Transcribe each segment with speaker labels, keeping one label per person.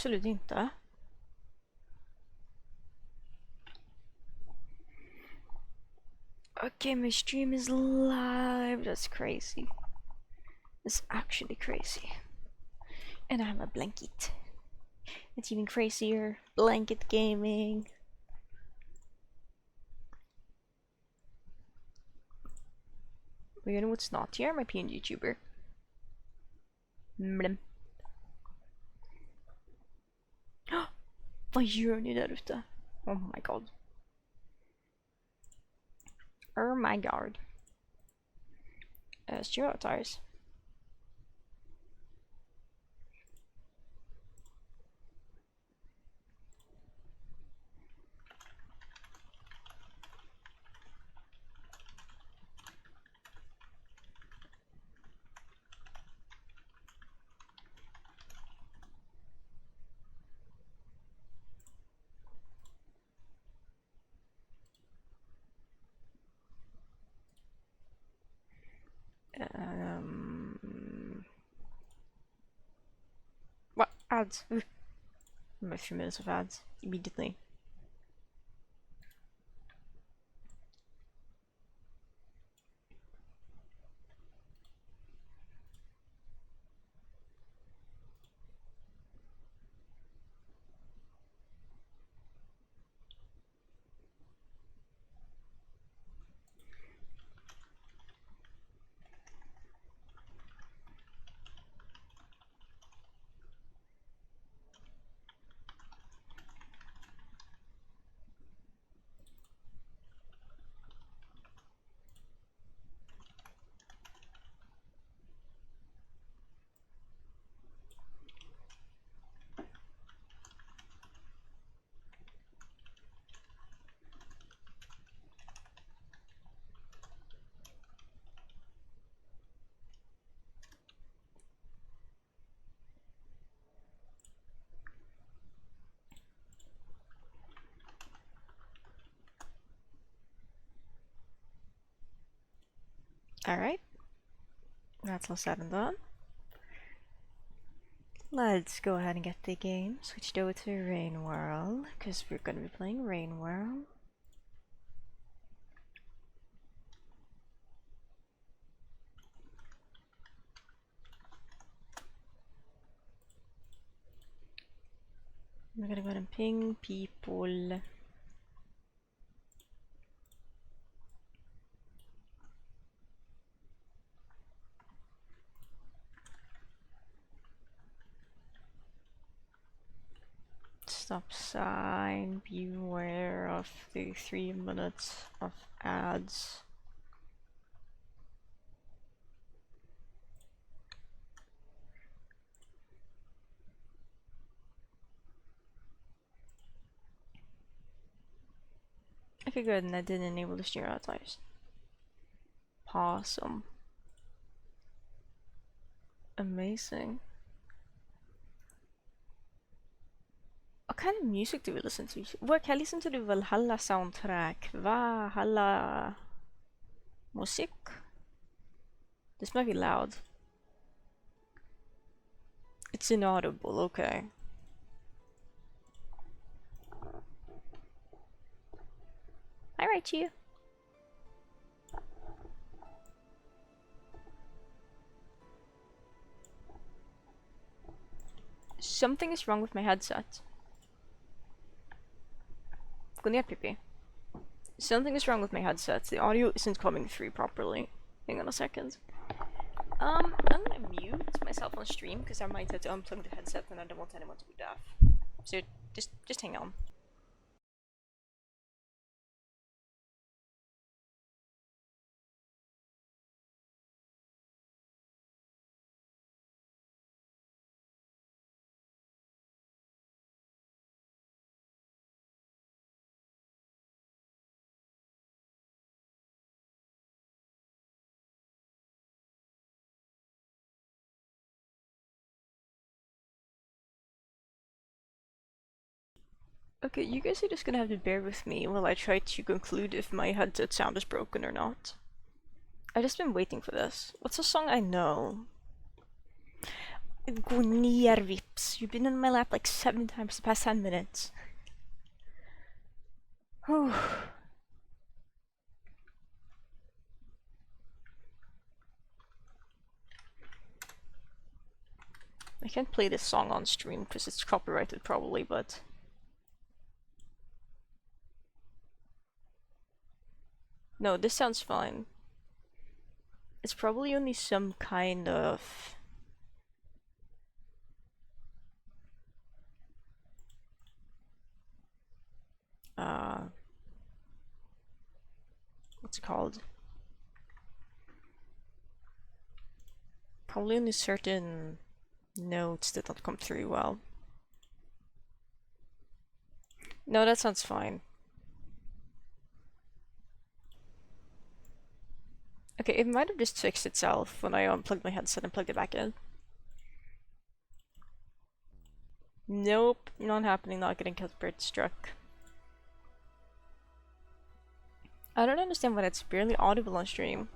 Speaker 1: absolut inte. Okay, my stream is live. That's crazy. It's actually crazy. And I'm a blanket. It's even crazier. Blanket gaming. But you know what's not here? My PNG YouTuber. Blum. Vad gör ni där ute? Oh my god. Oh my god. Stream avatars. What? Ads? My 3 minutes of ads immediately. Alright. That's all said and done. Let's go ahead and get the game switched over to Rain World, because we're going to be playing Rain World. I'm gonna go ahead and ping people. Stop sign, beware of the 3 minutes of ads. Okay, good, and I didn't enable the steer avatars. Awesome. Amazing. What kind of music do we listen to? What can I listen to the Valhalla soundtrack? Valhalla musik? This might be loud. It's inaudible, okay. I write to you. Something is wrong with my headset. Gå ner, Pippi. Something is wrong with my headset. The audio isn't coming through properly. Hang on a second. I'm gonna mute myself on stream because I might have to unplug the headset and I don't want anyone to be deaf. So just hang on. Okay, you guys are just gonna have to bear with me while I try to conclude if my headset sound is broken or not. I've just been waiting for this. What's a song I know? Gå ner, Vips. You've been in my lap like 7 times the past 10 minutes. Whew. I can't play this song on stream because it's copyrighted probably, but... No, this sounds fine. It's probably only some kind of... what's it called? Probably only certain notes that don't come through well. No, that sounds fine. Okay, it might have just fixed itself when I unplugged my headset and plugged it back in. Nope, not happening, not getting Cuthbert struck. I don't understand why that's barely audible on stream.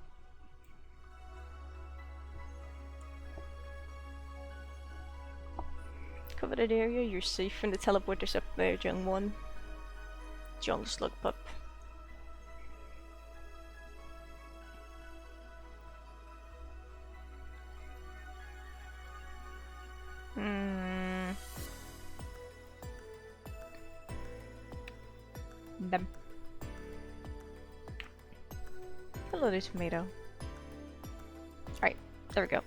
Speaker 1: Coveted area, you're safe from the teleporters up there, young one. Young slug pup. Them. Hello there, tomato. Alright, there we go.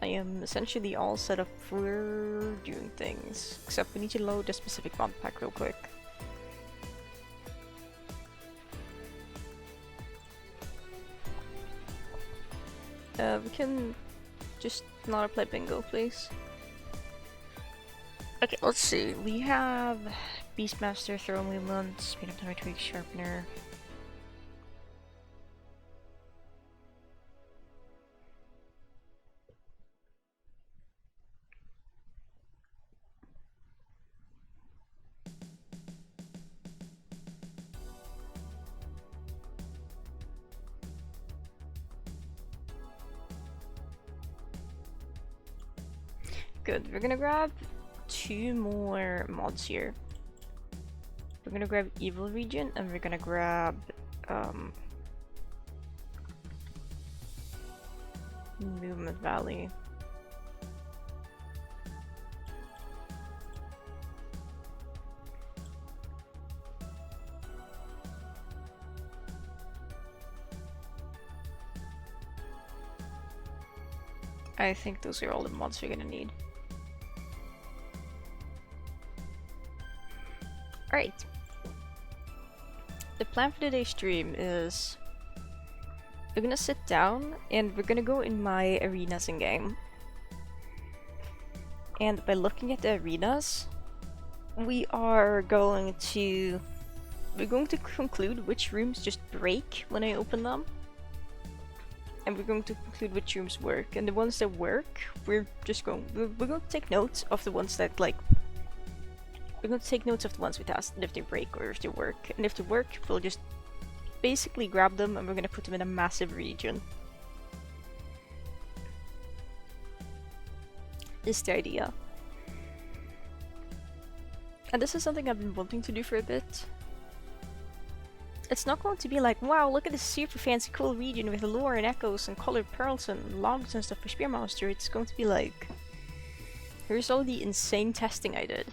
Speaker 1: I am essentially all set up for doing things, except we need to load a specific mod pack real quick. We can just not play bingo, please. Okay, let's see. We have Beastmaster, Throw Movement, Speed Up Time, Tweak, Sharpener. Good, we're gonna grab 2 more mods here. We're gonna grab Evil Region and we're gonna grab Movement Valley. I think those are all the mods we're gonna need. Alright. The plan for today's stream is we're gonna sit down and we're gonna go in my arenas in game. And by looking at the arenas, we're going to conclude which rooms just break when I open them. And we're going to conclude which rooms work. And the ones that work, we're going to take notes of the ones that like we're going to take notes of the ones we tested, if they break or if they work. And if they work, we'll just basically grab them and we're going to put them in a massive region. Is the idea. And this is something I've been wanting to do for a bit. It's not going to be like, wow, look at this super fancy cool region with lore and echoes and colored pearls and logs and stuff for Spearmaster. It's going to be like, here's all the insane testing I did.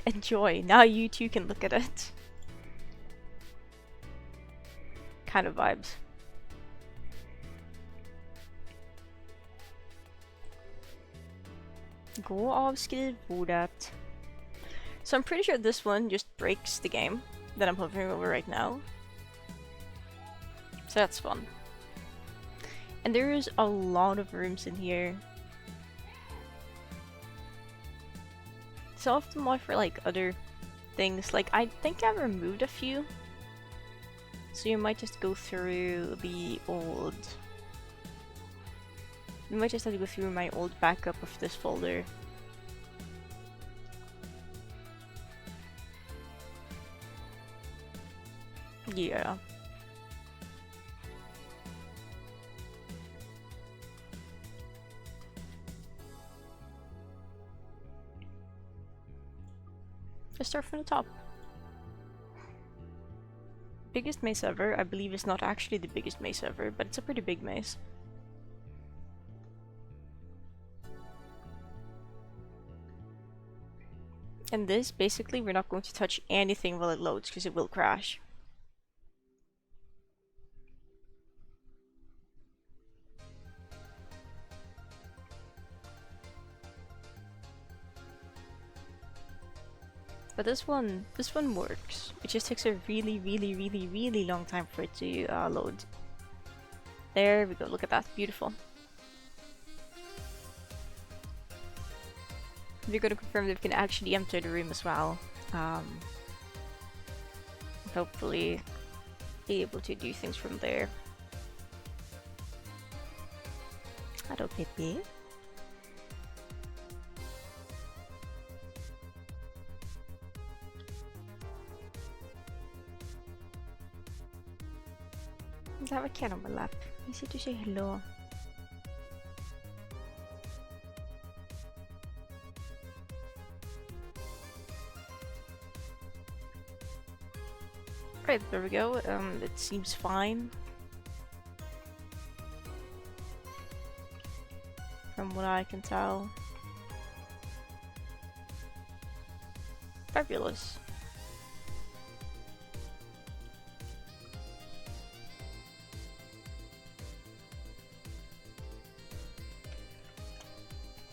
Speaker 1: Enjoy, now you too can look at it. Kind of vibes. Gå av skrivbordet. So I'm pretty sure this one just breaks the game that I'm hovering over right now. So that's fun. And there is a lot of rooms in here. Some of them are for like other things. Like I think I removed a few. So you might just go through the old... You might just have to go through my old backup of this folder. Yeah. Let's start from the top. Biggest maze ever, I believe, is not actually the biggest maze ever, but it's a pretty big maze. And this, basically, we're not going to touch anything while it loads, because it will crash. But this one works. It just takes a really long time for it to load. There we go, look at that, beautiful. We're gonna confirm that we can actually enter the room as well. Hopefully be able to do things from there. Hello, Pippi. I have a cat on my lap. Easy to say hello. Right, there we go. It seems fine. From what I can tell. Fabulous.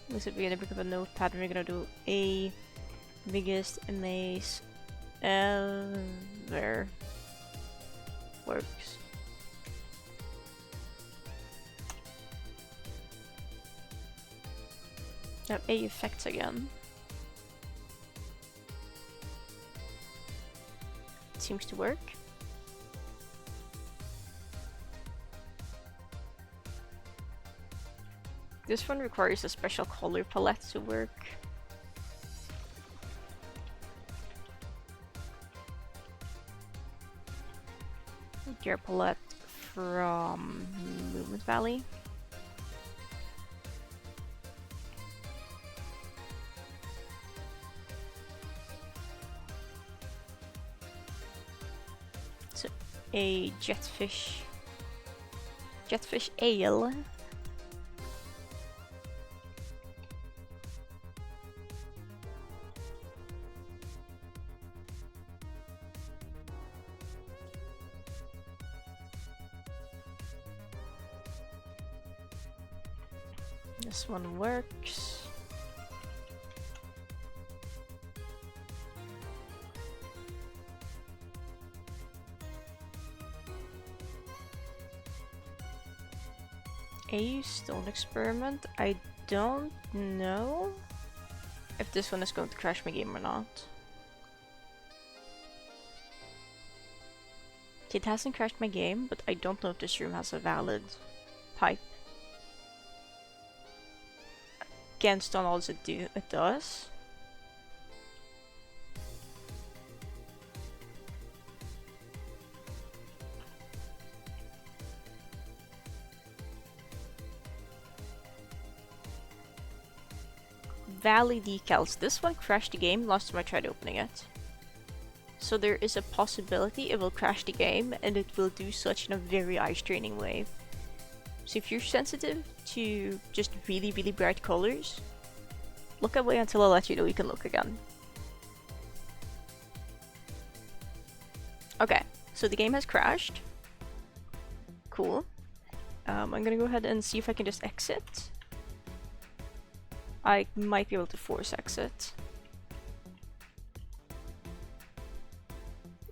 Speaker 1: This would be gonna pick up a notepad and we're gonna do a biggest maze ever. Works. Now A effects again. It seems to work. This one requires a special color palette to work. Gear palette from Movement Valley. So a jetfish ale. This one works. A stone experiment. I don't know if this one is going to crash my game or not. It hasn't crashed my game, but I don't know if this room has a valid pipe. Against on all it does. Valley decals. This one crashed the game last time I tried opening it. So there is a possibility it will crash the game, and it will do such in a very eye-straining way. So if you're sensitive to just really bright colors, look away until I let you know you can look again. Okay, so the game has crashed. Cool. I'm gonna go ahead and see if I can just exit. I might be able to force exit.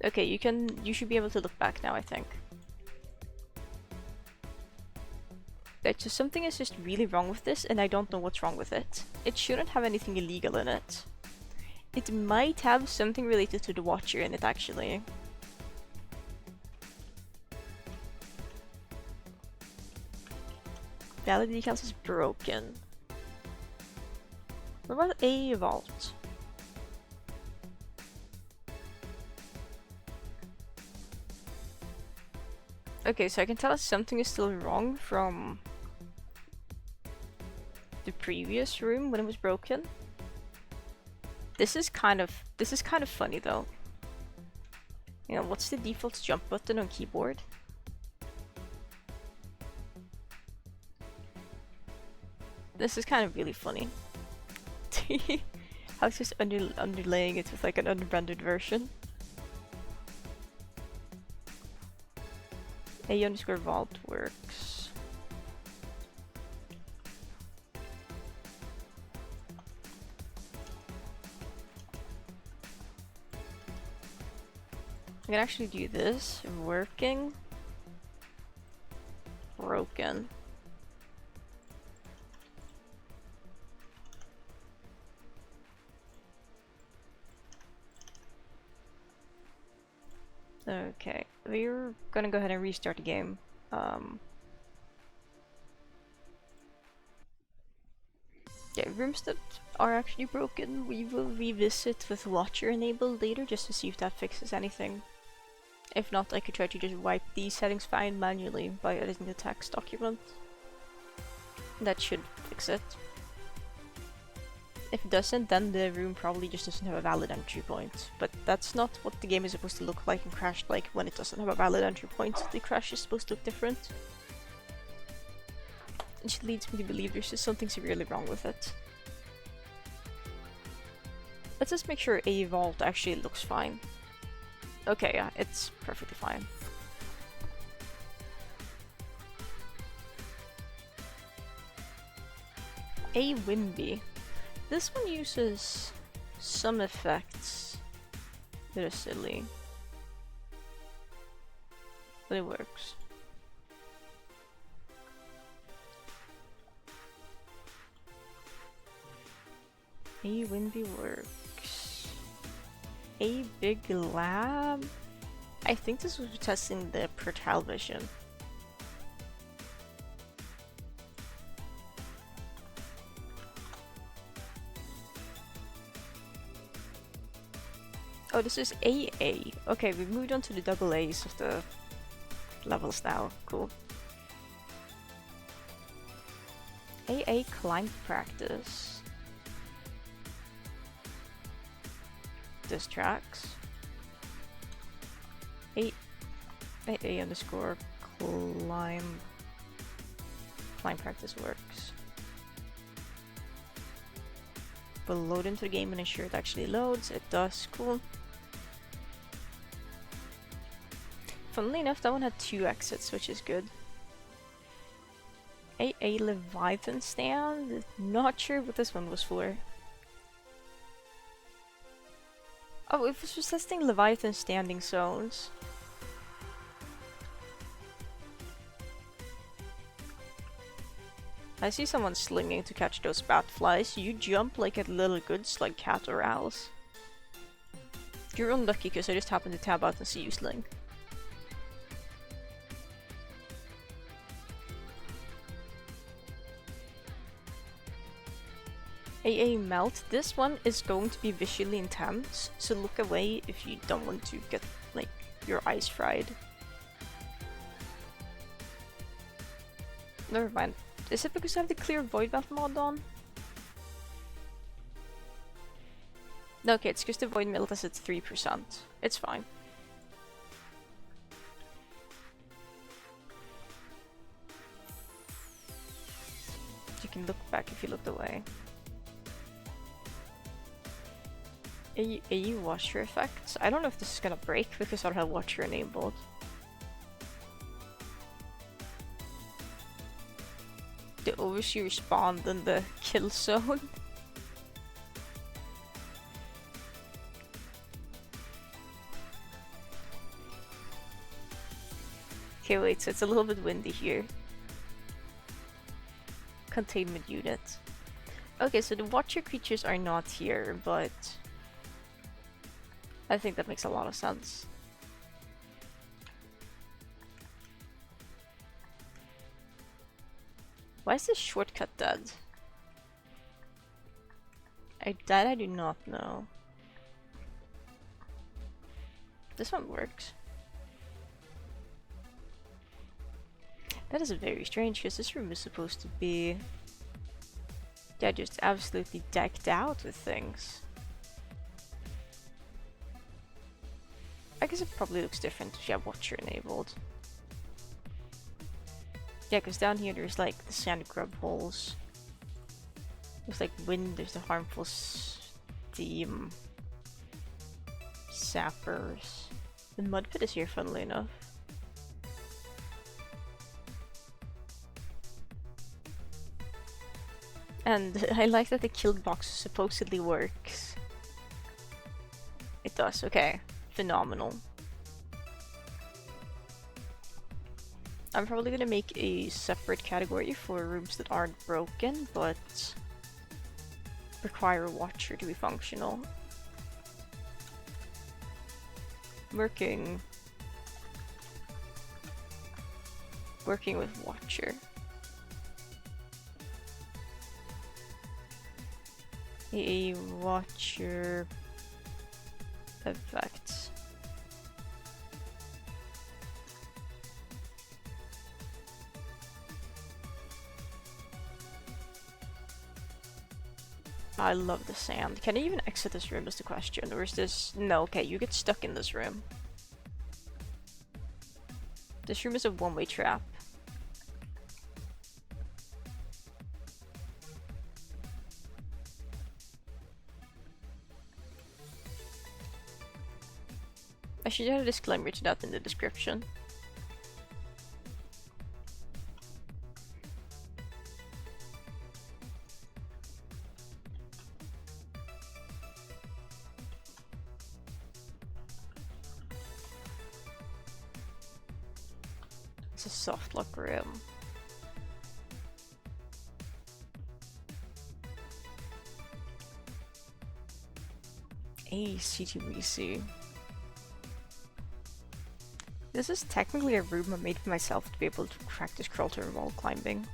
Speaker 1: Okay, you should be able to look back now, I think. So something is just really wrong with this, and I don't know what's wrong with it. It shouldn't have anything illegal in it. It might have something related to the Watcher in it, actually. Valid decals is broken. What about a vault? Okay, so I can tell something is still wrong from the previous room when it was broken. This is kind of funny though. You know, what's the default jump button on keyboard? This is kind of really funny. I was just underlaying it with like an unrendered version. A_vault works. I can actually do this. Working. Broken. Okay, we're gonna go ahead and restart the game. Yeah, rooms that are actually broken, we will revisit with Watcher enabled later just to see if that fixes anything. If not, I could try to just wipe these settings fine manually by editing the text document. That should fix it. If it doesn't, then the room probably just doesn't have a valid entry point. But that's not what the game is supposed to look like in Crash, like when it doesn't have a valid entry point. The Crash is supposed to look different. Which leads me to believe there's just something severely wrong with it. Let's just make sure a vault actually looks fine. Okay, yeah, it's perfectly fine. A Wimby. This one uses some effects that are silly, but it works. A Wimby works. A Big Lab? I think this was testing the Portal Vision. Oh, this is AA. Okay, we've moved on to the double A's of the levels now. Cool. AA Climb Practice. This tracks. AA underscore climb practice works. We'll load into the game and ensure it actually loads. It does. Cool. Funnily enough, that one had 2 exits, which is good. AA Leviathan stand. Not sure what this one was for. Oh, it was just testing Leviathan standing zones. I see someone slinging to catch those bat flies. You jump like a little goods like cat or owls. You're unlucky because I just happened to tab out and see you sling. AA Melt. This one is going to be visually intense, so look away if you don't want to get like your eyes fried. Never mind. Is it because I have the clear void melt mod on? No, okay, it's because the void melt is at 3%. It's fine. You can look back if you looked away. AU washer effects. I don't know if this is gonna break because I don't have watcher enabled. The overseer spawned in the kill zone. Okay, wait, so it's a little bit windy here. Containment unit. Okay, so the watcher creatures are not here, but I think that makes a lot of sense. Why is this shortcut dead? That I do not know. This one works. That is very strange because this room is supposed to be, yeah, just absolutely decked out with things. I guess it probably looks different if you have Watcher enabled. Yeah, because down here there's like the sand grub holes. There's like wind, there's the harmful steam sappers. The mud pit is here, funnily enough. And I like that the killed box supposedly works. It does, okay. Phenomenal. I'm probably gonna make a separate category for rooms that aren't broken, but require a Watcher to be functional. Working with Watcher. A Watcher effect. I love the sand. Can I even exit this room is the question, or is this... No, okay, you get stuck in this room. This room is a one-way trap. I should add a disclaimer to that in the description. It's a soft lock room. A CTBC. This is technically a room I made for myself to be able to practice crawl to wall climbing.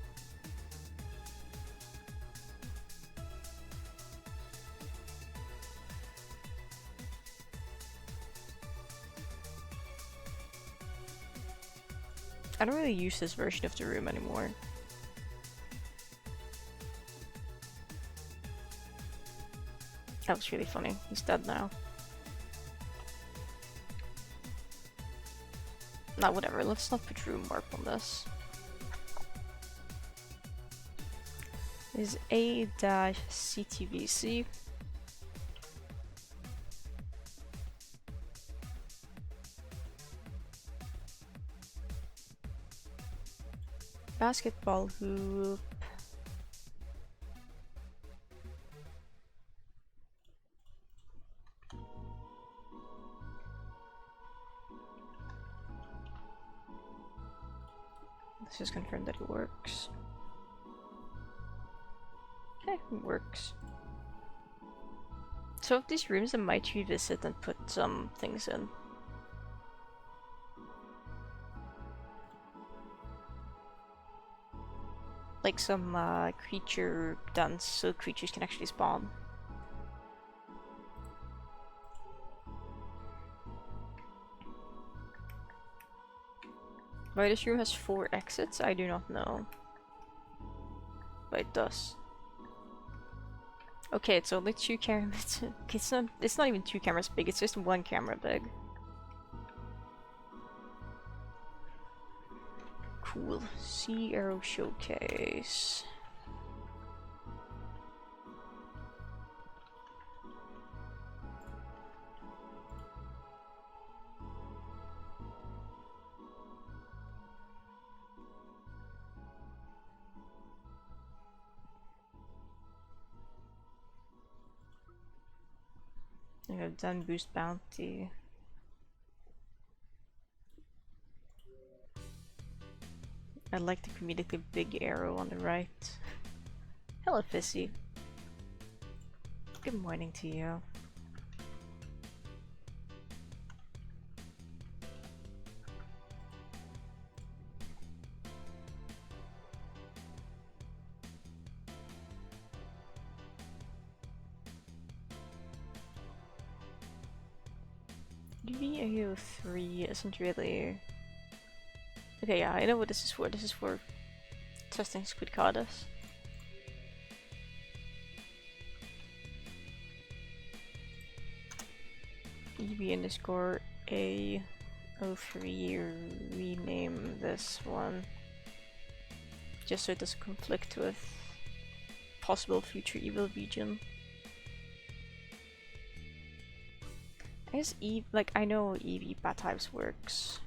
Speaker 1: I don't really use this version of the room anymore. That was really funny. He's dead now. Nah, whatever. Let's not put room mark on this. Is A-CTVC. Basketball hoop. Let's just confirm that it works. Okay, it works. So of these rooms I might revisit and put some things in. Like some creature dance so creatures can actually spawn. Why this room has 4 exits, I do not know. But it does. Okay, it's only 2 cameras. Okay, it's not even 2 cameras big, it's just 1 camera big. Cool. Sea Arrow Showcase. I have done boost bounty. I like the comedically big arrow on the right. Hello, Fissy. Good morning to you. VAO3 isn't really... Okay, yeah, I know what this is for. This is for testing Squidcardus. EV underscore A03 rename this one just so it doesn't conflict with possible future evil region. I guess I know EV bat types works.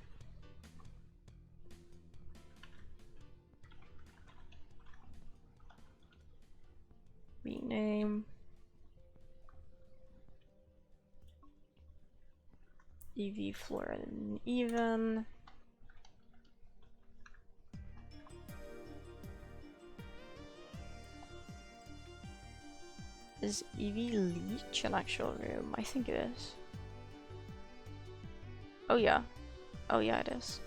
Speaker 1: Rename. EV floor and even. Is EV leech an actual room? I think it is. Oh yeah. Oh yeah, it is.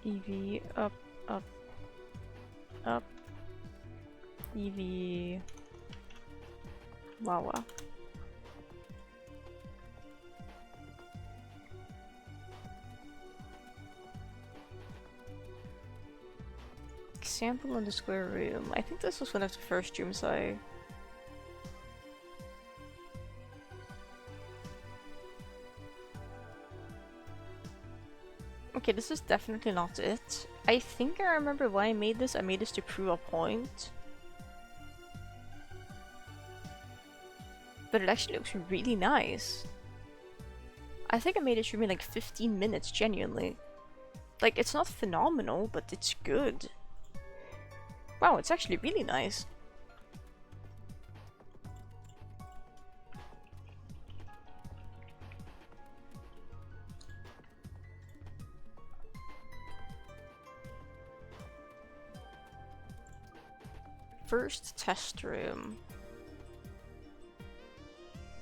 Speaker 1: EV up, up, up. EV Wawa. Example underscore room. I think this was one of the first rooms I... Okay, this is definitely not it. I think I remember why I made this. I made this to prove a point. But it actually looks really nice. I think I made this room in like 15 minutes, genuinely. Like, it's not phenomenal, but it's good. Wow, it's actually really nice. First test room.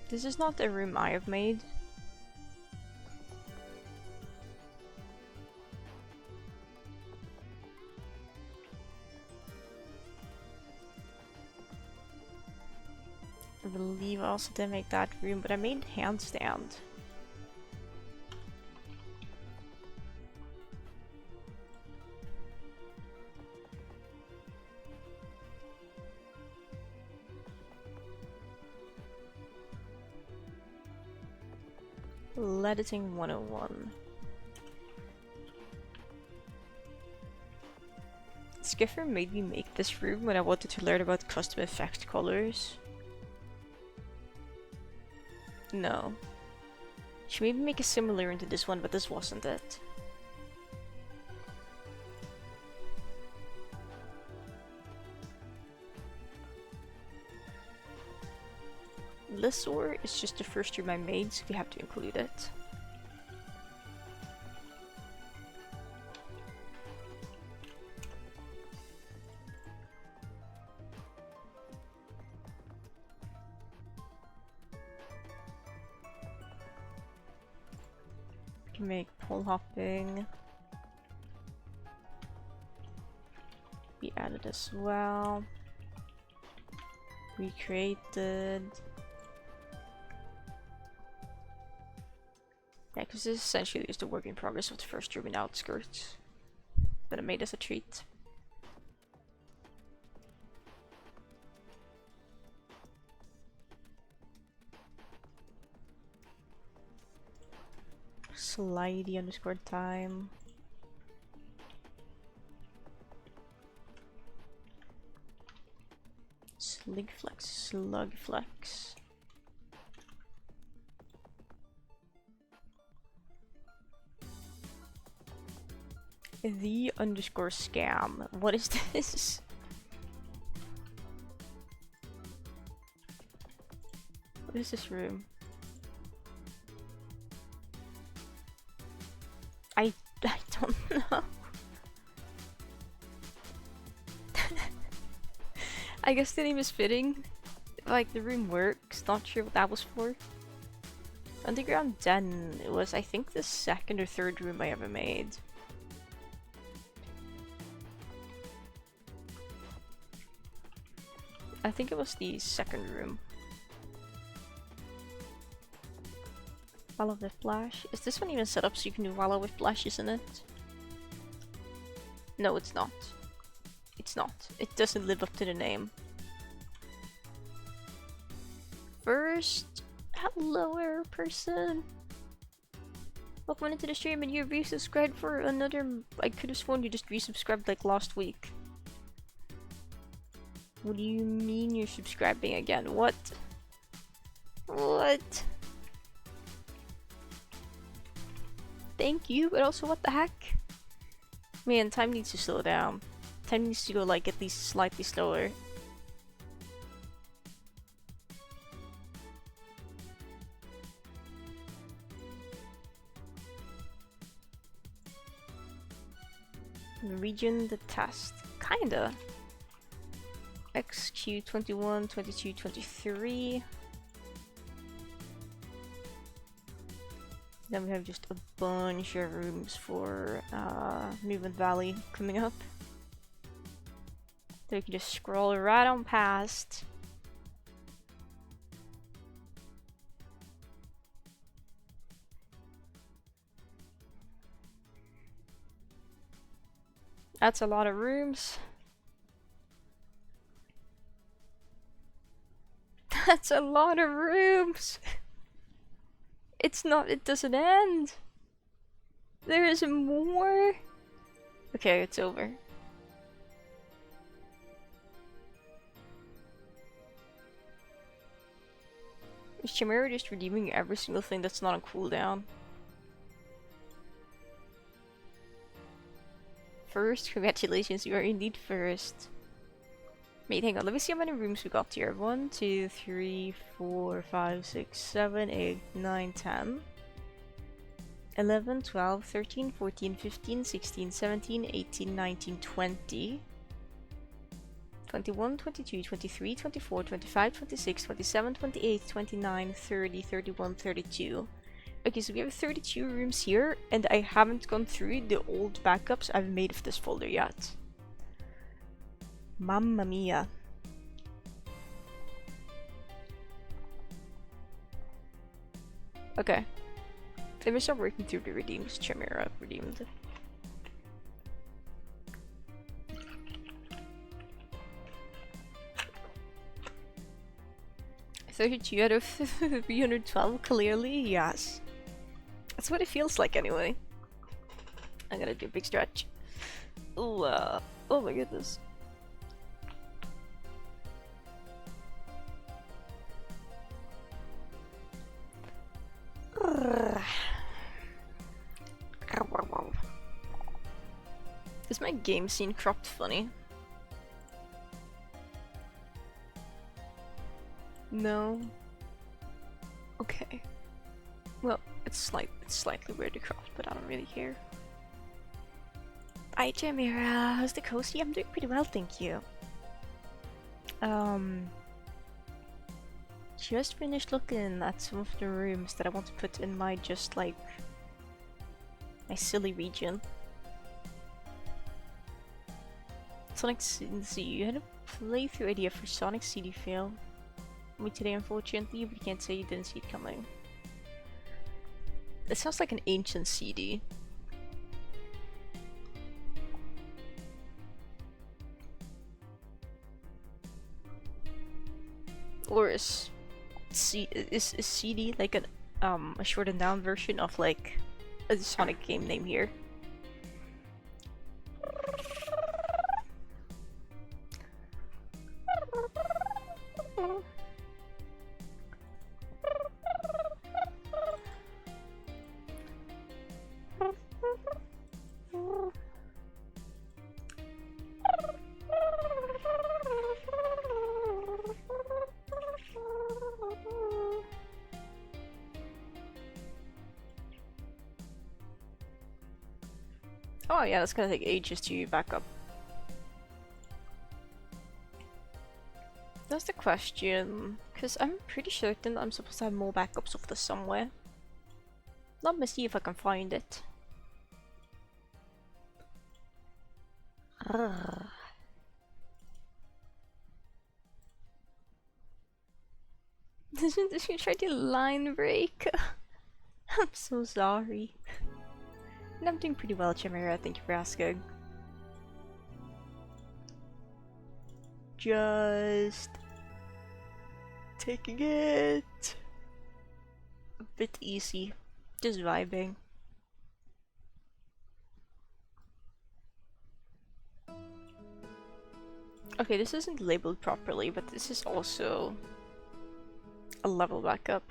Speaker 1: This is not the room I have made. I believe I also didn't make that room, but I made handstand. Editing 101. Skiffer made me make this room when I wanted to learn about custom effect colors. No. She made me make a similar into this one, but this wasn't it. Lissor is just the first room I made, so we have to include it. We can make pole hopping. We added as well. Recreated. Yeah, because this essentially is the work in progress of the first room in Outskirts. But I made as a treat. Slidey underscore time. Slugflex, slugflex. The underscore scam. What is this? What is this room? I don't know. I guess the name is fitting. Like, the room works. Not sure what that was for. Underground Den. It was, I think, the second or third room I ever made. I think it was the second room. Valor Whiplash. Is this one even set up so you can do Valor Whiplash, isn't it? No, it's not. It's not. It doesn't live up to the name. First, hello person. Welcome into the stream and you resubscribed for another... I could have sworn you just resubscribed like last week. What do you mean you're subscribing again? What? What? Thank you, but also what the heck? Man, time needs to slow down. Time needs to go like at least slightly slower. Region the test. Kinda. XQ 21, 22, 23. Then we have just a bunch of rooms for Movement Valley coming up. So we can just scroll right on past. That's a lot of rooms. That's a lot of rooms. It's not, it doesn't end. There is more. Okay, it's over. Is Chimera just redeeming every single thing that's not on cooldown? First, congratulations, you are indeed first. Wait, hang on, let me see how many rooms we got here. 1, 2, 3, 4, 5, 6, 7, 8, 9, 10, 11, 12, 13, 14, 15, 16, 17, 18, 19, 20, 21, 22, 23, 24, 25, 26, 27, 28, 29, 30, 31, 32. Okay, so we have 32 rooms here, and I haven't gone through the old backups I've made of this folder yet. Mamma mia. Okay. Let me start working through the redeems. Chimera redeemed. $32 out of 312, clearly, yes. That's what it feels like anyway. I'm gonna do a big stretch. Ooh, oh my goodness. Is my game scene cropped funny? No. Okay. Well, it's slightly weird to cropped, but I don't really care. Hi Jamira, how's the cozy? I'm doing pretty well, thank you. Just finished looking at some of the rooms that I want to put in my my silly region. Sonic CD, you had a playthrough idea for Sonic CD fail me today, unfortunately, but you can't say you didn't see it coming. It sounds like an ancient CD. Or is CD like a shortened down version of like a Sonic game name here? Oh yeah, that's gonna take ages to back up. That's the question, because I'm pretty certain I'm supposed to have more backups of this somewhere. Let me see if I can find it. Did you try to line break? I'm so sorry. And I'm doing pretty well, Chimera, thank you for asking. Just taking it a bit easy. Just vibing. Okay, this isn't labeled properly, but this is also a level backup.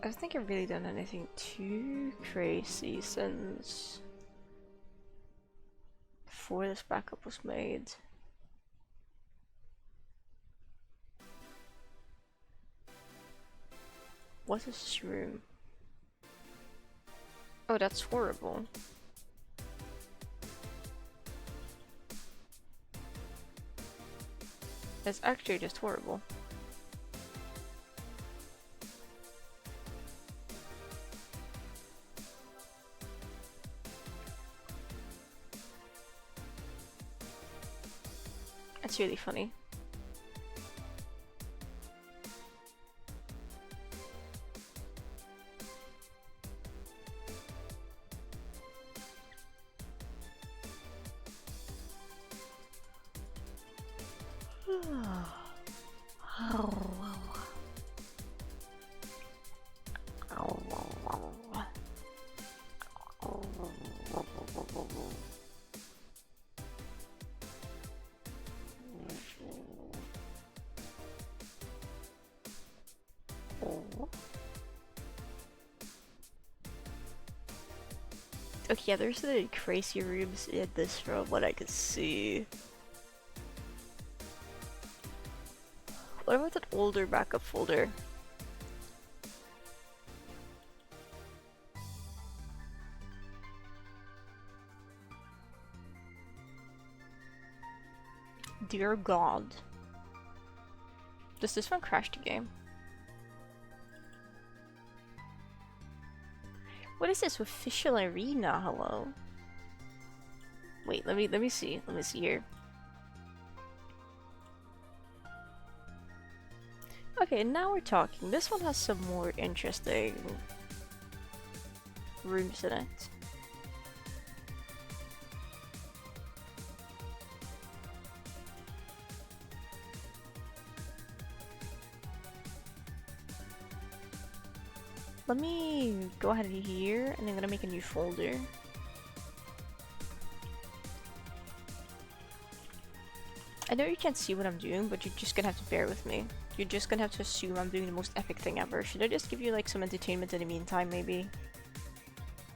Speaker 1: I don't think I've really done anything too crazy since before this backup was made. What is this room? Oh, that's horrible. That's actually just horrible. That's really funny. Okay, yeah, there's the crazy rooms in this from what I could see. What about that older backup folder? Dear God. Does this one crash the game? What is this? Official arena? Hello? Wait, let me see. Let me see here. Okay, now we're talking. This one has some more interesting rooms in it. Let me go ahead here, and I'm gonna make a new folder. I know you can't see what I'm doing, but you're just gonna have to bear with me. You're just gonna have to assume I'm doing the most epic thing ever. Should I just give you like some entertainment in the meantime, maybe?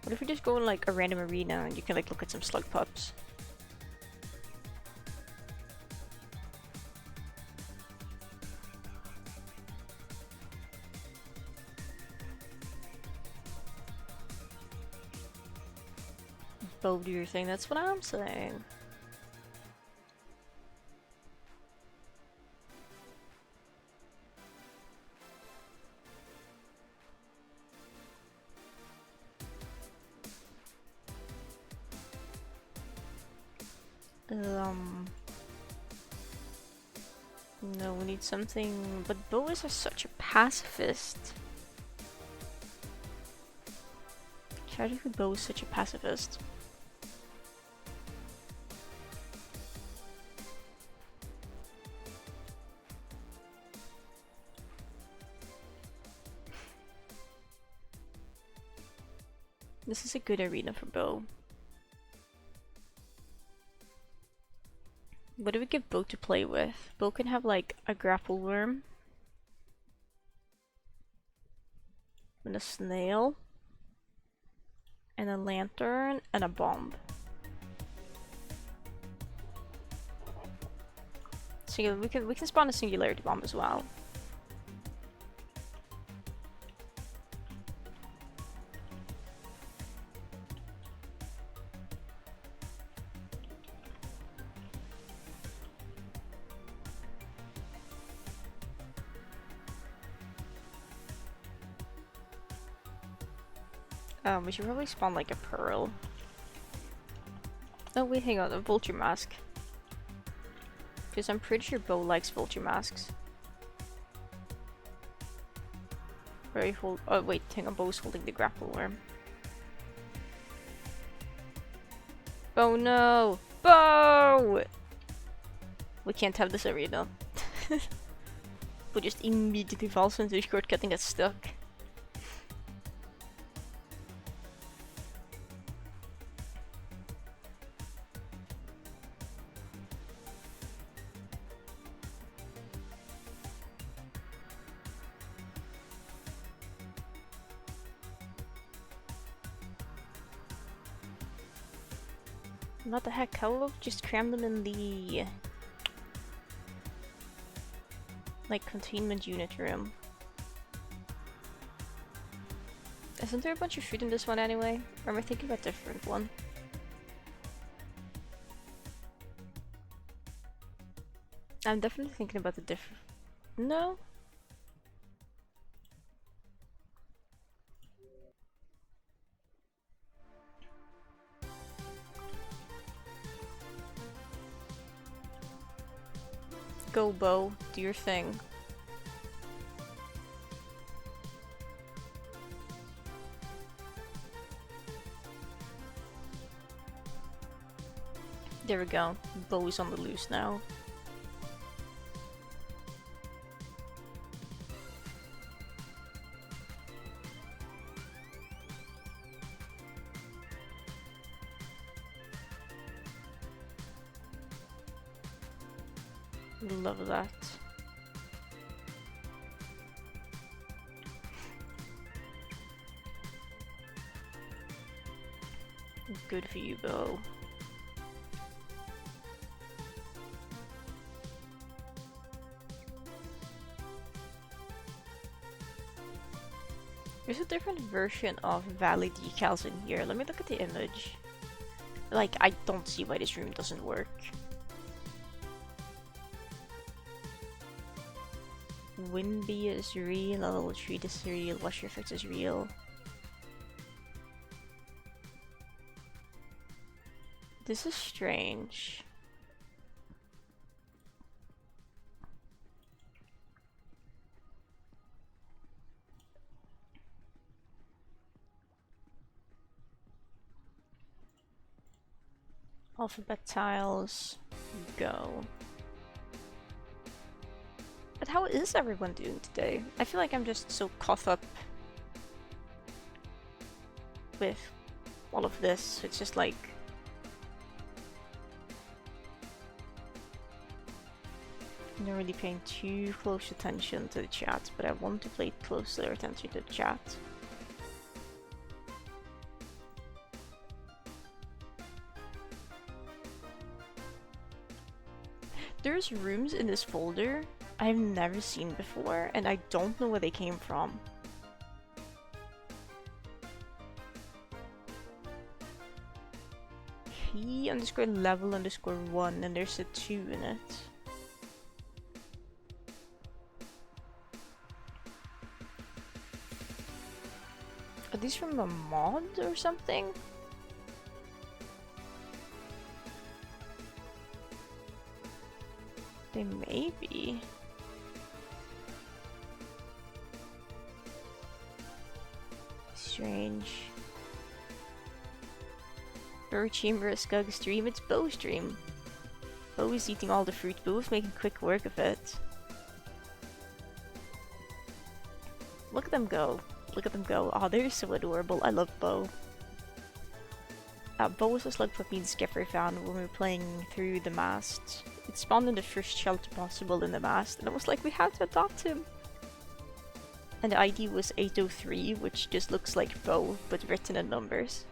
Speaker 1: What if we just go in like a random arena and you can like look at some slug pups? Both do your thing, that's what I'm saying. No, we need something, but Bo is such a pacifist. Childhood Bo is such a pacifist. This is a good arena for Bo. What do we give Bo to play with? Bo can have like a grapple worm. And a snail. And a lantern and a bomb. So we can spawn a singularity bomb as well. We should probably spawn like a pearl. Oh wait, hang on, a vulture mask. Because I'm pretty sure Bo likes vulture masks. Where he hold— oh wait, hang on, Bo's holding the grapple worm. Bo, no! Bo! We can't have this arena. Bo just immediately falls into the shortcut and gets stuck. What the heck, how about just cram them in the like containment unit room? Isn't there a bunch of food in this one anyway? Or am I thinking about a different one? I'm definitely thinking about the different— no? Go, Bo. Do your thing. There we go. Bo is on the loose now. Love that. Good for you, Bo. There's a different version of Valley decals in here. Let me look at the image. Like, I don't see why this room doesn't work. Winby is real, level 3 is real, Wash Effect is real. This is strange. Alphabet tiles, go. But how is everyone doing today? I feel like I'm just so caught up with all of this. It's just like... I'm not really paying too close attention to the chat, but I want to pay closer attention to the chat. There's rooms in this folder I've never seen before, and I don't know where they came from. He underscore level underscore 1, and there's a 2 in it. Are these from a mod or something? They may be. Strange. Bird Chamber is Skug stream, it's Bo's stream. Bo is eating all the fruit, Bo is making quick work of it. Look at them go. Look at them go. Oh, they're so adorable. I love Bo. Bo was a slug puppy and Skipper found when we were playing through the mast. It spawned in the first shelter possible in the mast, and I was like, we have to adopt him. And the ID was 803, which just looks like Bo, but written in numbers.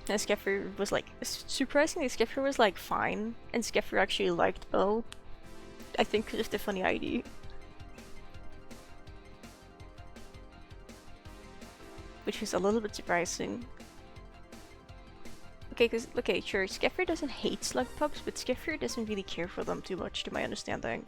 Speaker 1: And Skipper was like, surprisingly, Skipper was like fine, and Skipper actually liked Bo. I think because of the funny ID. Which was a little bit surprising. Okay, sure, Skipper doesn't hate slug pups, but Skipper doesn't really care for them too much, to my understanding.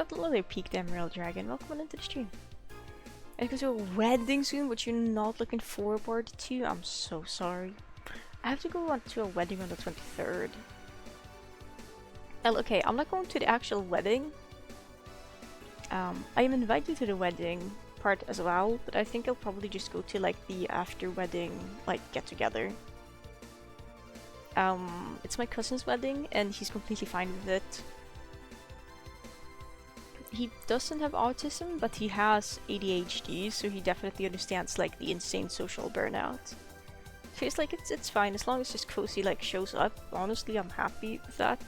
Speaker 1: that little peaked Emerald Dragon. Welcome on into the stream. And because you're wedding soon, which you're not looking forward to, I'm so sorry. I have to go on to a wedding on the 23rd. Well, okay, I'm not going to the actual wedding. I am invited to the wedding part as well, but I think I'll probably just go to like the after wedding like get together. It's my cousin's wedding and he's completely fine with it. He doesn't have autism, but he has ADHD, so he definitely understands like the insane social burnout. So it's like it's fine as long as just Cozy like shows up. Honestly, I'm happy with that.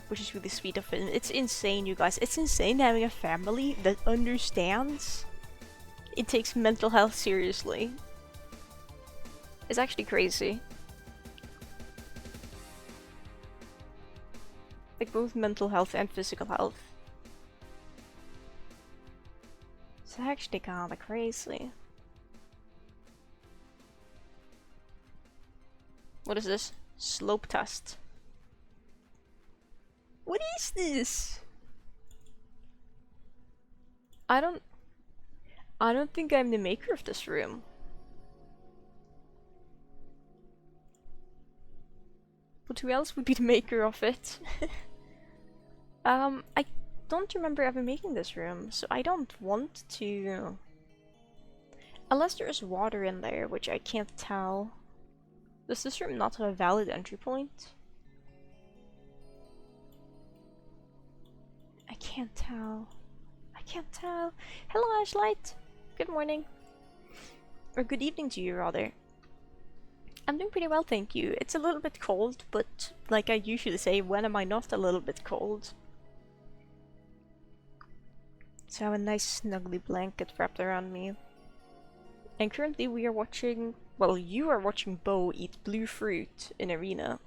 Speaker 1: Which is really sweet of him. It's insane, you guys. It's insane having a family that understands it takes mental health seriously. It's actually crazy. Like both mental health and physical health. It's actually kinda crazy. What is this? Slope test. What is this? I don't think I'm the maker of this room. But who else would be the maker of it? I don't remember ever making this room, so I don't want to. Unless there's water in there, which I can't tell. Does this room not have a valid entry point? I can't tell. I can't tell. Hello, Ashlight. Good morning. Or good evening to you, rather. I'm doing pretty well, thank you. It's a little bit cold, but like I usually say, when am I not a little bit cold? So I have a nice snuggly blanket wrapped around me. And currently we are watching, well, you are watching Bo eat blue fruit in Arena.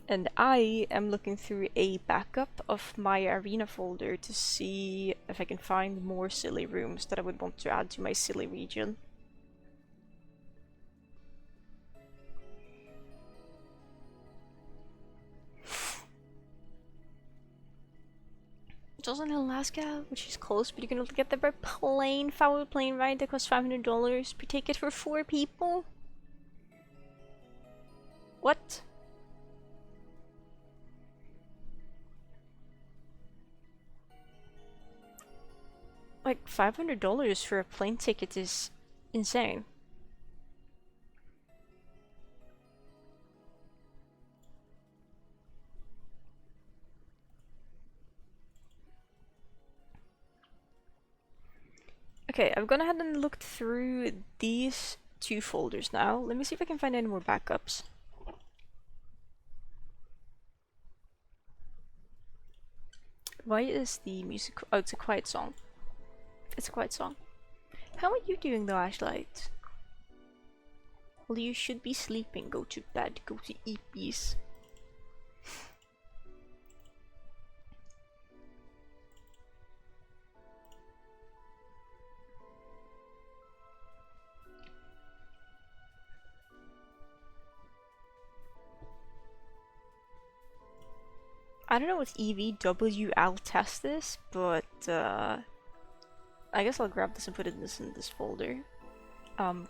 Speaker 1: And I am looking through a backup of my Arena folder to see if I can find more silly rooms that I would want to add to my silly region. It's also in Alaska, which is close, but you can only get there by plane. Foul plane ride that costs $500 per ticket for 4 people. What? Like $500 for a plane ticket is insane. Okay, I've gone ahead and looked through these 2 folders now. Let me see if I can find any more backups. Why is the music? Oh, it's a quiet song. It's a quiet song. How are you doing though, Ashlight? Well, you should be sleeping. Go to bed. Go to eat peace. I don't know what EVWL test is, but I guess I'll grab this and put it in this folder.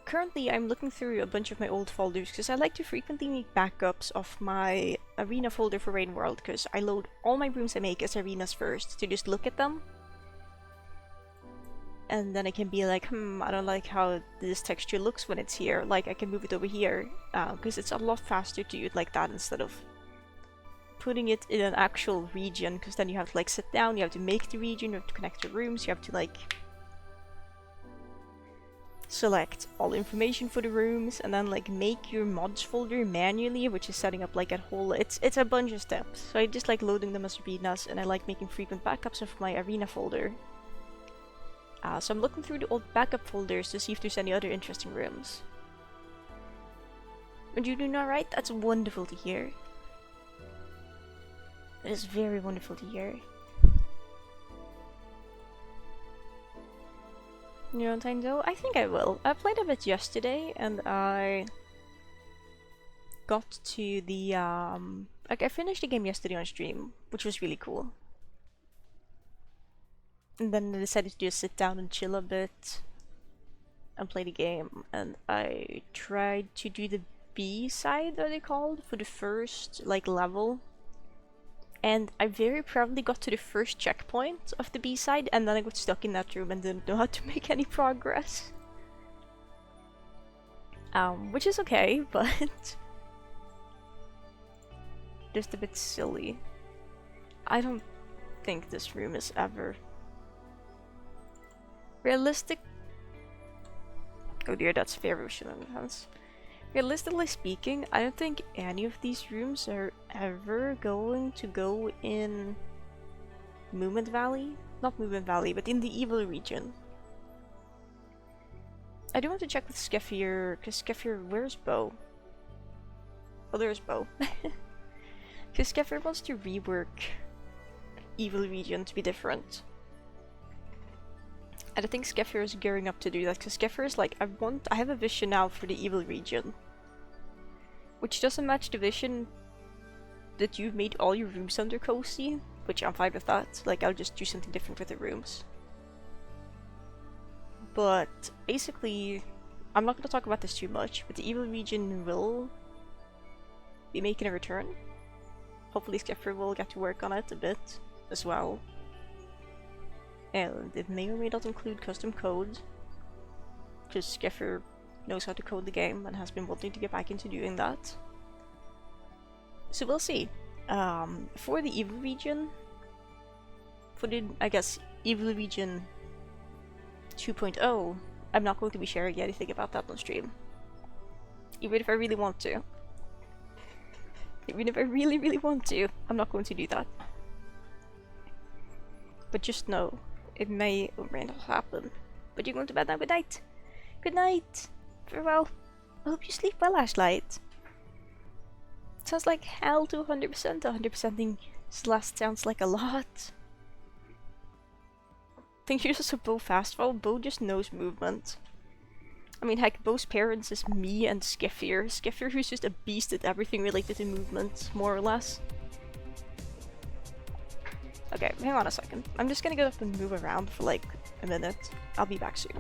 Speaker 1: Currently I'm looking through a bunch of my old folders because I like to frequently make backups of my Arena folder for Rain World, because I load all my rooms I make as Arenas first to just look at them. And then I can be like, I don't like how this texture looks when it's here, like I can move it over here, because it's a lot faster to do it like that instead of putting it in an actual region, because then you have to like sit down, you have to make the region, you have to connect the rooms, you have to like select all information for the rooms, and then like make your mods folder manually, which is setting up like a whole, it's a bunch of steps. So I just like loading them as arenas, and I like making frequent backups of my Arena folder. So I'm looking through the old backup folders to see if there's any other interesting rooms. And you doing alright? That's wonderful to hear. It is very wonderful to hear. You know what I know? I think I will. I played a bit yesterday and I got to the Like, I finished the game yesterday on stream, which was really cool. And then I decided to just sit down and chill a bit and play the game. And I tried to do the B side, are they called, for the first like level. And I very proudly got to the first checkpoint of the B side, and then I got stuck in that room and didn't know how to make any progress. Which is okay, but just a bit silly. I don't think this room is ever realistic. Oh dear, that's very intense. Realistically speaking, I don't think any of these rooms are ever going to go in Movement Valley. Not Movement Valley, but in the evil region. I do want to check with Skeffir, because Skeffir, where's Bo? Oh, there's Bo. Because Skeffir wants to rework evil region to be different. And I think Skeffir is gearing up to do that, because Skeffir is like, I have a vision now for the evil region. Which doesn't match the vision that you've made all your rooms under cozy, which I'm fine with that. Like, I'll just do something different with the rooms. But basically, I'm not going to talk about this too much, but the evil region will be making a return. Hopefully Skeffir will get to work on it a bit as well. And it may or may not include custom code, because Skeffir knows how to code the game and has been wanting to get back into doing that. So we'll see. For the evil region, for the, I guess, evil region 2.0, I'm not going to be sharing anything about that on stream. Even if I really want to. Even if I really, really want to, I'm not going to do that. But just know, it may or may not happen. But you're going to bed now. Good night. Good night. Farewell. I hope you sleep well, Ashlight. Sounds like hell to 100%. 100%ing Celeste sounds like a lot. Think you're just a Bo fastfall? Bo just knows movement. I mean, heck, Bo's parents is me and Skeffir. Skeffir who's just a beast at everything related to movement, more or less. Okay, hang on a second. I'm just gonna get up and move around for like a minute. I'll be back soon.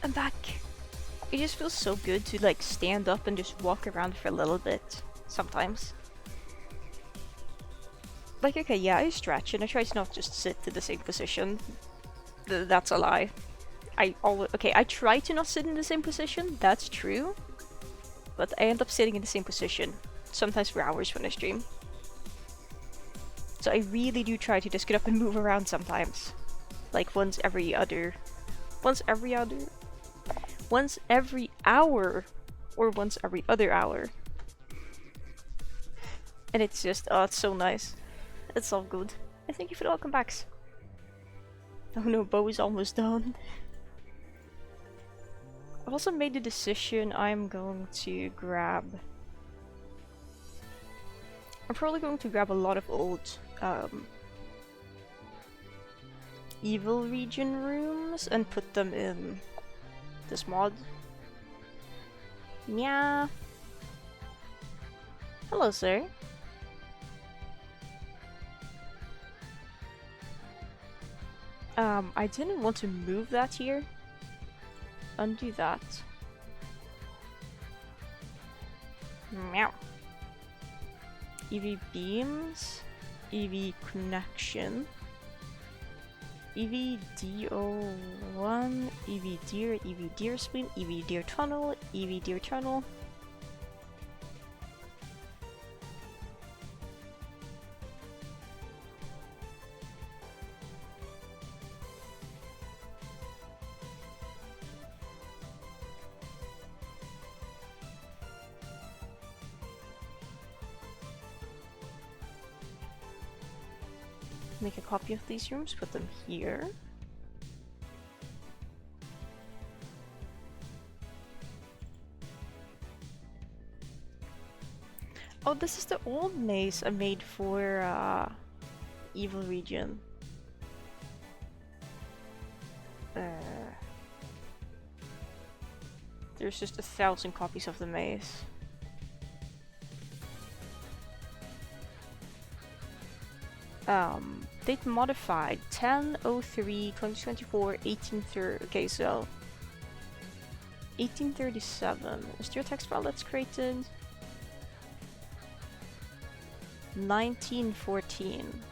Speaker 1: I'm back. It just feels so good to like stand up and just walk around for a little bit sometimes. Like, okay, yeah, I stretch and I try to not just sit in the same position. That's a lie. I try to not sit in the same position, that's true. But I end up sitting in the same position, sometimes for hours when I stream. So I really do try to just get up and move around sometimes. Like once every hour, or once every other hour. And it's just, oh, it's so nice. It's all good. And thank you for the welcome backs. Oh no, Bo is almost done. I've also made the decision I'm going to grab... I'm probably going to grab a lot of old evil region rooms and put them in this mod. Yeah. Hello, sir. I didn't want to move that here. undo that. Meow. EV beams, EV connection, EV DO1, EV deer spleen, EV deer tunnel, EV deer tunnel. Make a copy of these rooms, put them here. Oh, this is the old maze I made for Evil Region. There's just 1,000 copies of the maze. Date modified 10/03/2024 1830. Okay, so 1837. Is there a text file that's created? 1914.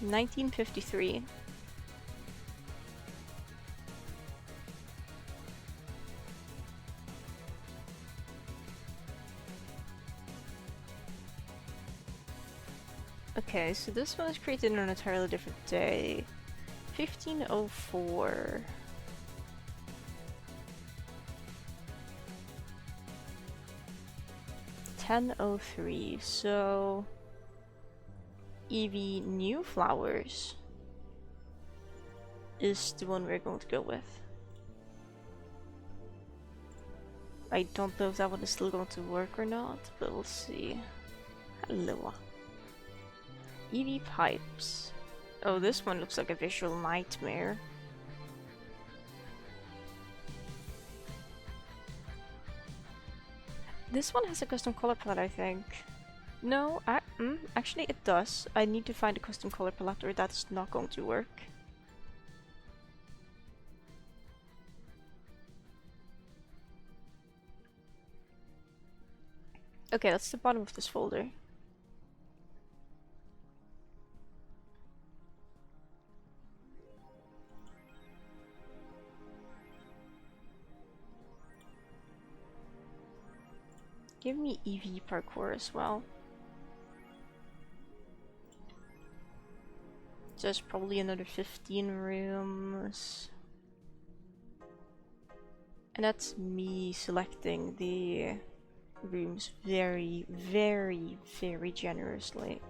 Speaker 1: $1953. Okay, so this one was created on an entirely different day. 1504. $10:03. So EV New Flowers is the one we're going to go with. I don't know if that one is still going to work or not, but we'll see. Hello. EV Pipes. Oh, this one looks like a visual nightmare. This one has a custom color palette, I think. No, actually it does. I need to find a custom color palette or that's not going to work. Okay, that's the bottom of this folder. Give me EV parkour as well. Just probably another 15 rooms. And that's me selecting the rooms very, very, very generously.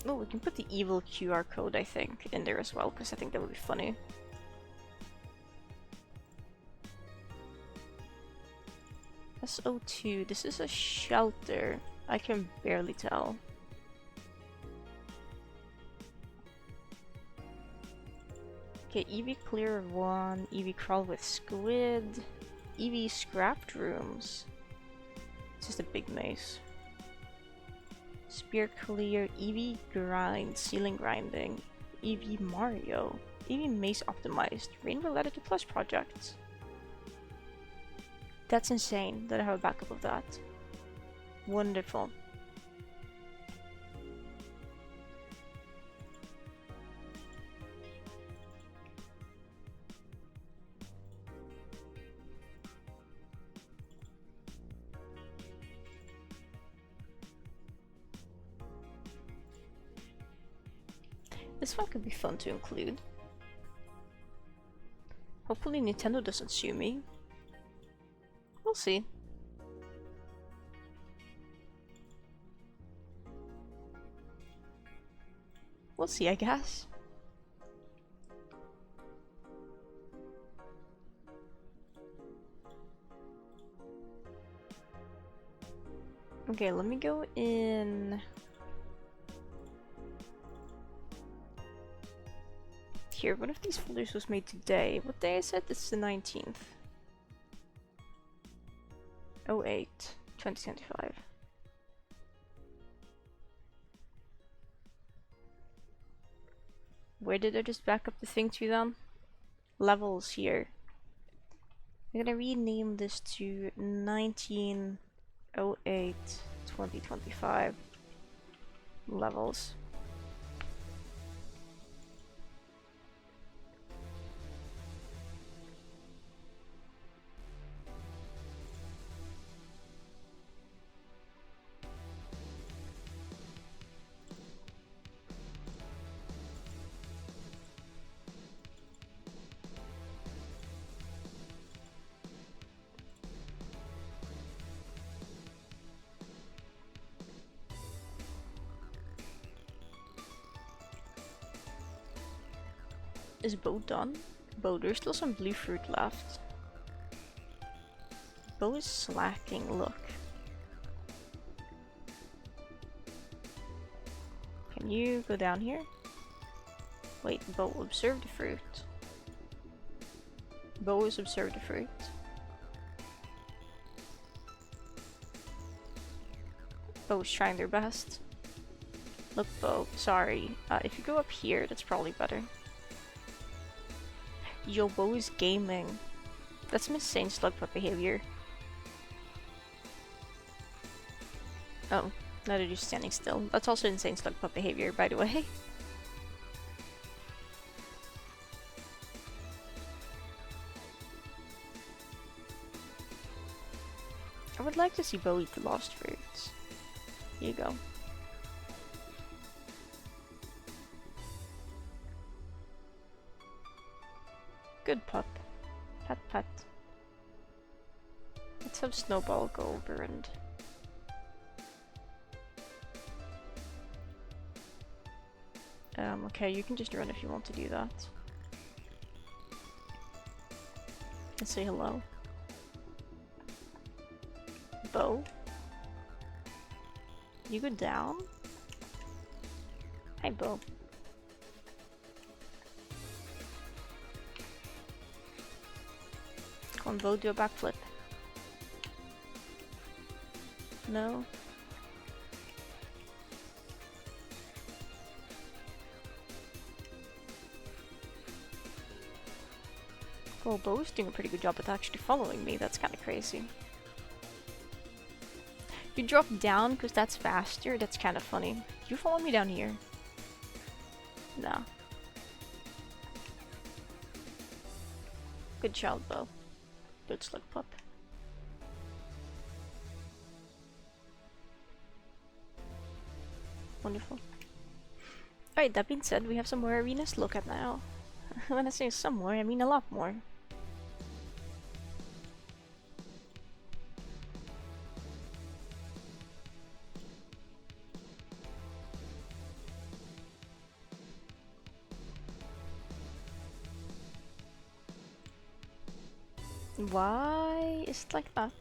Speaker 1: Oh, we can put the evil QR code, I think, in there as well, because I think that would be funny. SO2, this is a shelter. I can barely tell. Okay, EV Clear 1, EV Crawl with Squid, EV Scrapped Rooms. It's just a big maze. Spear Clear, EV Grind, Ceiling Grinding, EV Mario, EV Maze Optimized, Rainbow Ladder to Plus projects. That's insane that I have a backup of that. Wonderful. This one could be fun to include. Hopefully Nintendo doesn't sue me. We'll see. We'll see, I guess. Okay, let me go in here. One of these folders was made today. What day is it? It's the 19th. 08, 2025. Where did I just back up the thing to then? Levels here. I'm gonna rename this to 1908 2025 levels. Is Bo done? Bo, there's still some blue fruit left. Bo is slacking, look. Can you go down here? Wait, Bo, observe the fruit. Bo is observe the fruit. Bo is trying their best. Look, Bo, sorry. If you go up here, that's probably better. Yo, Bo is gaming. That's some insane slugpup behavior. Oh, now they're just standing still. That's also insane slugpup behavior, by the way. I would like to see Bo eat the lost fruits. Here you go. Good pup. Pat pat. Let's have Snowball go over and... okay, you can just run if you want to do that. And say hello. Bo? You go down? Hi, Bo. Come on, Bo, do a backflip. No? Well, Bo's doing a pretty good job at actually following me. That's kind of crazy. You drop down because that's faster. That's kind of funny. You follow me down here? Nah. Good child, Bo. Good slug pup. Wonderful. Alright, that being said, we have some more arenas to look at now. When I say some more, I mean a lot more. Why is it like that?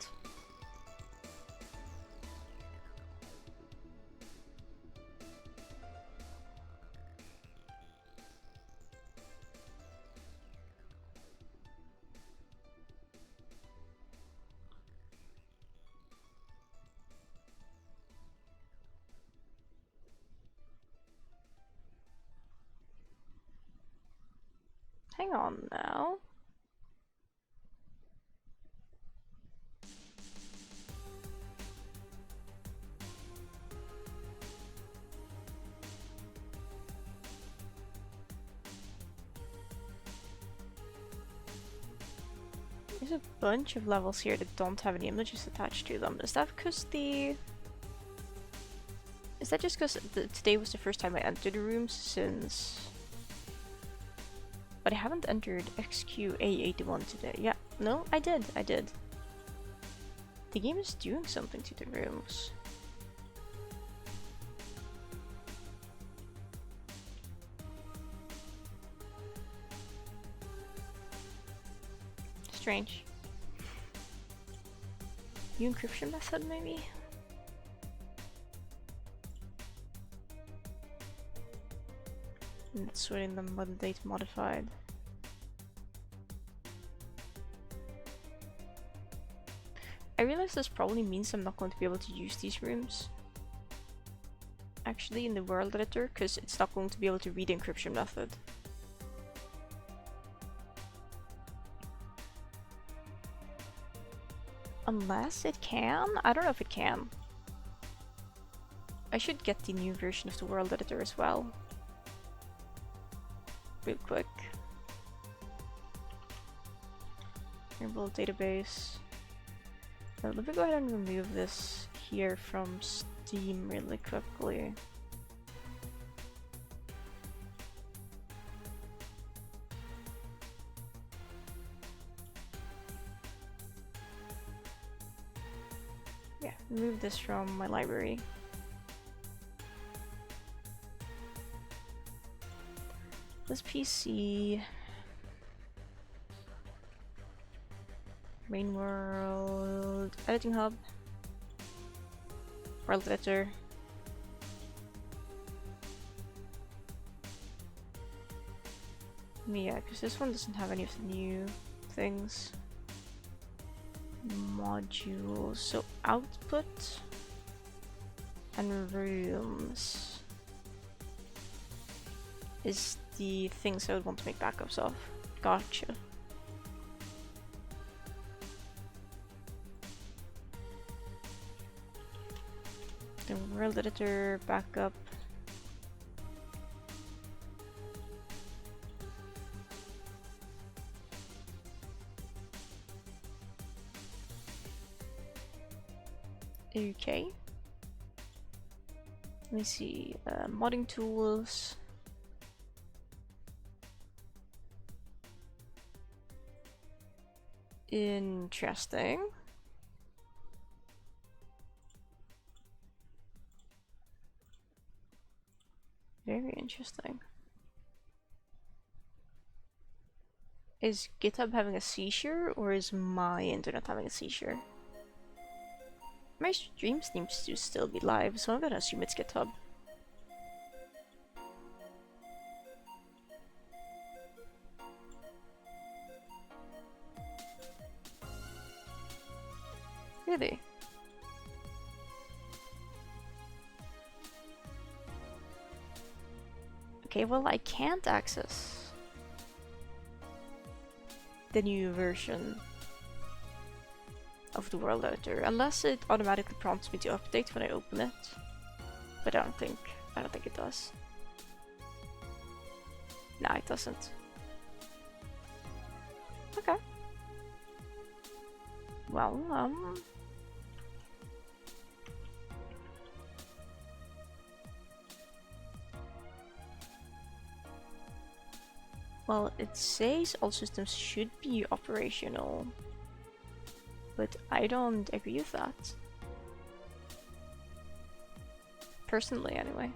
Speaker 1: Hang on now. There's a bunch of levels here that don't have any images attached to them. Is that because the... Is that just because today was the first time I entered the rooms since... But I haven't entered XQA81 today. Yeah, no, I did. The game is doing something to the rooms. Strange. New encryption method, maybe? And it's within the modern date modified. I realize this probably means I'm not going to be able to use these rooms actually in the world editor, because it's not going to be able to read the encryption method. Unless it can? I don't know if it can. I should get the new version of the world editor as well. Real quick. Enable database. Let me go ahead and remove this here from Steam really quickly. Yeah, remove this from my library. This PC. Main world. Editing hub. World editor. Yeah, because this one doesn't have any of the new things. Modules. So output and rooms is the things I would want to make backups of. Gotcha. The world editor backup. Okay. Let me see. Modding tools. Interesting. Very interesting. Is GitHub having a seizure, or is my internet having a seizure? My stream seems to still be live, so I'm gonna assume it's GitHub. Really? Okay, well, I can't access the new version of the world editor unless it automatically prompts me to update when I open it. But I don't think it does. Nah, it doesn't. Okay. Well, well, it says all systems should be operational, but I don't agree with that. Personally, anyway.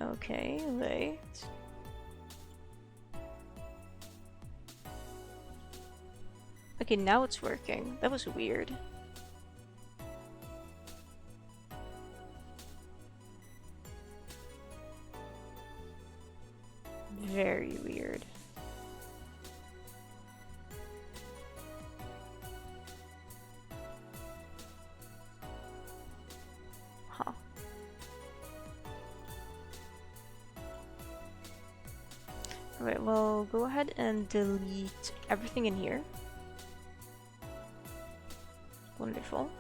Speaker 1: Okay, wait. Okay, now it's working. That was weird. Very weird. Huh. Alright, well, go ahead and delete everything in here. Wonderful.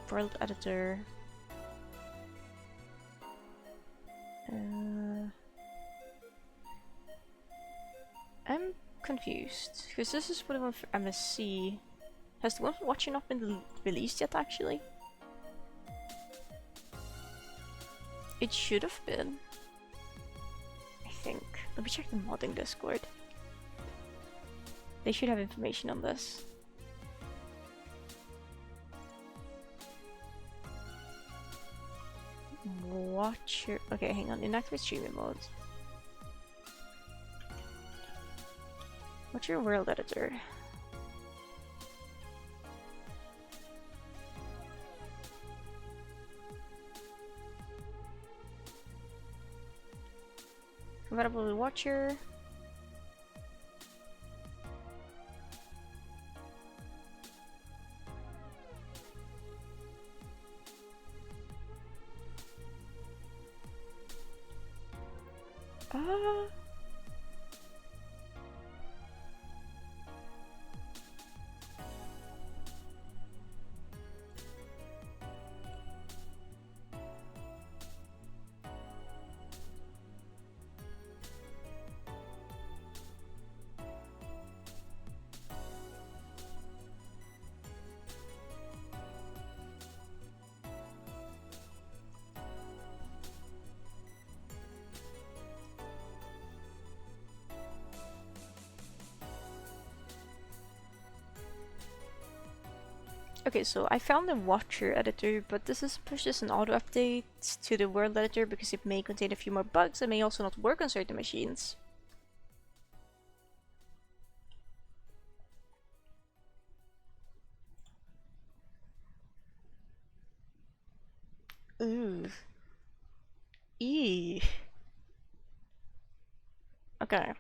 Speaker 1: World editor. I'm confused because this is what I want for MSC. Has the one for watching not been released yet, actually? It should have been. I think. Let me check the modding Discord. They should have information on this. Watcher. Okay, hang on. Inactivate streaming mode. Watcher, World Editor. Compatible with Watcher. Okay, so I found the Watcher editor, but this is pushes an auto update to the World editor because it may contain a few more bugs and may also not work on certain machines. Ooh. Eee. Okay.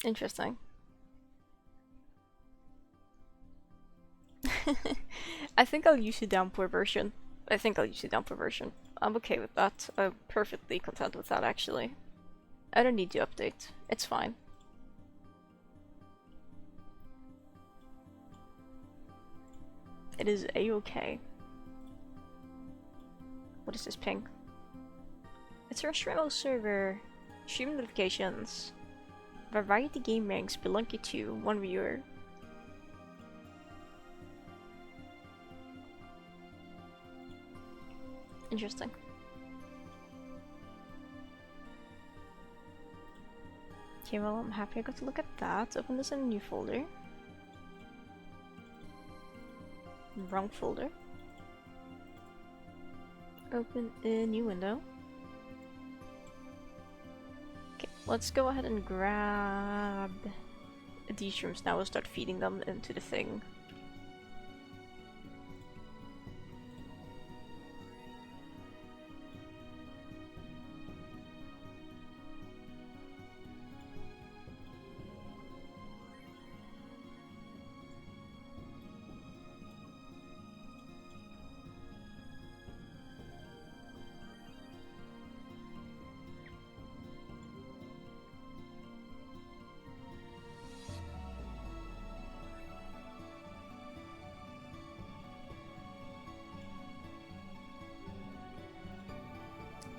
Speaker 1: Interesting. I think I'll use the downpour version. I'm okay with that. I'm perfectly content with that, actually. I don't need to update. It's fine. It is a-okay. What is this ping? It's our Shremo server. Stream notifications. Variety game ranks belonging to one viewer. Interesting. Okay, well, I'm happy I got to look at that. Open this in a new folder. Wrong folder. Open a new window. Okay, let's go ahead and grab these shrooms now and start feeding them into the thing.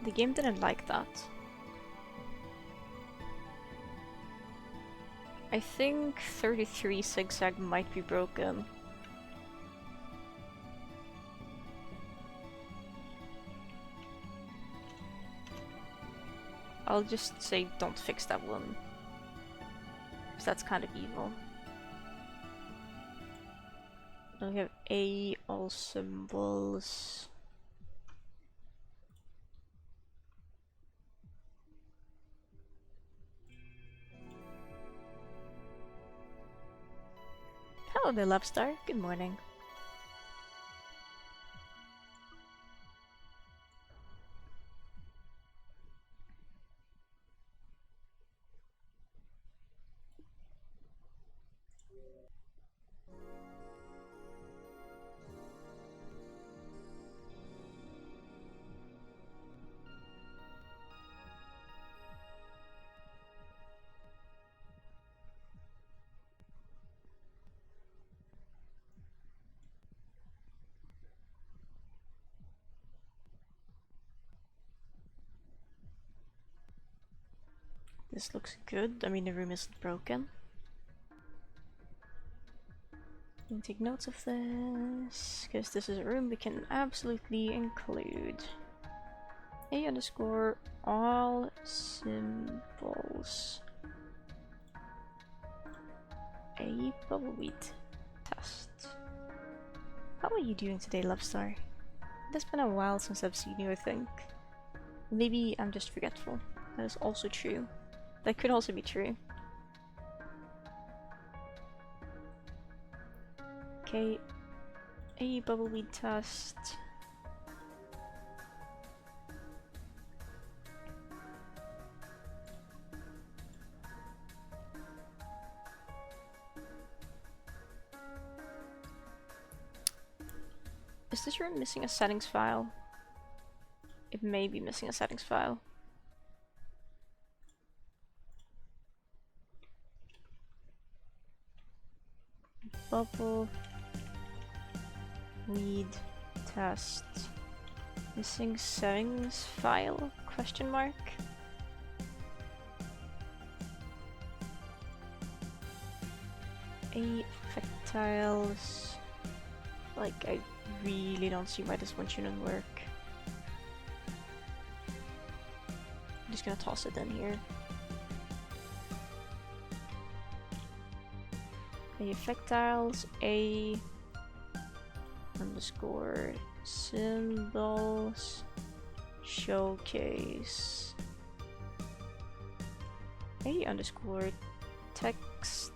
Speaker 1: The game didn't like that. I think 33 zigzag might be broken. I'll just say don't fix that one. Because that's kind of evil. Then we have A, all symbols. Hello there, Lovestar. Good morning. This looks good. I mean, the room isn't broken. Let me take notes of this, because this is a room we can absolutely include. A underscore all symbols. A bubbleweed test. How are you doing today, Lovestar? It's been a while since I've seen you, I think. Maybe I'm just forgetful. That is also true. That could also be true. Okay, a bubbleweed test. Is this room missing a settings file? It may be missing a settings file. Bubble weed test. Missing settings file? Question mark. Effectiles. Like, I really don't see why this one shouldn't work. I'm just gonna toss it in here. Effectiles, A underscore symbols showcase. A underscore text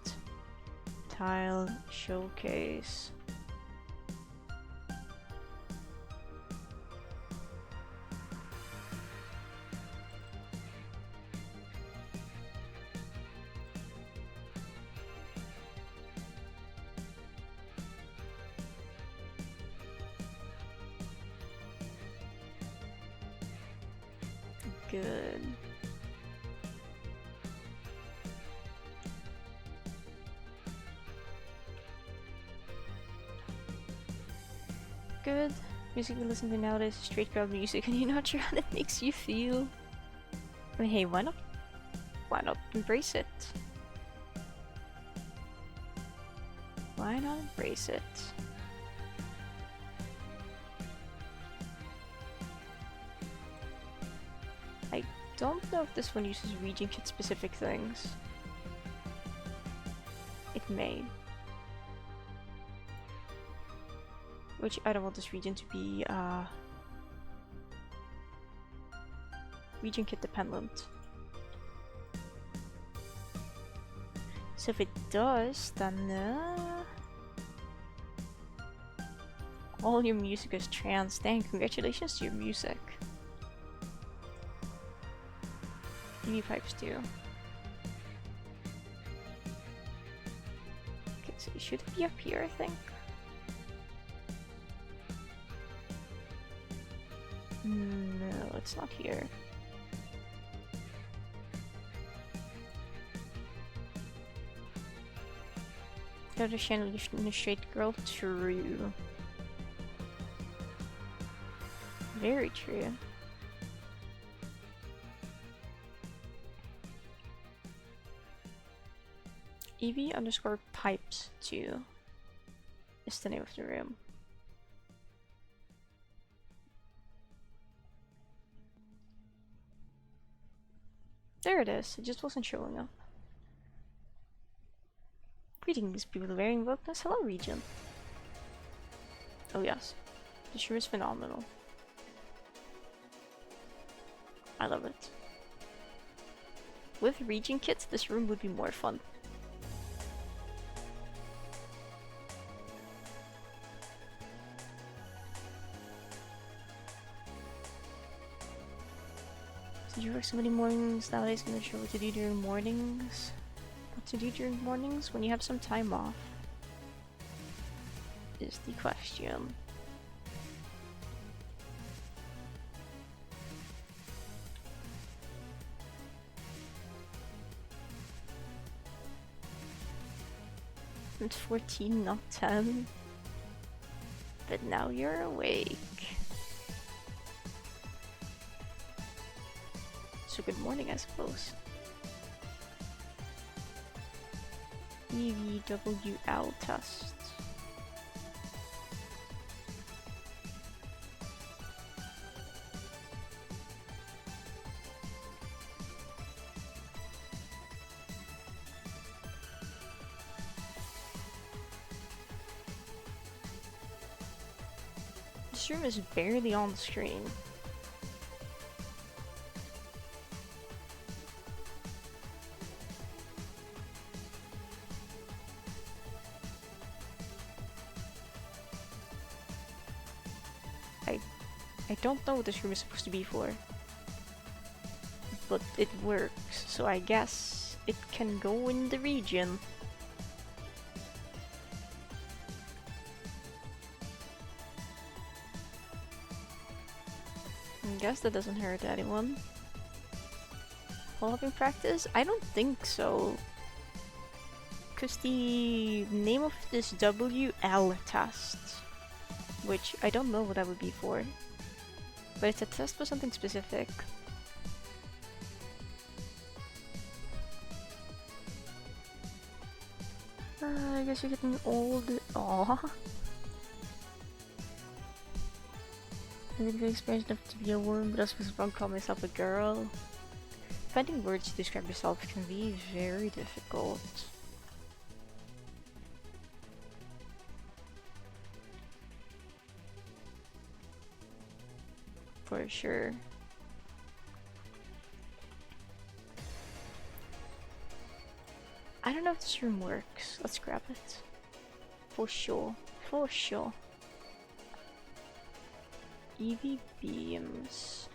Speaker 1: tile showcase. Good. Good. Music we listen to nowadays is straight crowd music, and you're not sure how that makes you feel. I mean, hey, why not? Why not embrace it? Why not embrace it? I don't know if this one uses region kit specific things. It may. Which I don't want this region to be region kit dependent. So if it does, then all your music is trans. Dang, congratulations to your music. TV pipes too. Okay, so it should be up here, I think. No, it's not here. Got a channel in a straight girl? True. Very true. EV underscore pipes 2 is the name of the room. There it is, it just wasn't showing up. Greetings, people wearing wokeness. Hello, region. Oh yes, this room is phenomenal. I love it. With region kits, this room would be more fun. Did you work so many mornings nowadays? I'm not sure what to do during mornings. What to do during mornings when you have some time off is the question. It's 14, not 10. But now you're awake. So good morning, I suppose. EVW Autust. This room is barely on the screen. I don't know what this room is supposed to be for. But it works, so I guess it can go in the region. I guess that doesn't hurt anyone. Hopping practice? I don't think so. Because the name of this Autust, which I don't know what that would be for, but it's a test for something specific. I guess you're getting old. Aww. I think the experience enough to be a woman, but also was wrong call myself a girl. Finding words to describe yourself can be very difficult. For sure. I don't know if this room works. Let's grab it. For sure. For sure. EV beams.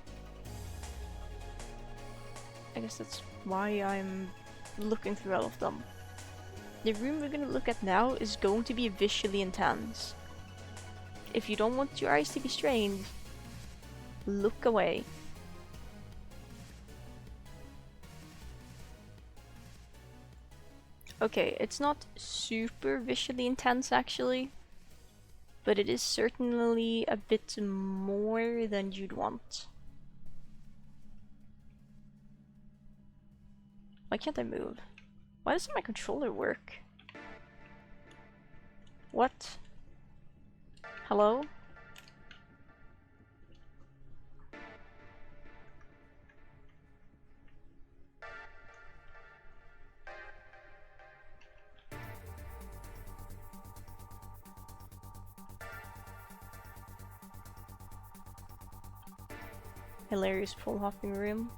Speaker 1: I guess that's why I'm looking through all of them. The room we're gonna look at now is going to be visually intense. If you don't want your eyes to be strained, look away. Okay, it's not super visually intense actually, but it is certainly a bit more than you'd want. Why can't I move? Why doesn't my controller work? What? Hello? Hilarious pole hopping room.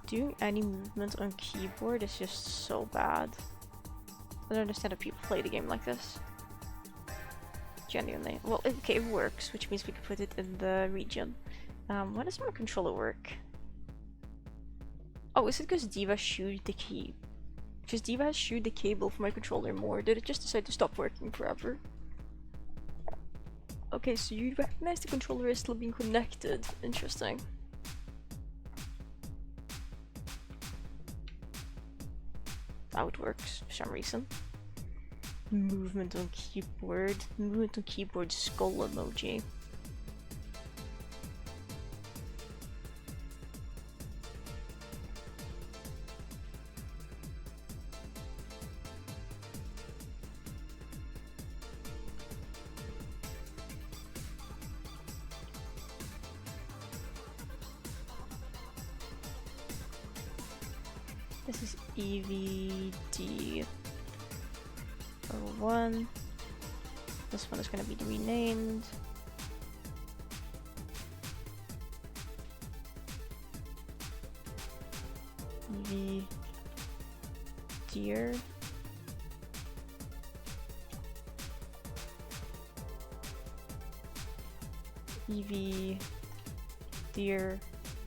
Speaker 1: Doing any movement on keyboard is just so bad. I don't understand how people play the game like this. Genuinely. Well, okay, it works, which means we can put it in the region. Why does my controller work? Oh, is it because Diva shooed the key? Because Diva has shooed the cable for my controller more. Did it just decide to stop working forever? Okay, so you recognize the controller is still being connected. Interesting. How it works for some reason. Movement on keyboard. Movement on keyboard skull emoji. This is EVD01. This one is going to be renamed. EV Deer. EV Deer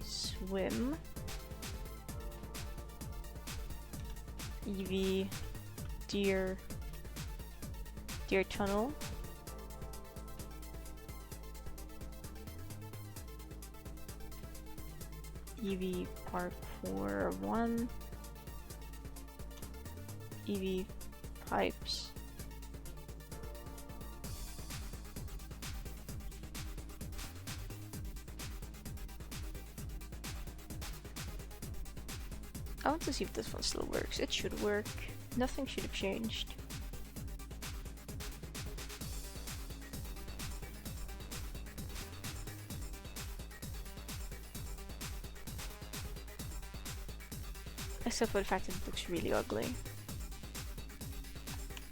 Speaker 1: Swim. EV Deer Tunnel. EV Parkour 1. EV Pipes. I want to see if this one still works. It should work. Nothing should have changed. Except for the fact that it looks really ugly.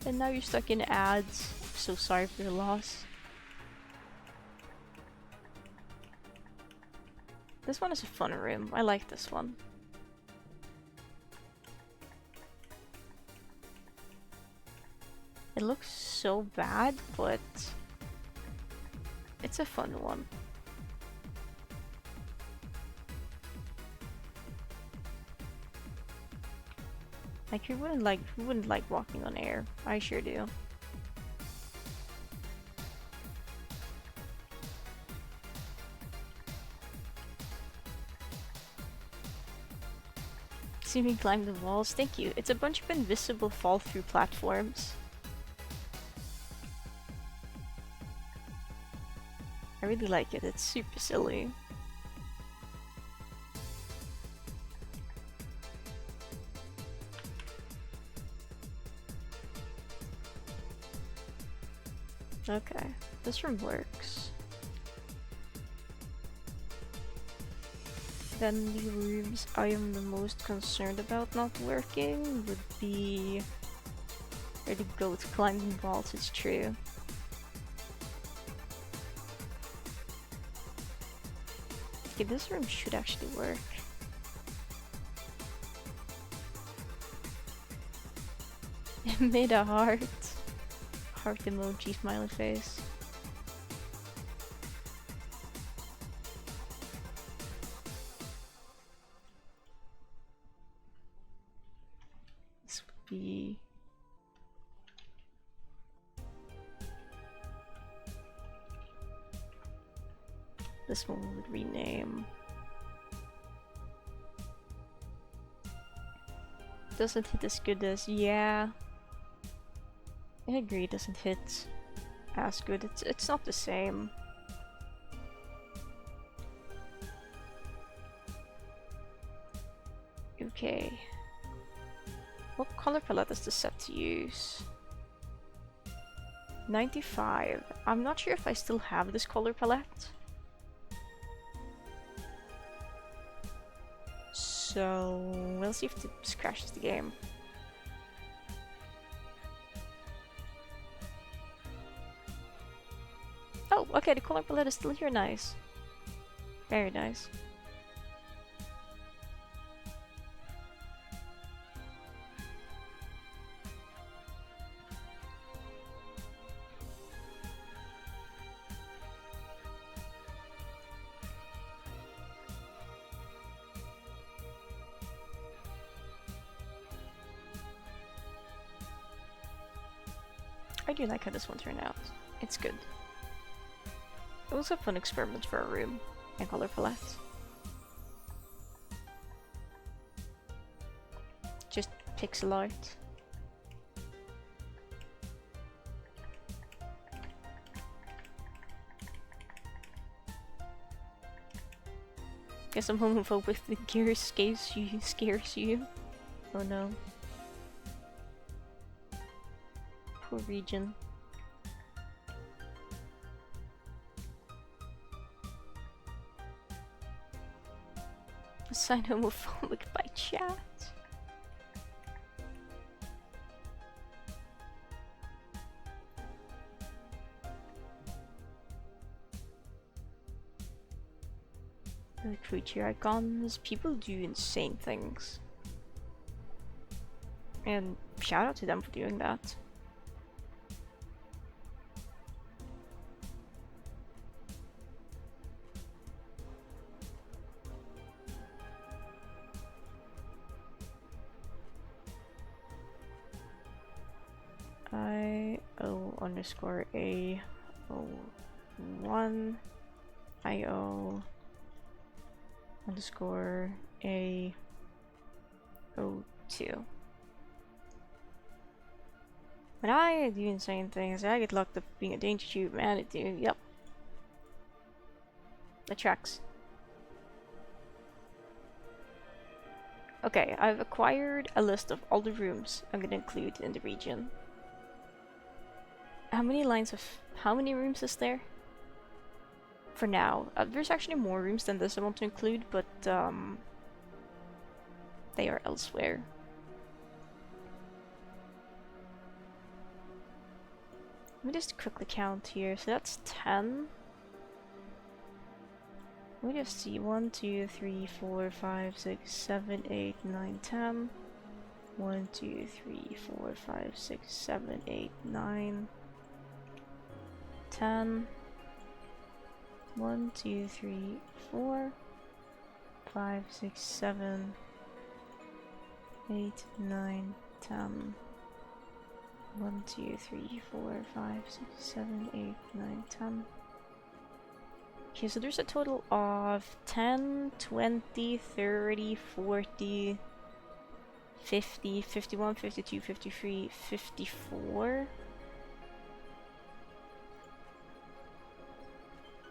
Speaker 1: And now you're stuck in ads. So sorry for your loss. This one is a fun room. I like this one. looks so bad, but it's a fun one. Like, who wouldn't like walking on air? I sure do. See me climb the walls? Thank you. It's a bunch of invisible fall-through platforms. I really like it. It's super silly. Okay, this room works. Then the rooms I am the most concerned about not working would be where the goat climbing walls, it's true. Okay, this room should actually work. It made a heart. Heart emoji, smiley face. This would be... This one would rename. Doesn't hit as good as... Yeah. I agree, it doesn't hit as good. It's not the same. Okay. What color palette is the set to use? 95. I'm not sure if I still have this color palette. So we'll see if this crashes the game. Oh, okay, the color palette is still here. Nice. Very nice. I do like how this one turned out. It's good. It was a fun experiment for a room and color palette. Just pixel art. Guess I'm homophobic if the gear scares you. Oh no. Poor region. Sign homophobic by chat. The creature icons, people do insane things. And shout out to them for doing that. IO_A01 IO_A02. When I do insane things, I get locked up being a danger tube, man. It do, yep. That tracks. Okay, I've acquired a list of all the rooms I'm gonna include in the region. How many rooms is there? For now. There's actually more rooms than this I want to include, but they are elsewhere. Let me just quickly count here. So that's 10. Let me just see. 1, 2, 3, 4, 5, 6, 7, 8, 9, 10. 1, 2, 3, 4, 5, 6, 7, 8, 9, 10. 1, 2, 3, 4, 5, 6, 7, 8, 9, 10. 1, 2, 3, 4, 5, 6, 7, 8, 9, 10. Okay, so there's a total of 10, 20, 30, 40, 50, 51, 52, 53, 54.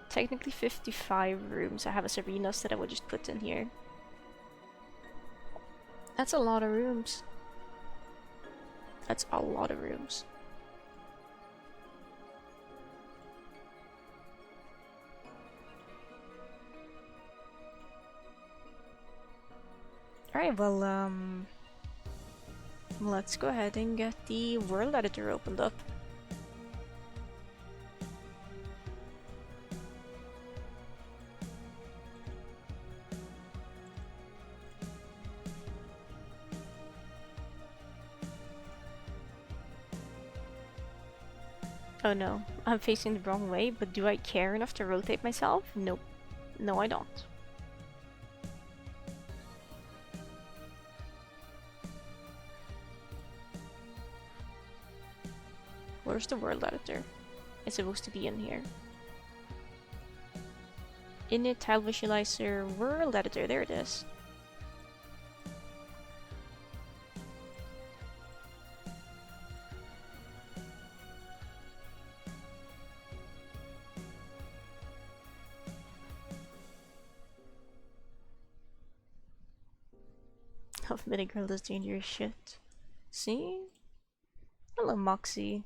Speaker 1: Technically 55 rooms I have as arenas that I would just put in here. That's a lot of rooms. That's a lot of rooms. Alright, well, let's go ahead and get the world editor opened up. Oh no, I'm facing the wrong way, but do I care enough to rotate myself? Nope. No, I don't. Where's the world editor? It's supposed to be in here. Init, tile visualizer, world editor, there it is. Half minute girl does dangerous shit. See? Hello, Moxie.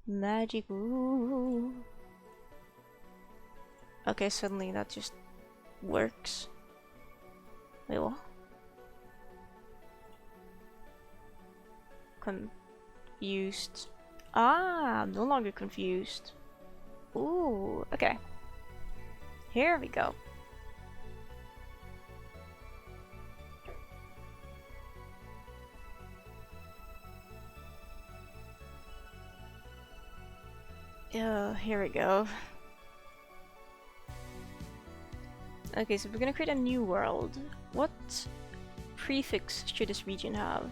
Speaker 1: Magic, ooh. Okay, suddenly that just works. Wait, what? Confused. Ah, I'm no longer confused. Ooh, okay. Here we go. Here we go. Okay, so we're gonna create a new world. What prefix should this region have?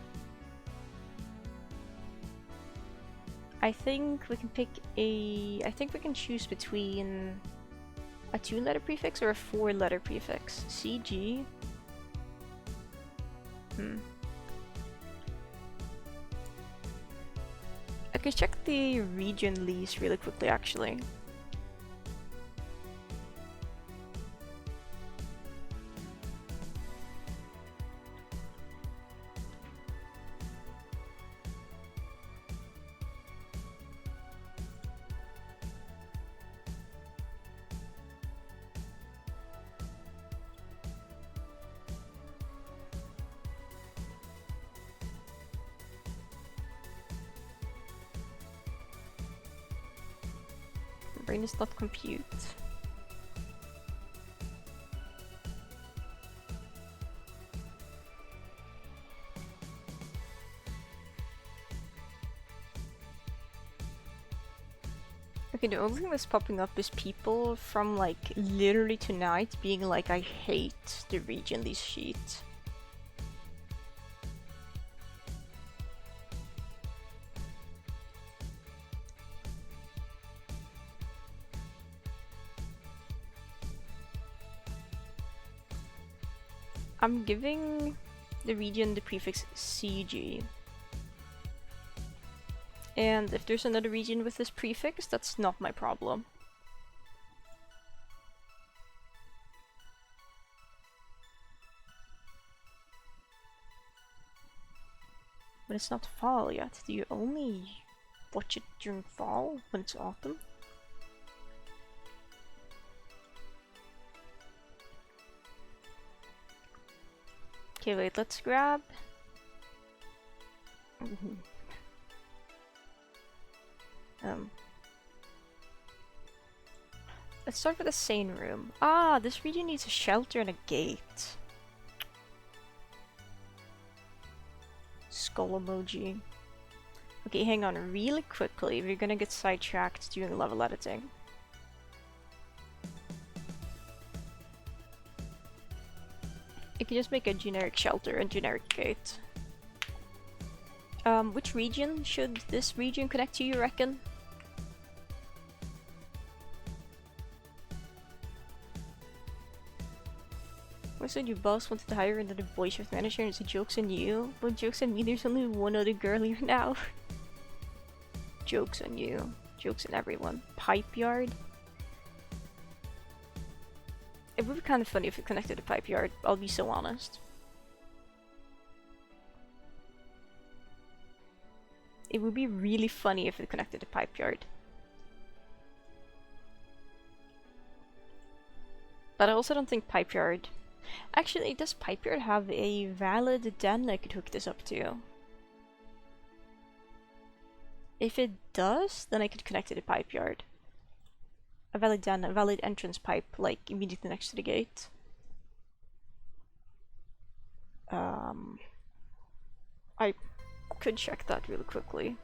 Speaker 1: I think we can pick a... I think we can choose between a 2-letter prefix or a 4-letter prefix. CG? I can check the region lease really quickly, actually. Brain does not compute. Okay, the only thing that's popping up is people from like literally tonight being like, I hate the region lease sheet. I'm giving the region the prefix CG. And if there's another region with this prefix, that's not my problem. But it's not fall yet. Do you only watch it during fall when it's autumn? Okay, wait, let's grab... let's start with the sane room. Ah, this region needs a shelter and a gate. skull emoji. Okay, hang on really quickly. We're gonna get sidetracked doing level editing. You can just make a generic shelter and generic gate. Which region should this region connect to, you reckon? I said your boss wanted to hire another voice shift manager and it's a joke's on you. But joke's on me, there's only one other girl here now. Joke's on you. Joke's on everyone. Pipe yard? It would be kind of funny if it connected to pipe yard, I'll be so honest. It would be really funny if it connected to pipe yard. But I also don't think pipe yard... Actually, does pipe yard have a valid den I could hook this up to? If it does, then I could connect it to pipe yard. A valid den, a valid entrance pipe, like immediately next to the gate. I could check that really quickly.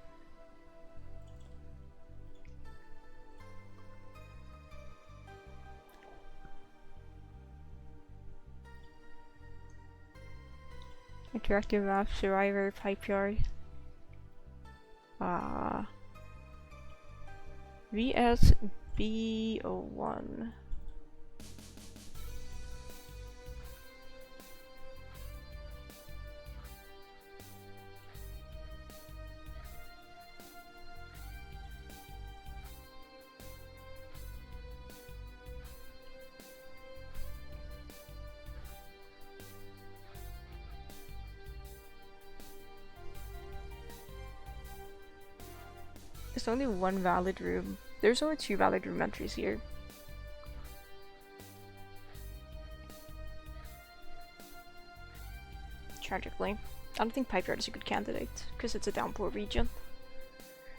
Speaker 1: Interactive map, survivor, pipe yard. VSB01. There's only one valid room. There's only 2 valid room entries here. Tragically. I don't think Pipe Yard is a good candidate, because it's a downpour region.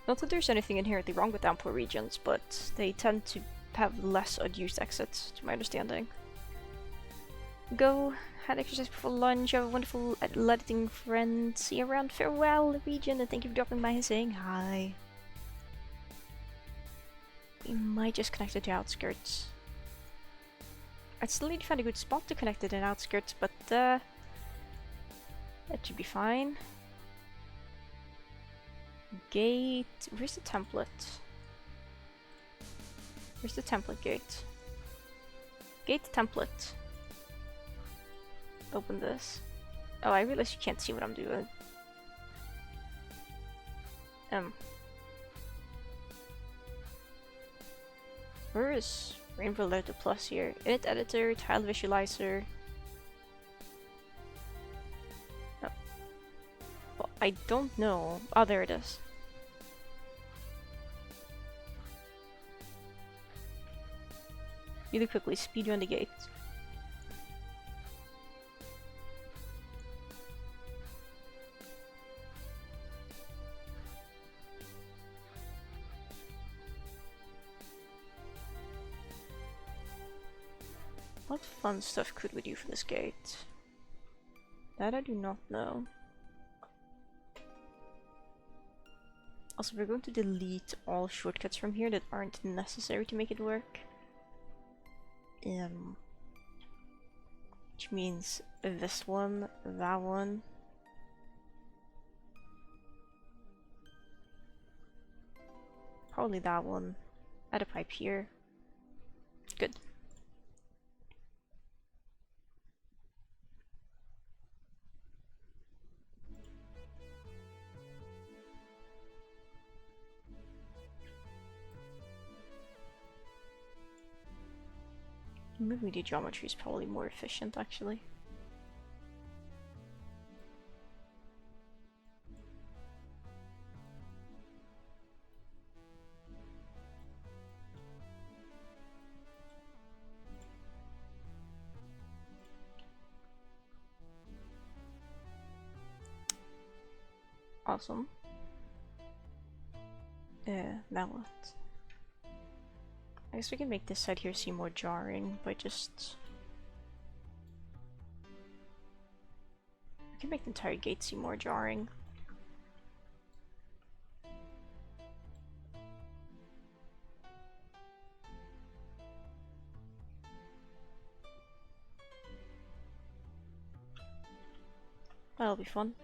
Speaker 1: Not that there's anything inherently wrong with downpour regions, but they tend to have less unused exits, to my understanding. Go, had exercise before lunch, have a wonderful editing friend, see you around, farewell region, and thank you for dropping by and saying hi. We might just connect it to outskirts. I'd still need to find a good spot to connect it in outskirts, but that should be fine. Gate. Where's the template? Where's the template gate? Gate template. Open this. Oh, I realize you can't see what I'm doing. Where is Rainbow Letter Plus here? Init editor, tile visualizer. Oh. Well, I don't know. Oh, there it is. Really quickly, speedrun the gate. What fun stuff could we do for this gate? That I do not know. Also, we're going to delete all shortcuts from here that aren't necessary to make it work. Which means this one, that one. Probably that one. Add a pipe here. Good. Moving the geometry is probably more efficient, actually. Awesome. Now what? I guess we can make this side here seem more jarring by just... We can make the entire gate seem more jarring. That'll be fun.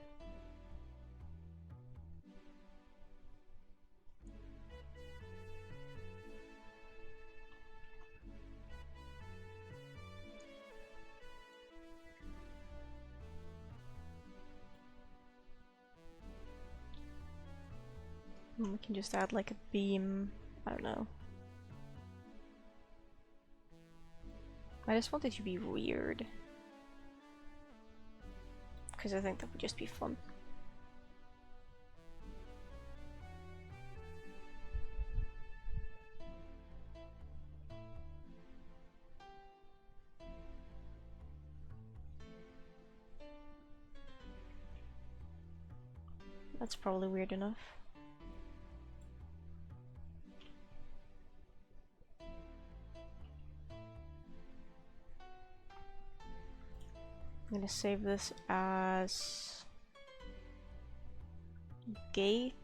Speaker 1: We can just add like a beam. I don't know. I just want it to be weird. Because I think that would just be fun. That's probably weird enough. I'm gonna save this as gate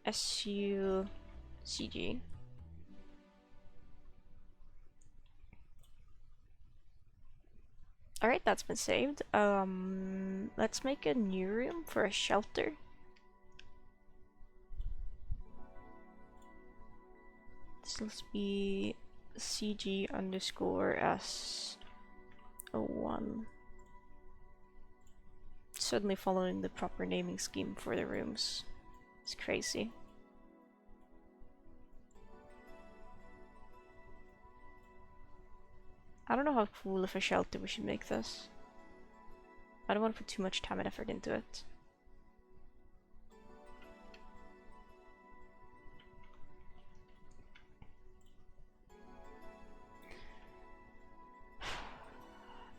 Speaker 1: SUCG. Alright, that's been saved. Let's make a new room for a shelter. This must be CG_S01. Suddenly following the proper naming scheme for the rooms. It's crazy. I don't know how cool of a shelter we should make this. I don't want to put too much time and effort into it.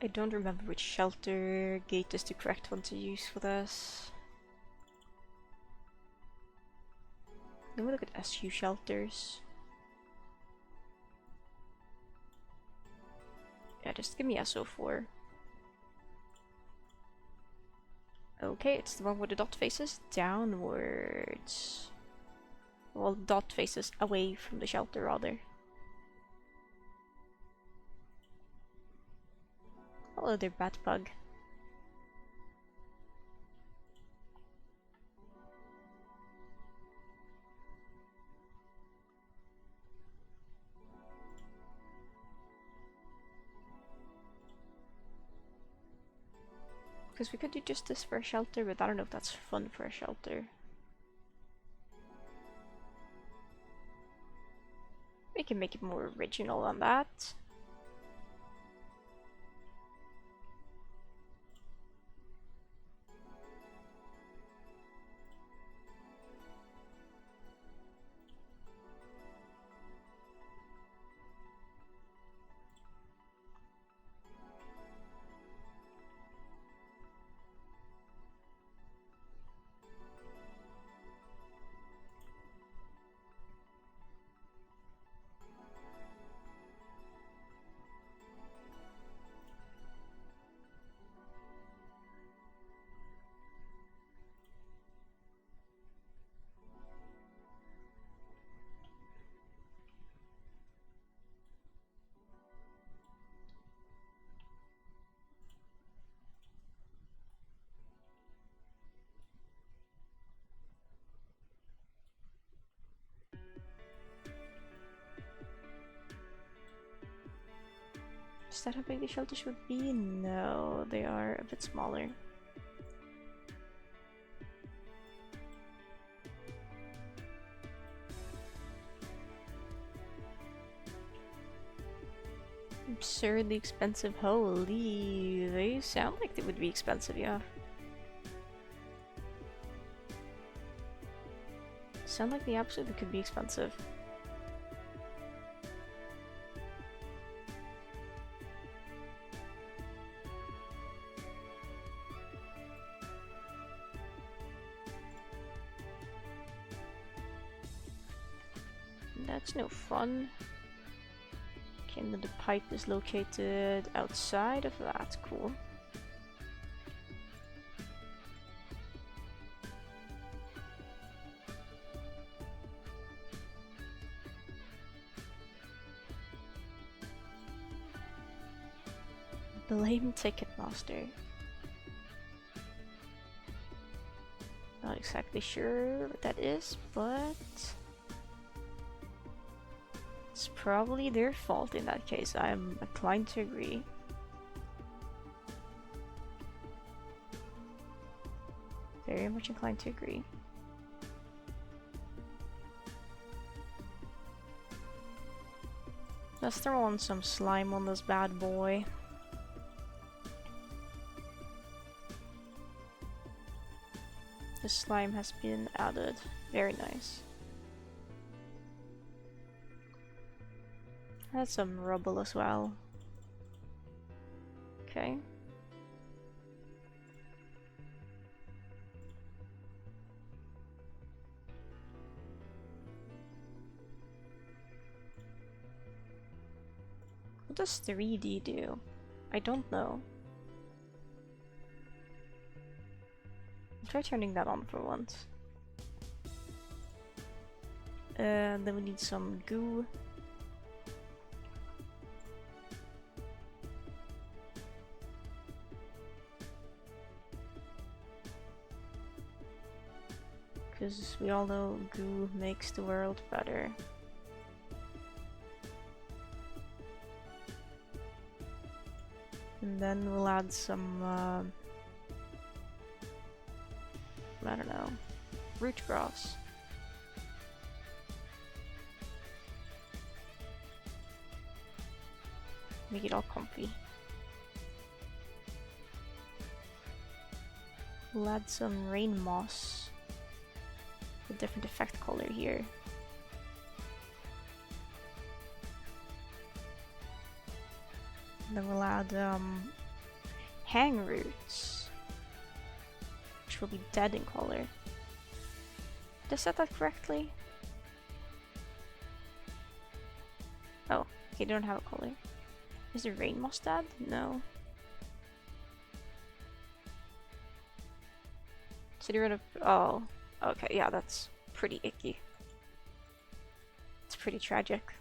Speaker 1: I don't remember which shelter gate is the correct one to use for this. Let me look at SU shelters. Yeah, just give me SO4. Okay, it's the one with the dot faces downwards. Well, dot faces away from the shelter, rather. Hello there, bat bug. Because we could do just this for a shelter, but I don't know if that's fun for a shelter. We can make it more original than that. Is that how big the shelters would be? No, they are a bit smaller. Absurdly expensive. Holy, they sound like they would be expensive, yeah. Sound like they absolutely could be expensive. That's no fun. Okay, and then the pipe is located outside of that. Cool. Blame Ticketmaster. exactly sure what that is, but it's probably their fault in that case. I'm inclined to agree. Very much inclined to agree. Let's throw on some slime on this bad boy. The slime has been added. Very nice. Add some rubble as well. Okay. What does 3D do? I don't know. Try turning that on for once. And then we need some goo. Because we all know goo makes the world better. And then we'll add some, I don't know, root grass. Make it all comfy. We'll add some rain moss. A different effect color here. And then we'll add hang roots, which will be dead in color. Did I set that correctly? Oh, okay, they don't have a color. Is the rain moss dead? No. So you're gonna. Oh, okay, yeah, that's pretty icky. It's pretty tragic.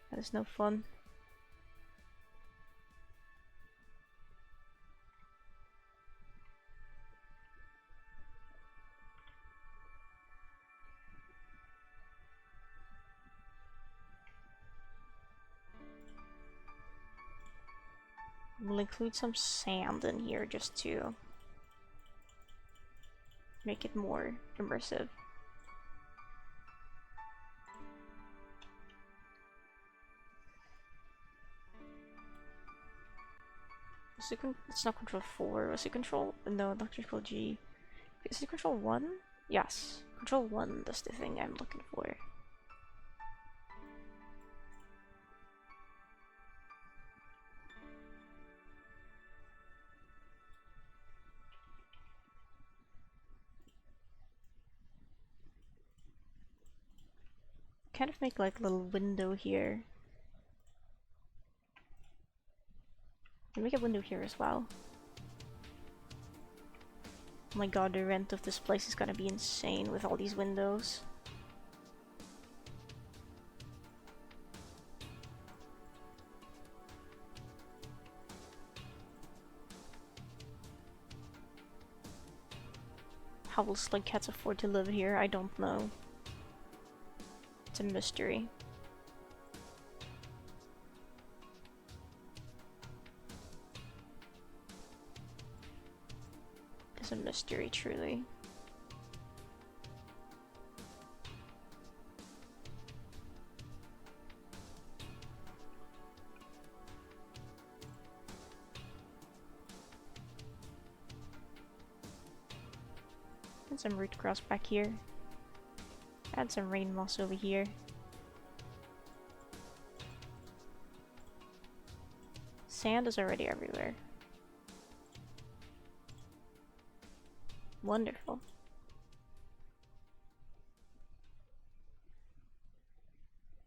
Speaker 1: That is no fun. We'll include some sand in here just to make it more immersive. It's not control 4. Was it control? No, not control G. Is it control 1? Yes. Control 1 does the thing I'm looking for. Kind of make like a little window here. And make a window here as well. Oh my god, the rent of this place is gonna be insane with all these windows. How will slug cats afford to live here? I don't know. It's a mystery. It's a mystery, truly. And some root grass back here. Add some rain moss over here. Sand is already everywhere. Wonderful.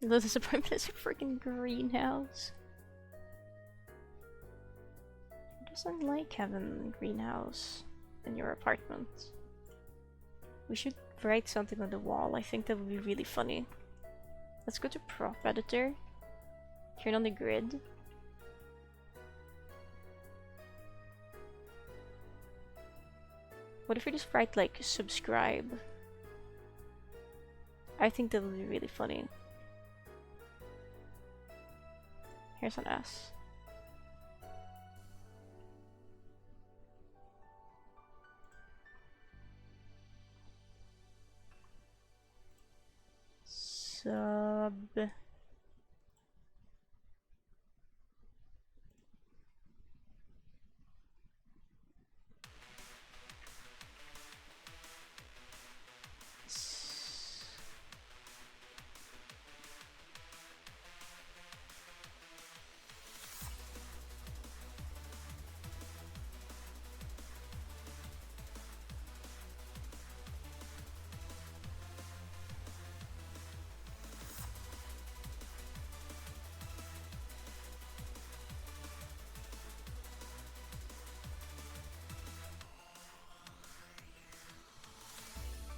Speaker 1: The disappointment is a freaking greenhouse. Who doesn't like having a greenhouse in your apartment? We should write something on the wall. I think that would be really funny. Let's go to prop editor. Turn on the grid. What if we just write like subscribe? I think that would be really funny. Here's an S. Sub.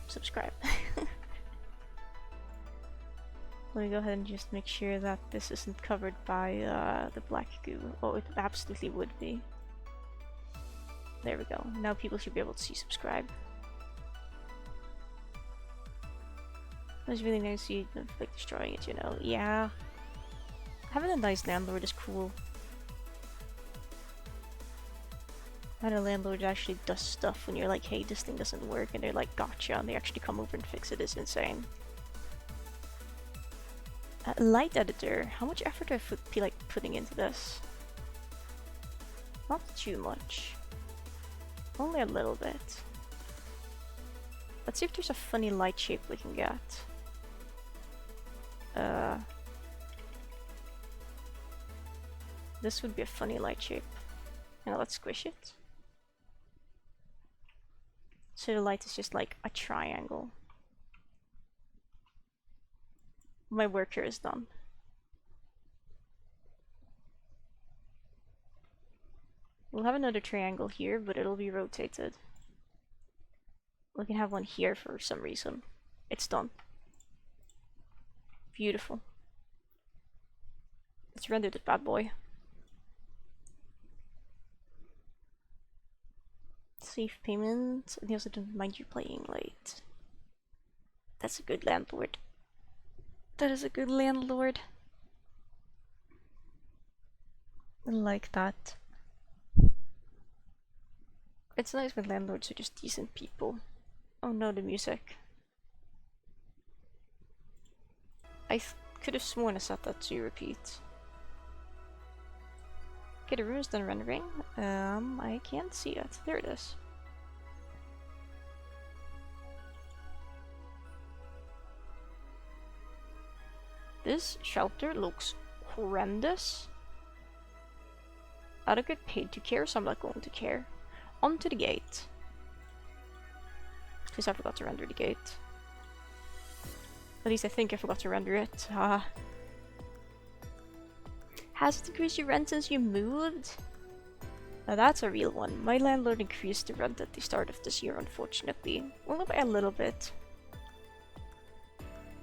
Speaker 1: Subscribe. Let me go ahead and just make sure that this isn't covered by the black goo. Oh, it absolutely would be. There we go. Now people should be able to see subscribe. It was really nice to see like destroying it, you know. Yeah. Having a nice landlord is cool. Having a landlord actually does stuff when you're like, hey, this thing doesn't work, and they're like, gotcha, and they actually come over and fix it is insane. Light editor. How much effort do I feel like putting into this? Not too much. Only a little bit. Let's see if there's a funny light shape we can get. This would be a funny light shape. Now let's squish it. So the light is just like a triangle. My work here is done. We'll have another triangle here, but it'll be rotated. We can have one here for some reason. It's done. Beautiful. Let's render this bad boy. Safe payment. And he also doesn't mind you playing late. That's a good landlord. That is a good landlord. I like that. It's nice when landlords are just decent people. Oh no, the music. I could have sworn I set that to repeat. Okay, the room is done rendering. I can't see it. There it is. This shelter looks horrendous. I don't get paid to care, so I'm not going to care. Onto the gate. Because I forgot to render the gate. At least I think I forgot to render it. Has it increased your rent since you moved? Now that's a real one. My landlord increased the rent at the start of this year, unfortunately. Only by a little bit.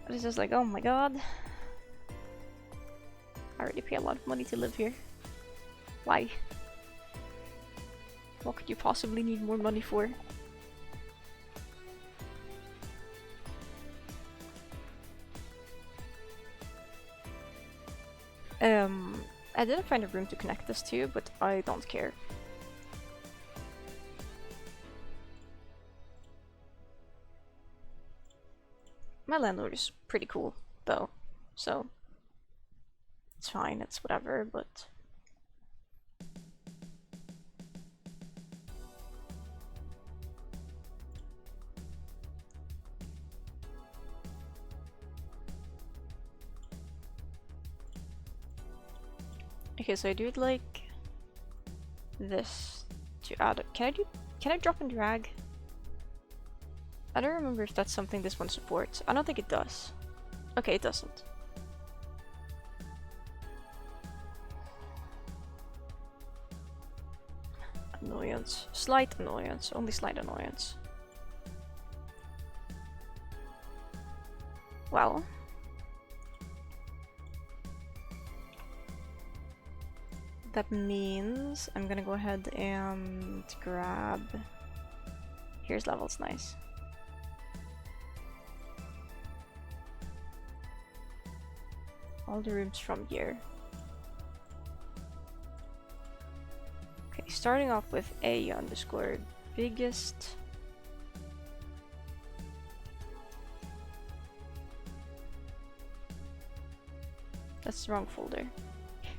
Speaker 1: But it's just like, oh my god. I already pay a lot of money to live here. Why? What could you possibly need more money for? I didn't find a room to connect this to, but I don't care. My landlord is pretty cool, though, so it's fine, it's whatever, but... Okay, so I do it like this to add it. Can I drop and drag? I don't remember if that's something this one supports. I don't think it does. Okay, it doesn't. Annoyance. Slight annoyance. Only slight annoyance. Well. That means I'm gonna go ahead and grab Here's levels, nice. All the rooms from here. Okay, starting off with A underscore biggest. That's the wrong folder.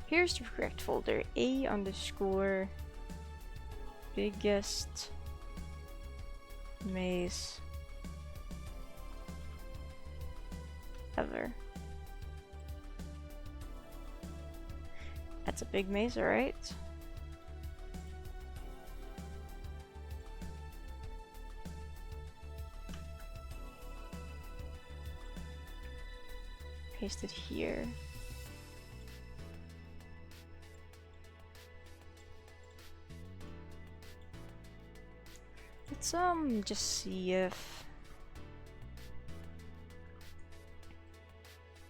Speaker 1: Here's the correct folder. A underscore biggest maze ever. That's a big maze, alright. Paste it here. Let's just see if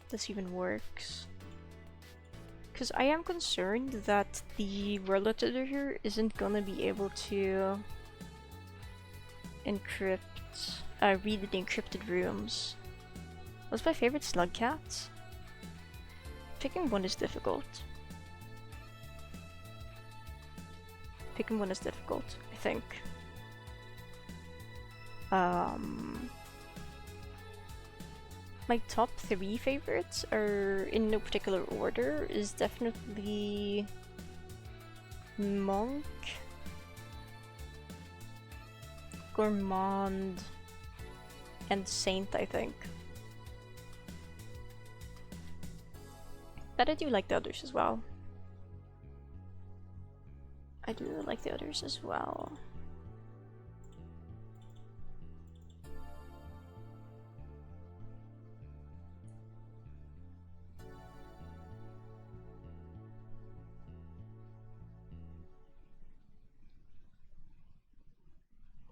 Speaker 1: this even works. Because I am concerned that the world editor here isn't gonna be able to encrypt, read the encrypted rooms. What's my favorite? Slug cats? Picking one is difficult. Picking one is difficult, I think. My top 3 favorites are in no particular order, is definitely Monk, Gourmand, and Saint, I think. But I do like the others as well. I do like the others as well.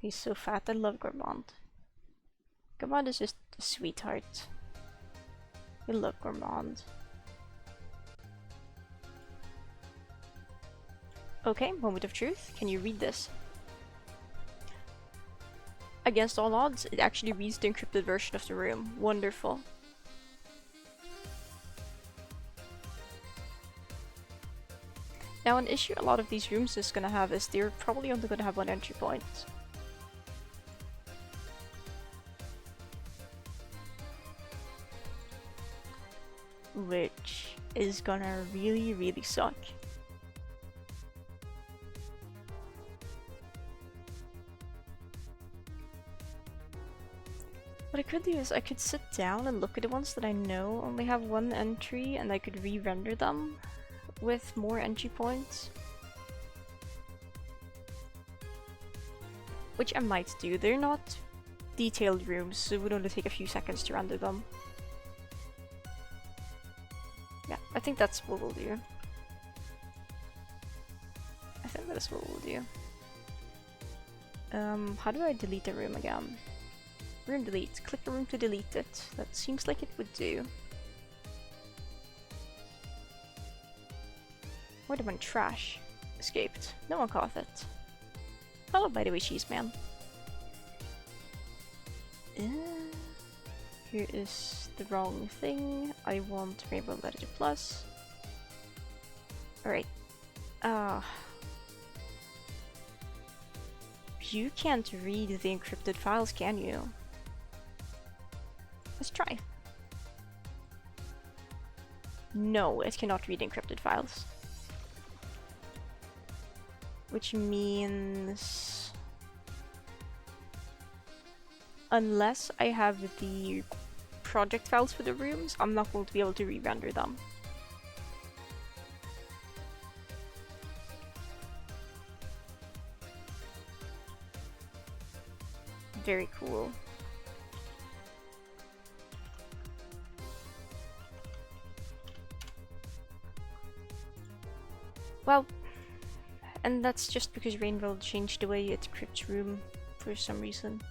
Speaker 1: He's so fat, I love Gourmand. Gourmand is just a sweetheart. We love Gourmand. Okay, moment of truth. Can you read this? Against all odds, it actually reads the encrypted version of the room. Wonderful. Now, an issue a lot of these rooms is gonna have is they're probably only gonna have one entry point. Which is gonna really suck. What I could do is I could sit down and look at the ones that I know only have one entry and I could re-render them with more entry points. Which I might do. They're not detailed rooms, so it would only take a few seconds to render them. Yeah, I think that's what we'll do. I think that's what we'll do. How do I delete a room again? Room delete. Click the room to delete it. That seems like it would do. Where did my trash escaped? No one caught it. Oh, by the way, cheese man. Here is the wrong thing. I want Rainbow Editor Plus. Alright. You can't read the encrypted files, can you? Let's try. No, it cannot read encrypted files. Which means... unless I have the project files for the rooms, I'm not going to be able to re-render them. Very cool. Well, and that's just because Rainbow changed the way it encrypts room for some reason.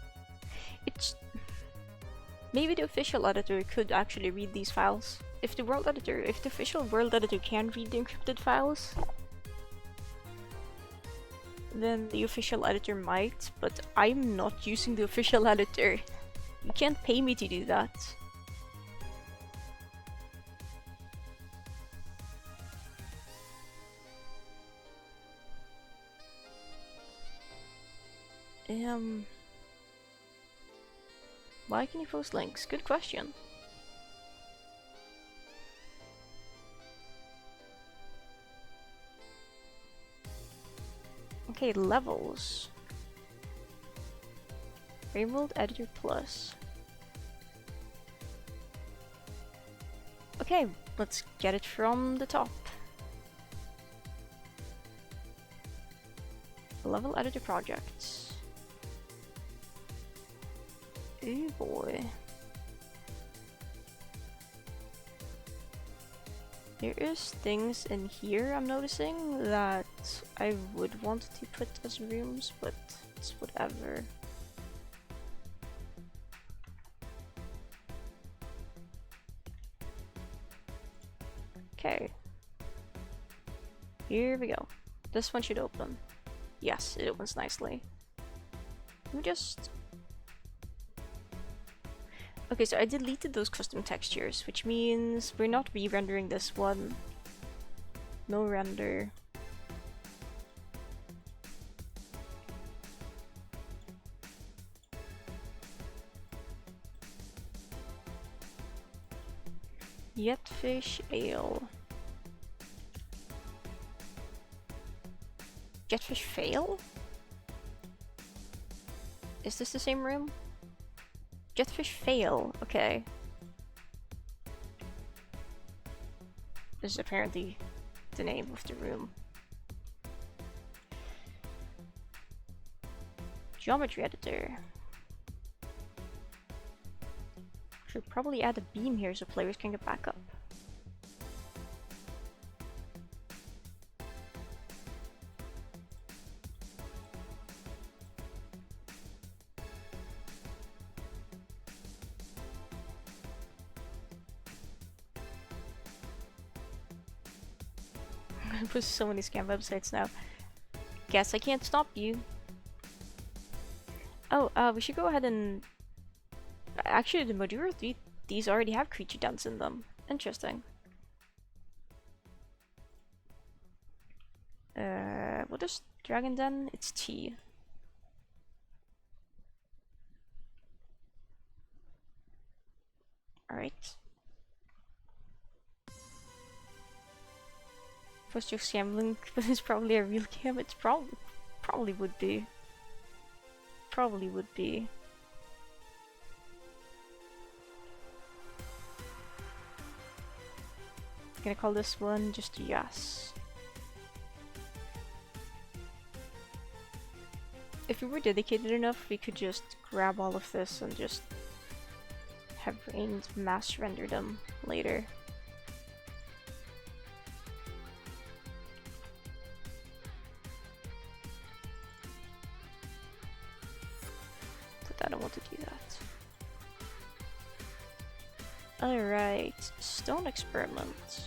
Speaker 1: It's... maybe the official editor could actually read these files. If the official world editor can read the encrypted files, then the official editor might, but I'm not using the official editor. You can't pay me to do that. Why can you post links? Good question. Okay, levels. Frameworld Editor Plus. Okay, let's get it from the top. Level Editor Projects. Oh boy. There is things in here I'm noticing that I would want to put as rooms, but it's whatever. Okay. Here we go. This one should open. Yes, it opens nicely. Let me just... Okay, so I deleted those custom textures, which means we're not re-rendering this one. No render. Jetfish Ale. Jetfish Fail? Is this the same room? Jetfish Fail, okay. This is apparently the name of the room. Geometry editor. Should probably add a beam here so players can get back up. There's so many scam websites now. Guess I can't stop you. Oh, we should go ahead and... Actually, the majority these already have creature dens in them. Interesting. What is Dragon Den? It's T. Alright. Post your scam link, but it's probably a real game. It's probably would be. Probably would be. Gonna call this one just yes. If we were dedicated enough, we could just grab all of this and just have Rain mass render them later. But I don't want to do that. Alright, stone experiment.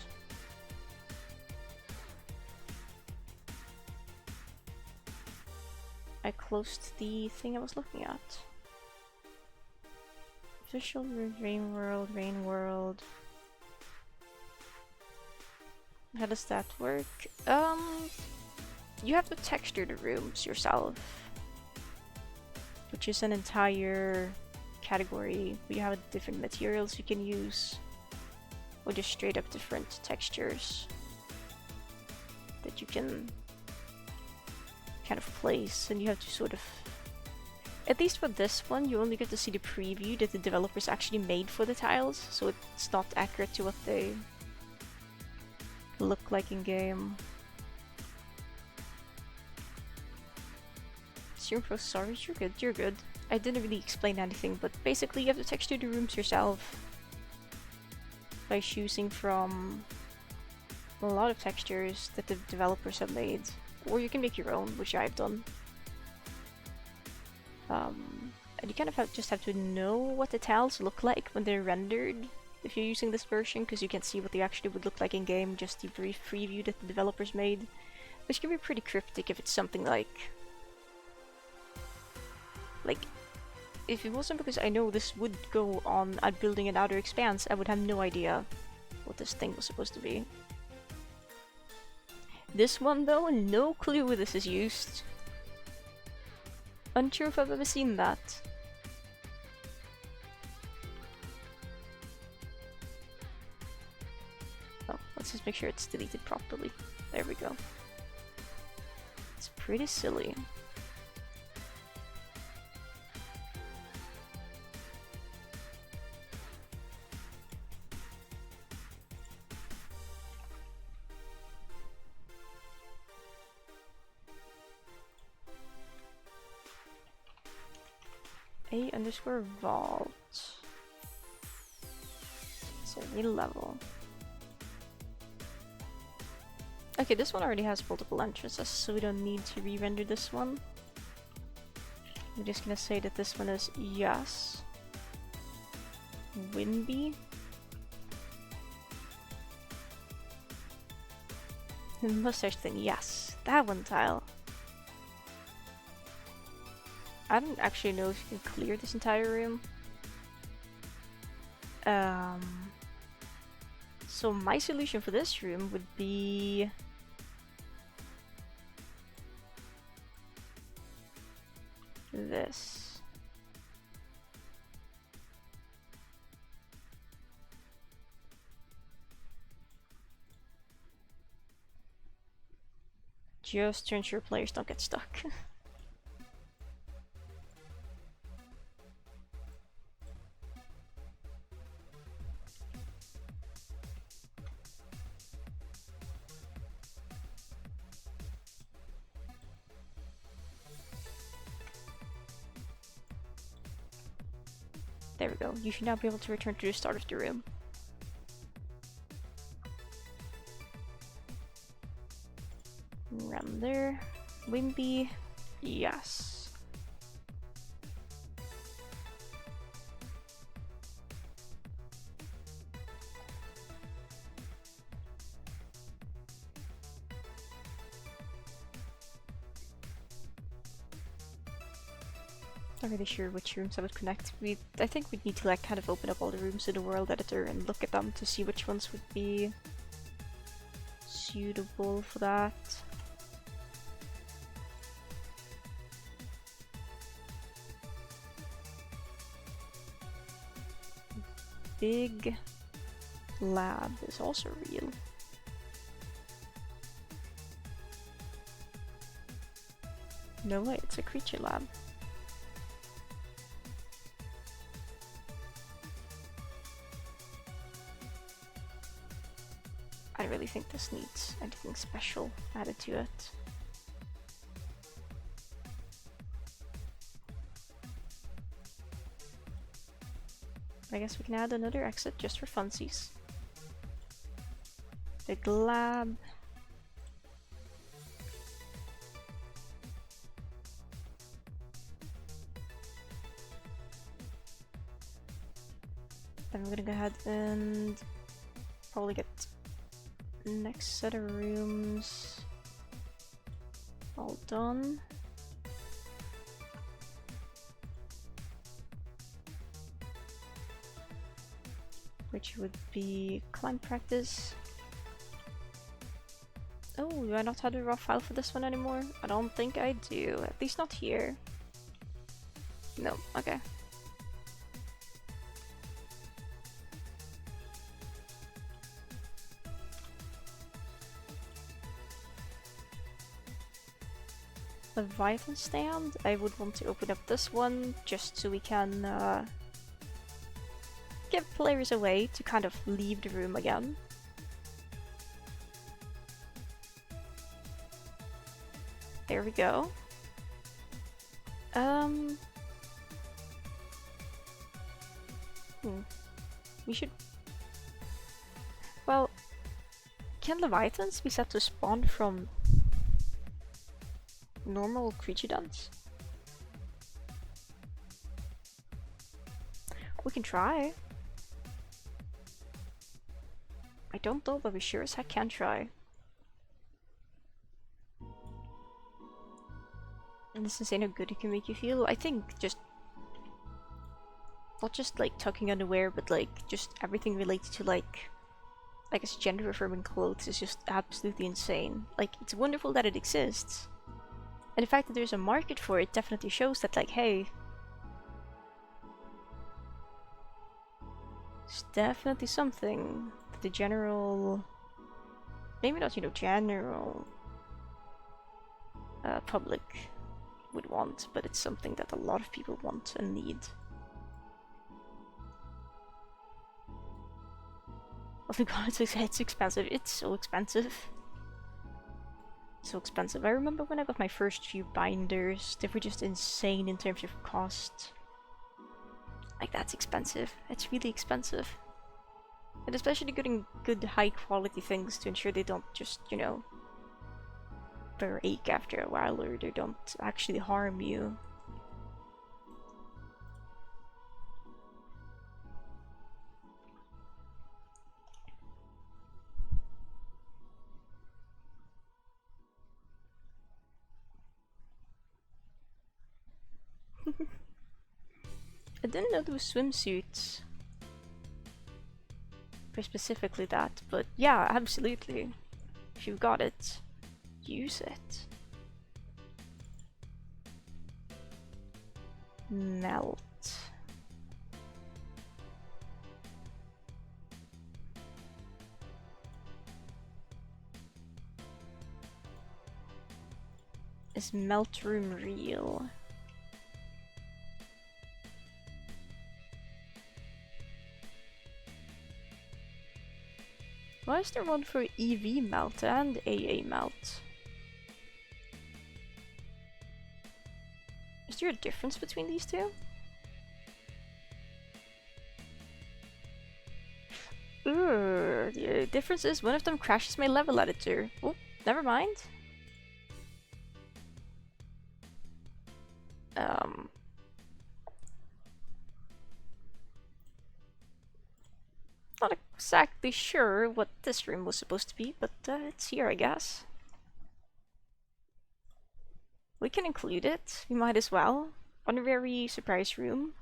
Speaker 1: I closed the thing I was looking at. Official rain world. How does that work? You have to texture the rooms yourself, which is an entire category. We have different materials you can use, or just straight up different textures that you can kind of place, and you have to sort of, at least for this one, you only get to see the preview that the developers actually made for the tiles, so it's not accurate to what they look like in game. Sorry, you're good. I didn't really explain anything, but basically you have to texture the rooms yourself by choosing from a lot of textures that the developers have made. Or you can make your own, which I've done. And you kind of just have to know what the tiles look like when they're rendered if you're using this version, because you can see what they actually would look like in game, just the brief preview that the developers made, which can be pretty cryptic if it's something like Like, if it wasn't because I know this would go on at building an outer expanse, I would have no idea what this thing was supposed to be. This one though, no clue where this is used. Unsure if I've ever seen that. Oh, let's just make sure it's deleted properly. There we go. It's pretty silly. A_vault. So new level. Okay, this one already has multiple entrances, so we don't need to re-render this one. We're just gonna say that this one is yes. Winby. Mustache thing, yes. That one tile. I don't actually know if you can clear this entire room. So my solution for this room would be this. Just to ensure players don't get stuck. There we go. You should now be able to return to the start of the room. Render. Wimpy. Yes. Not really sure which rooms I would connect. I think we'd need to like kind of open up all the rooms in the world editor and look at them to see which ones would be suitable for that. Big lab is also real. No way, it's a creature lab. I don't really think this needs anything special added to it. I guess we can add another exit just for funsies. Big lab. Then we're gonna go ahead and probably get next set of rooms all done. Which would be climb practice. Oh, do I not have a raw file for this one anymore? I don't think I do, at least not here. No, okay. Leviathan stand, I would want to open up this one just so we can give players a way to kind of leave the room again. There we go. We should... Well, can Leviathans be set to spawn from normal creature dens? We can try. I don't know, but we sure as heck can try. And it's insane how good it can make you feel. I think just not just like tucking underwear, but like just everything related to like I guess gender affirming clothes is just absolutely insane. Like it's wonderful that it exists. And the fact that there's a market for it definitely shows that like, hey, it's definitely something that the general, maybe not, general public would want, but it's something that a lot of people want and need. Oh my god, it's expensive. It's so expensive. So expensive. I remember when I got my first few binders, they were just insane in terms of cost. Like, that's expensive. It's really expensive. And especially getting good high quality things to ensure they don't just, break after a while or they don't actually harm you. I didn't know there was swimsuits for specifically that, but yeah, absolutely. If you've got it, use it. Melt. Is melt room real? Why is there one for EV melt and AA melt? Is there a difference between these two? Ooh, the difference is one of them crashes my level editor. Oh, never mind. Not exactly sure what this room was supposed to be, but it's here, I guess. We can include it. We might as well. Honorary surprise room.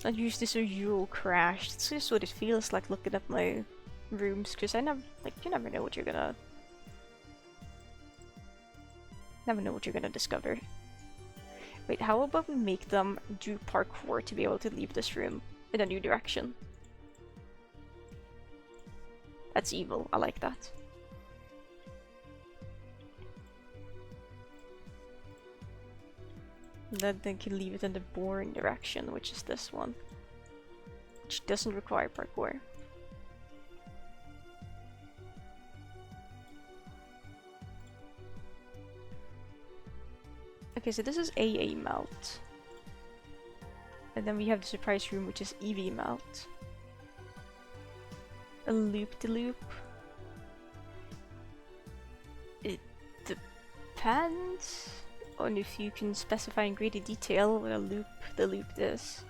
Speaker 1: I use this usual crash. It's just what it feels like looking at my rooms, because I never, like, you never know what you're gonna discover. Wait, how about we make them do parkour to be able to leave this room in a new direction? That's evil. I like that. Then they can leave it in the boring direction, which is this one. Which doesn't require parkour. Okay, so this is AA melt. And then we have the surprise room, which is EV melt. A loop-de-loop. It depends on if you can specify in greater detail what a loop-de-loop is.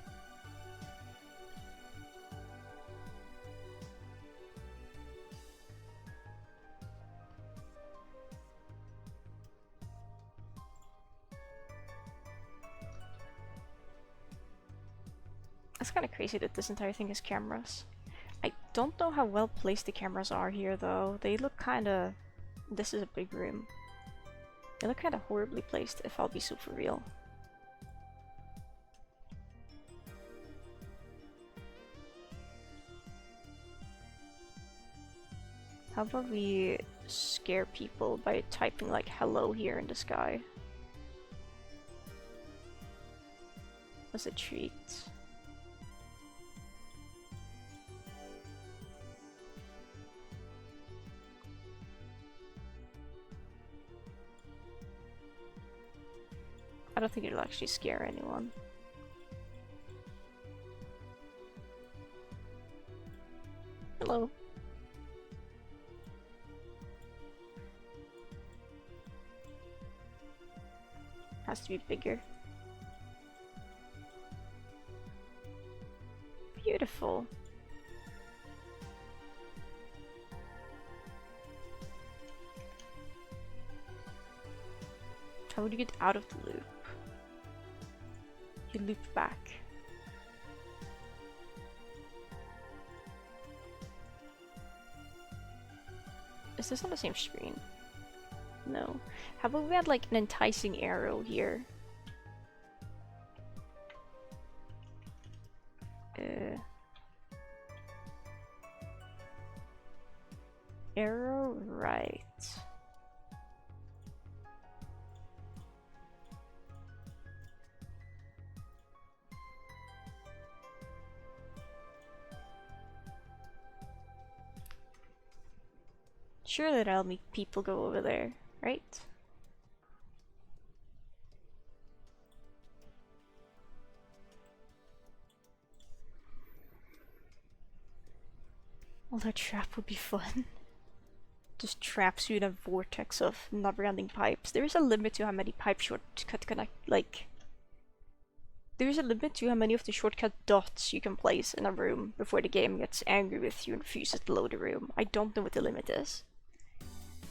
Speaker 1: It's kind of crazy that this entire thing has cameras. I don't know how well placed the cameras are here though. They look kinda... This is a big room. They look kinda horribly placed, if I'll be super real. How about we scare people by typing like hello here in the sky? As a treat. I don't think it'll actually scare anyone. Hello. Has to be bigger. Beautiful. How would you get out of the loop? You loop back. Is this on the same screen? No. How about we had like an enticing arrow here? Arrow right. Surely that'll make people go over there, right? Although trap would be fun. Just traps you in a vortex of never-ending pipes. There is a limit to how many pipe shortcut connect, like... There is a limit to how many of the shortcut dots you can place in a room before the game gets angry with you and refuses to load the room. I don't know what the limit is.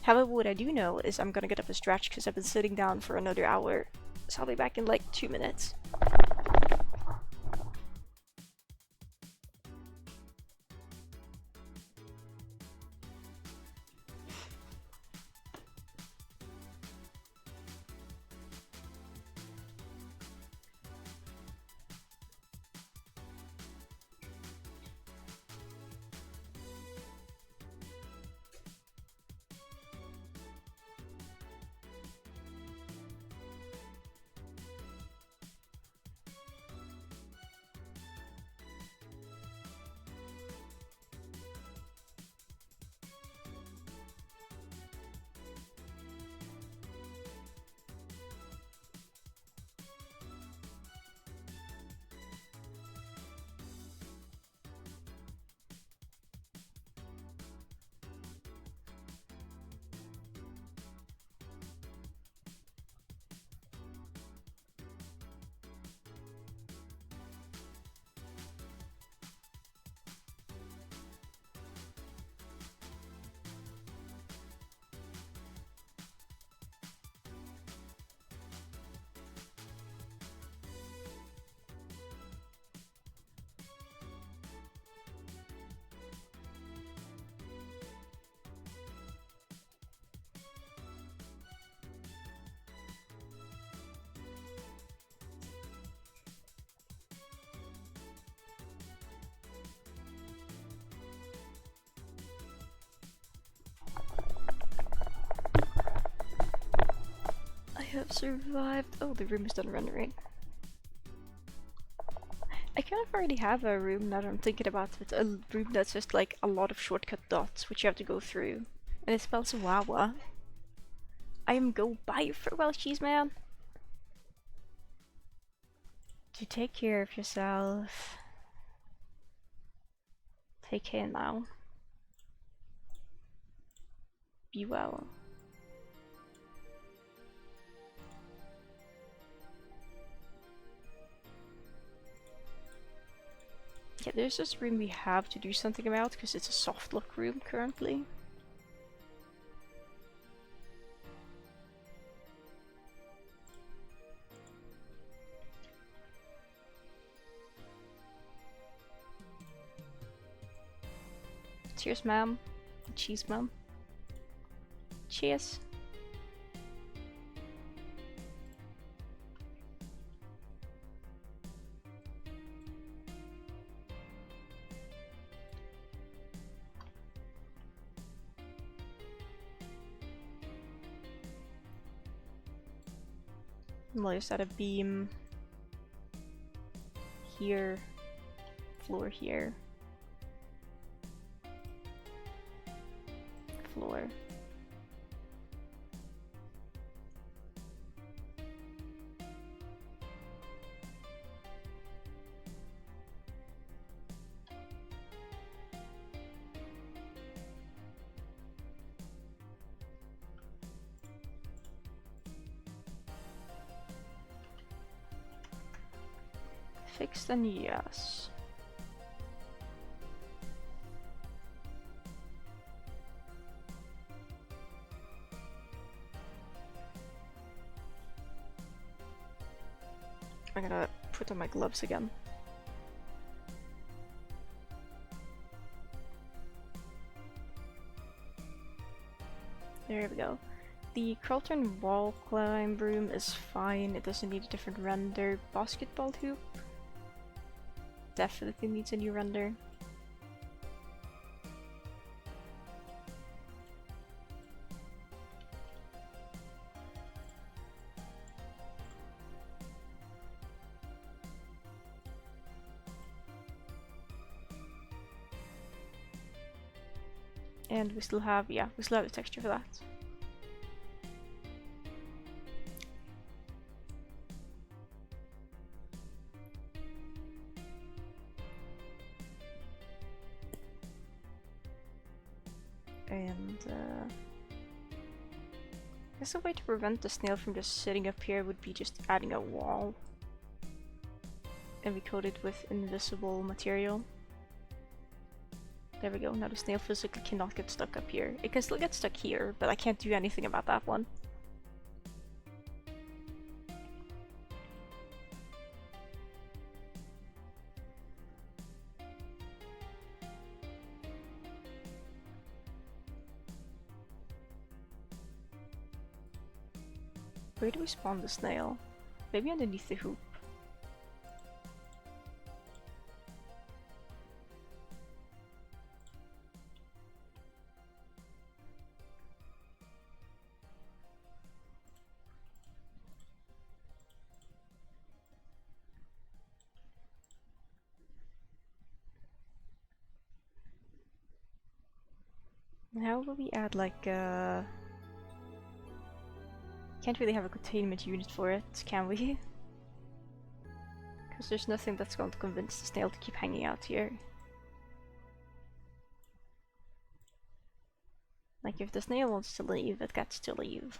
Speaker 1: However, what I do know is I'm gonna get up and stretch because I've been sitting down for another hour. So I'll be back in like 2 minutes. Have survived. Oh, the room is done rendering. I kind of already have a room now that I'm thinking about it. A room that's just like a lot of shortcut dots which you have to go through. And it spells Wawa. I am go buy for Welsh cheese, man. Do take care of yourself. Take care now. Be well. Yeah, there's this room we have to do something about because it's a soft lock room currently. Cheers, ma'am. Cheese, ma'am. Cheers. We'll just add a beam here, floor here, floor. Fixed and yes. I gotta put on my gloves again. There we go. The Carlton wall climb room is fine. It doesn't need a different render. Basketball hoop definitely needs a new render. And we still have, yeah, we still have the texture for that. And I guess a way to prevent the snail from just sitting up here would be just adding a wall. And we coat it with invisible material. There we go, now the snail physically cannot get stuck up here. It can still get stuck here, but I can't do anything about that one. Where do we spawn the snail? Maybe underneath the hoop. How will we add like can't really have a containment unit for it, can we? Because there's nothing that's going to convince the snail to keep hanging out here. Like if the snail wants to leave, it gets to leave.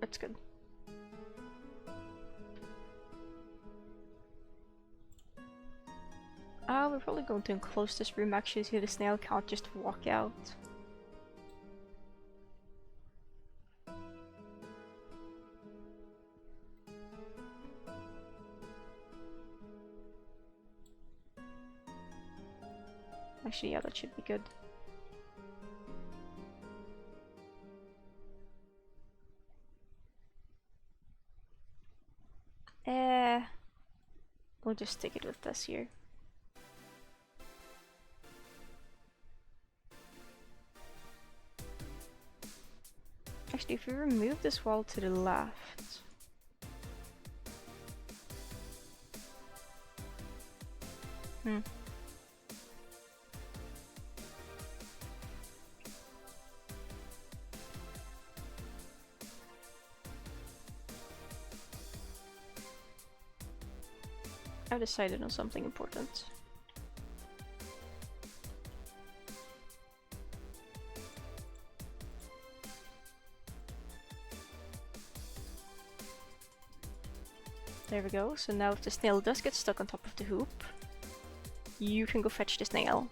Speaker 1: That's good. We're probably going to enclose this room actually so the snail can't just walk out. Actually, yeah, that should be good. We'll just stick it with this here. Actually, if we remove this wall to the left... I've decided on something important. There we go, so now if the snail does get stuck on top of the hoop, you can go fetch the snail.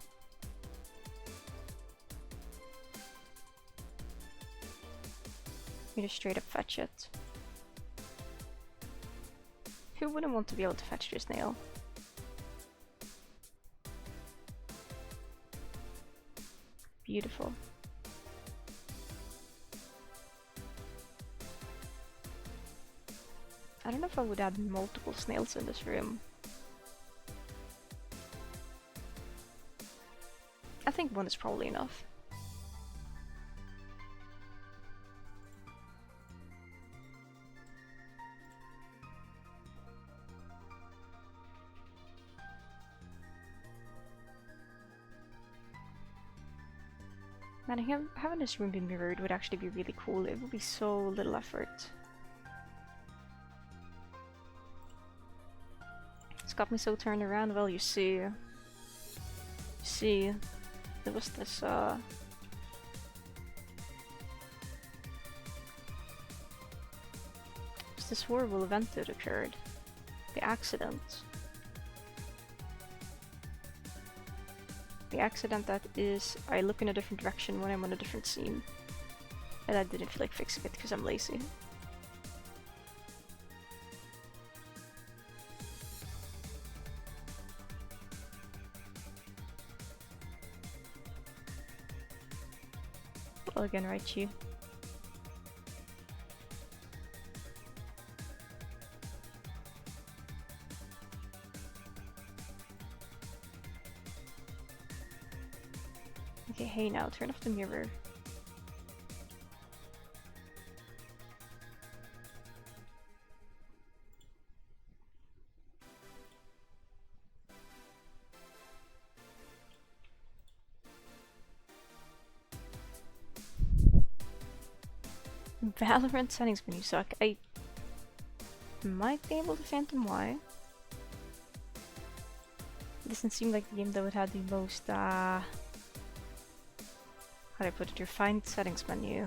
Speaker 1: You just straight up fetch it. Who wouldn't want to be able to fetch the snail? Beautiful. I don't know if I would add multiple snails in this room. I think one is probably enough. Man, having this room be mirrored would actually be really cool. It would be so little effort. It's got me so turned around. Well, you see, there was this horrible event that occurred. The accident. The accident that is, I look in a different direction when I'm on a different scene. And I didn't feel like fixing it because I'm lazy. plug-in, right, you? Okay, hey now, turn off the mirror. Valorant settings menu suck. I might be able to phantom why. It doesn't seem like the game that would have the most, how do I put it, refined settings menu.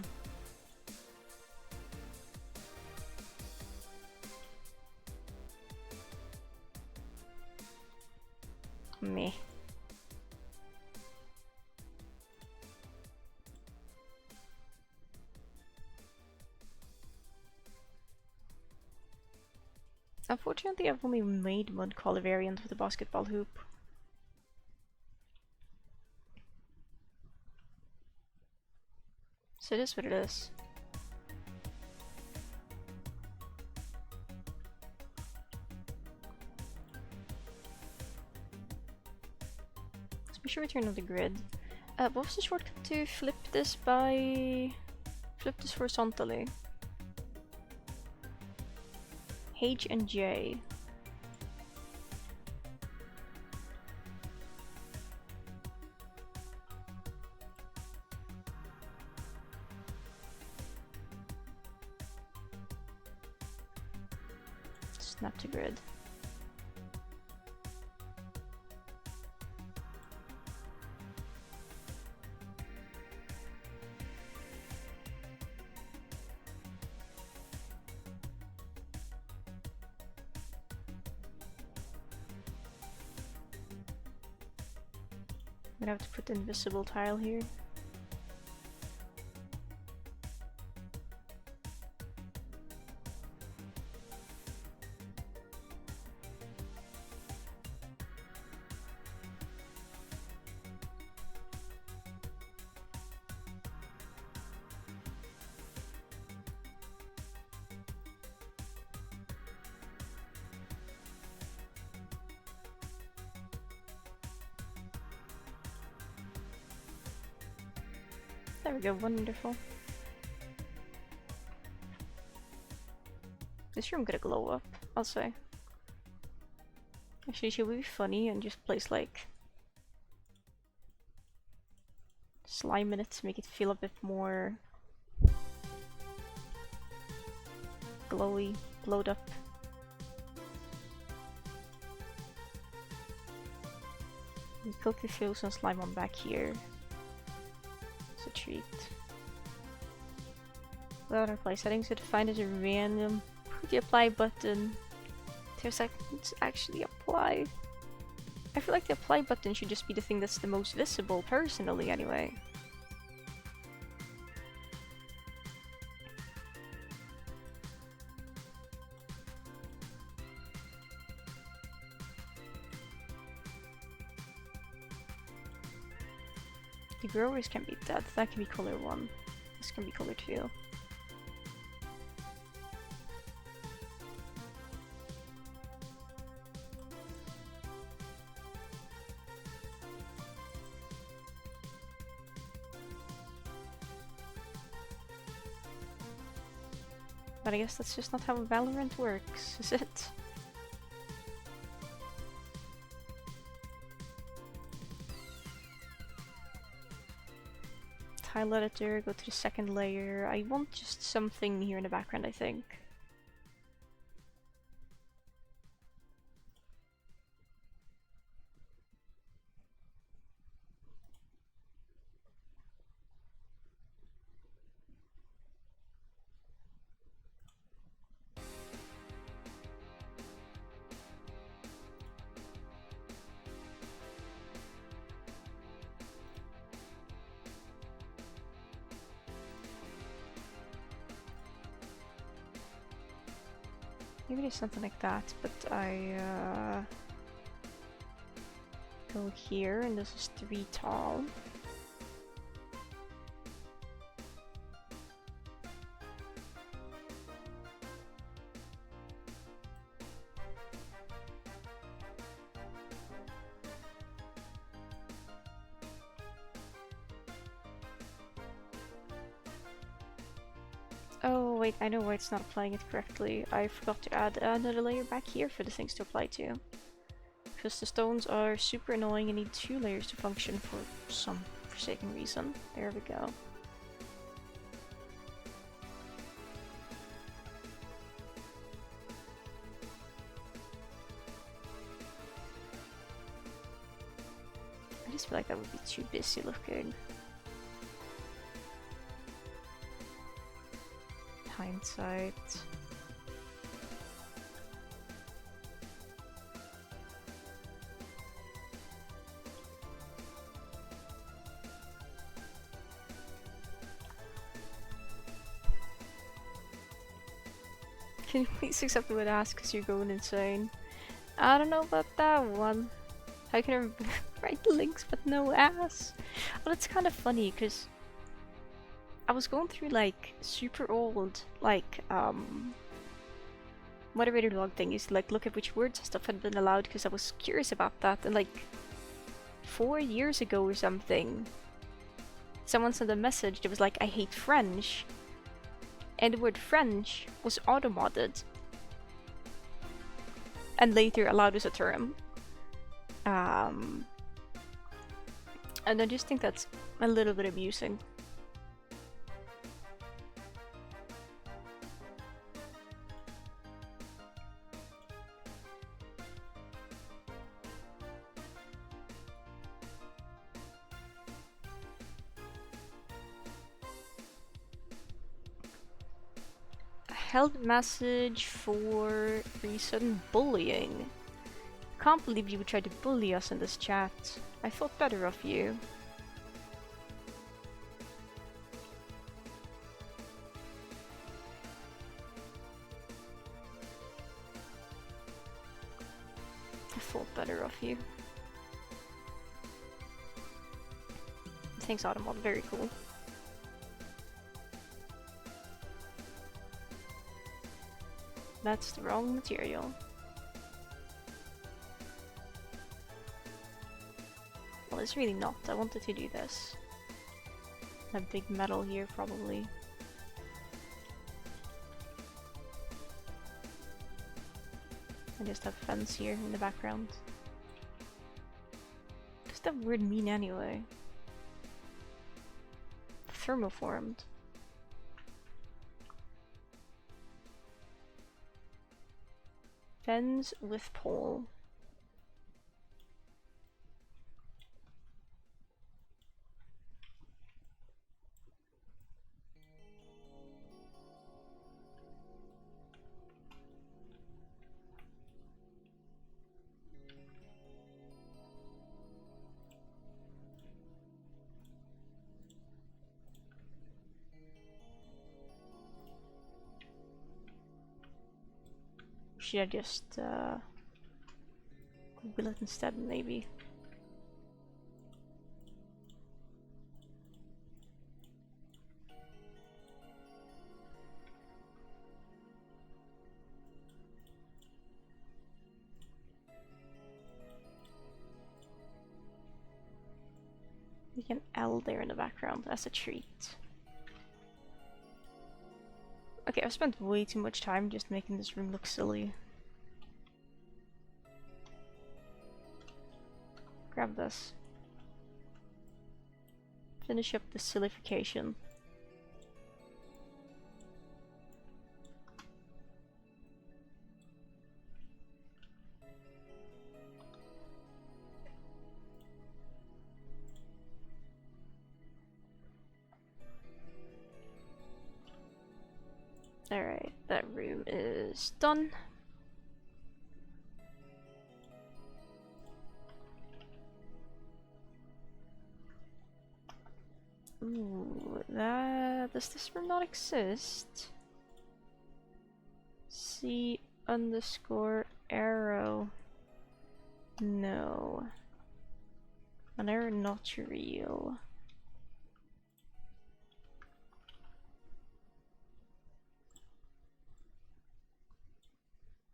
Speaker 1: Meh. Unfortunately, I've only made one color variant with a basketball hoop. So it is what it is. Let's make sure we turn on the grid. What was the shortcut to flip this horizontally? H and J. Snap to grid. I'm gonna have to put the invisible tile here. There we go, wonderful. This room gonna glow up, I'll say. Actually, should we be funny and just place like slime in it to make it feel a bit more glowy, glowed up? We quickly fill some slime on back here. It's a treat. Without apply settings, it find as a random. Put the apply button. 2 seconds actually apply. I feel like the apply button should just be the thing that's the most visible, personally, anyway. The growers can be dead. That can be color 1. This can be color 2. But I guess that's just not how Valorant works, is it? Tile editor, go to the second layer. I want just something here in the background, I think. Maybe there's something like that, but I go here, and this is 3 tall. wait, I know why it's not applying it correctly. I forgot to add another layer back here for the things to apply to. Because the stones are super annoying and need 2 layers to function for some forsaken reason. There we go. I just feel like that would be too busy looking. Hindsight. Can you please accept what I ask because you're going insane? I don't know about that one. How can I write links but no ass? Well, it's kind of funny because I was going through like super old, like, moderator log thingies, like look at which words and stuff had been allowed because I was curious about that, and like 4 years ago or something, someone sent a message that was like, I hate French, and the word French was auto-modded and later allowed as a term. And I just think that's a little bit amusing. Held message for recent bullying. Can't believe you would try to bully us in this chat. I thought better of you. I thought better of you. Thanks, Automod. Very cool. That's the wrong material. Well, it's really not. I wanted to do this. A big metal here, probably. I just have fence here in the background. What does that word mean anyway? Thermoformed. Fence with pole. Should I just Google it instead, maybe? We can L there in the background as a treat. Okay, I've spent way too much time just making this room look silly. Grab this. Finish up the sillification. Alright, that room is done. Ooh, does this room not exist? C underscore arrow. No. An error not real.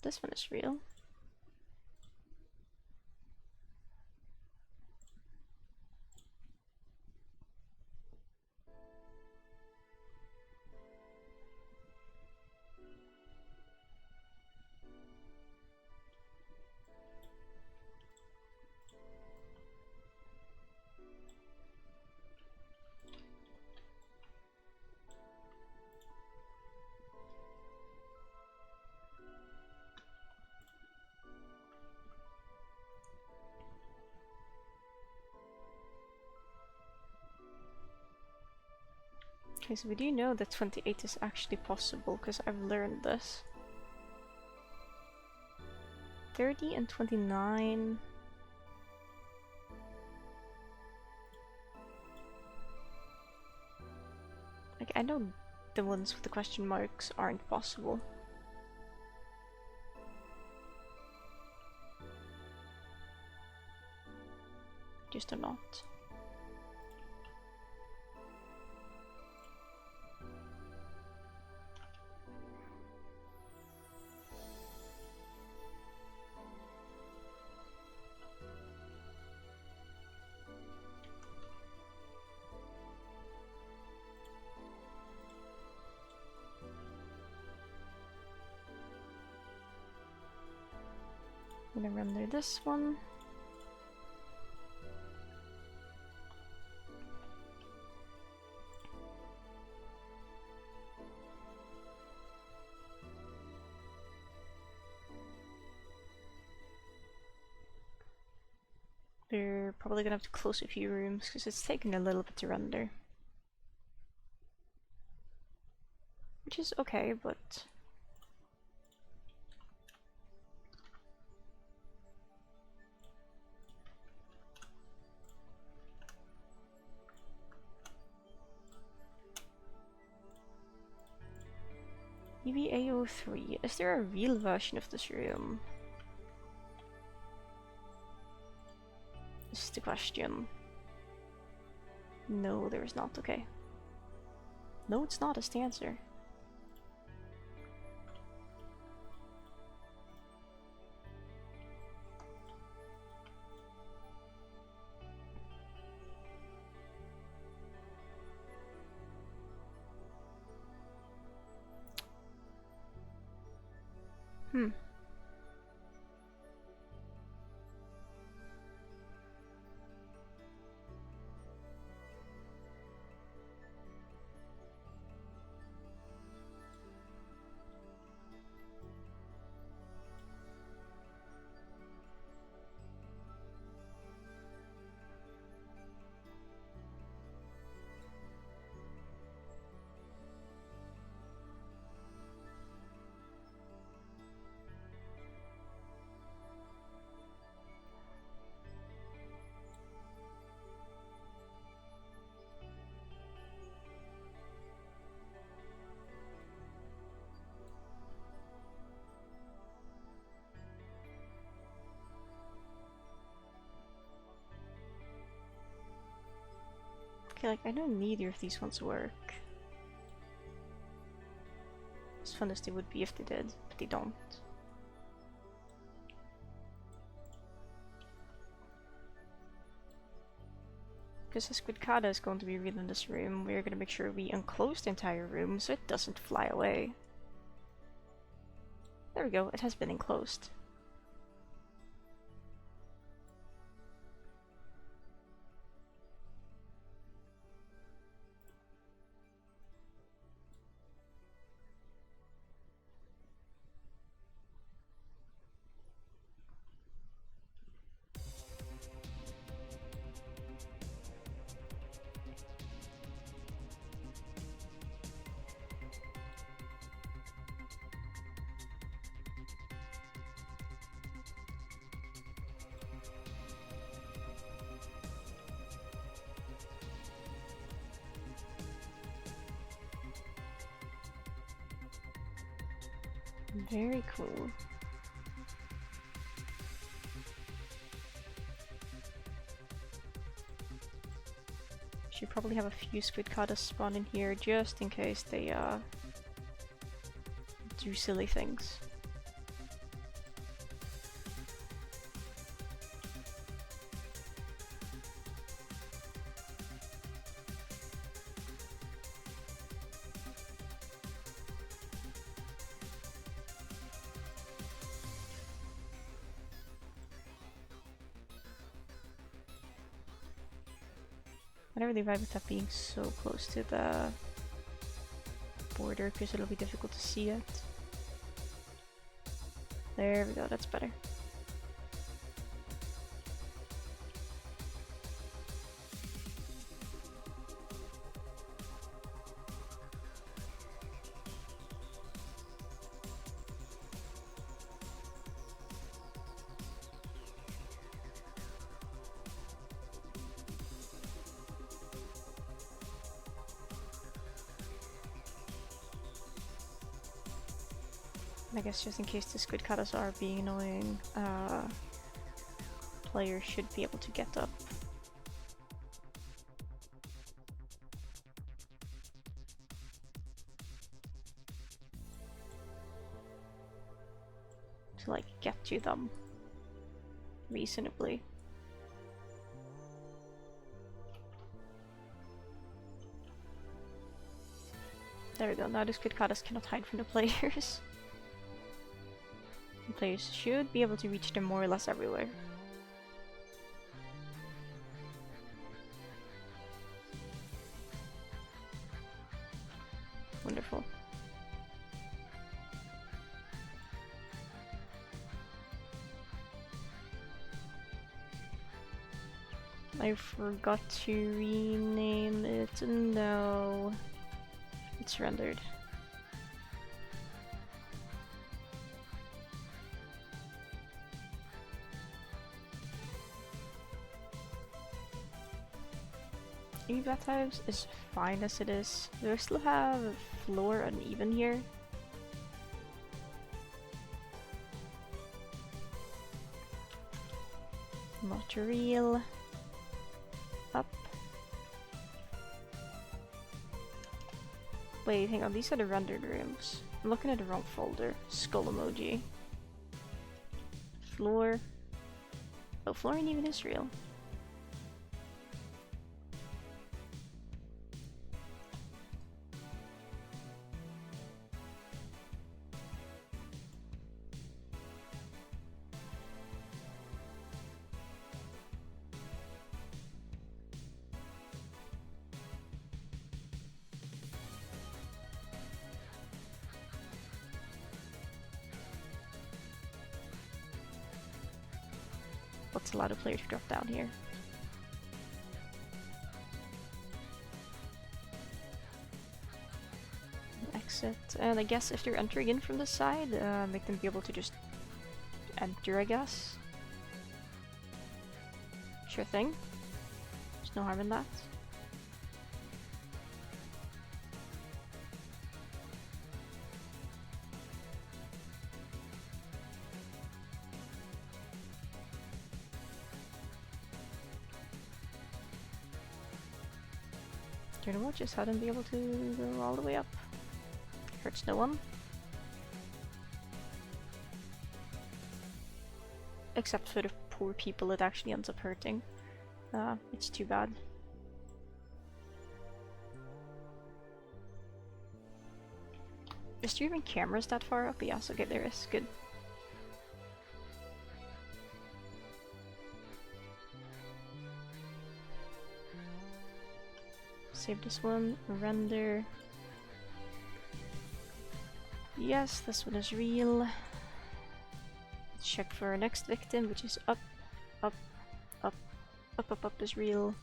Speaker 1: This one is real. Okay, so we do know that 28 is actually possible, because I've learned this. 30 and 29... Like, I know the ones with the question marks aren't possible. Just are not. I'm gonna render this one. We're probably gonna have to close a few rooms because it's taking a little bit to render. Which is okay, but... EVA03, is there a real version of this room? This is the question. No, there is not, okay. No, it's not, is the answer. Hmm. Okay, like, I know neither of these ones work. As fun as they would be if they did, but they don't. Because the Squidcada is going to be real in this room, we're gonna make sure we enclose the entire room so it doesn't fly away. There we go, it has been enclosed. Very cool. Should probably have a few Squidcadas spawn in here just in case they do silly things. I don't really vibe with that being so close to the border because it'll be difficult to see it. There we go, that's better. I guess just in case the squid cutters are being annoying, players should be able to get up. To like get to them reasonably. There we go, now the squid cutters cannot hide from the players. The players should be able to reach them more or less everywhere. Wonderful. I forgot to rename it. No. It's rendered. Bathtubs is fine as it is. Do I still have floor uneven here? Not real. Up. Wait, hang on, these are the rendered rooms. I'm looking at the wrong folder. Skull emoji. Floor. Oh, floor uneven is real. Let's allow the player to drop down here. Exit. And I guess if they're entering in from the side, make them be able to just enter, I guess. Sure thing. There's no harm in that. You know what, just have them be able to go all the way up. Hurts no one. Except for the poor people it actually ends up hurting. It's too bad. Is there even cameras that far up? Yes, okay, there is. Good. Save this one, render. Yes, this one is real. Let's check for our next victim, which is up, up, up, up, up, up is real.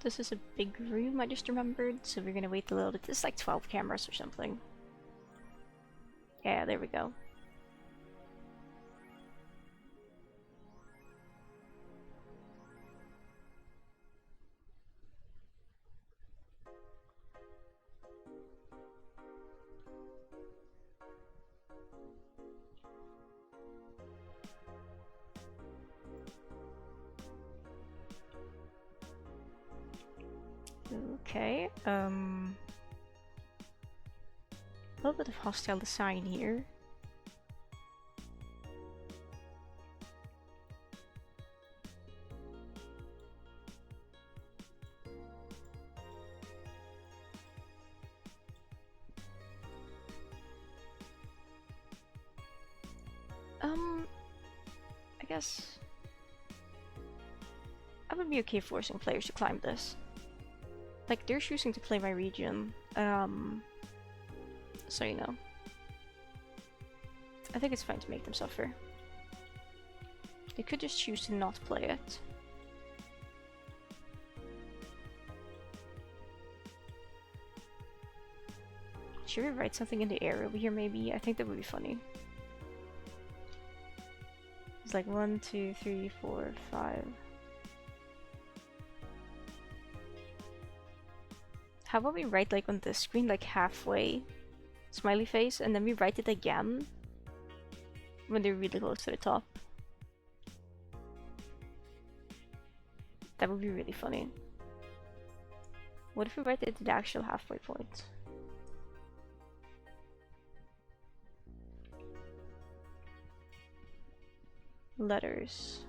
Speaker 1: This is a big room, I just remembered, so we're gonna wait a little bit. This is like 12 cameras or something. Yeah, there we go. Okay, a little bit of hostile design here. I guess I would be okay forcing players to climb this. Like, they're choosing to play my region, so you know. I think it's fine to make them suffer. They could just choose to not play it. Should we write something in the air over here maybe? I think that would be funny. It's like 1, 2, 3, 4, 5. How about we write like on the screen, like halfway, smiley face, and then we write it again when they're really close to the top. That would be really funny. What if we write it at the actual halfway point? Letters.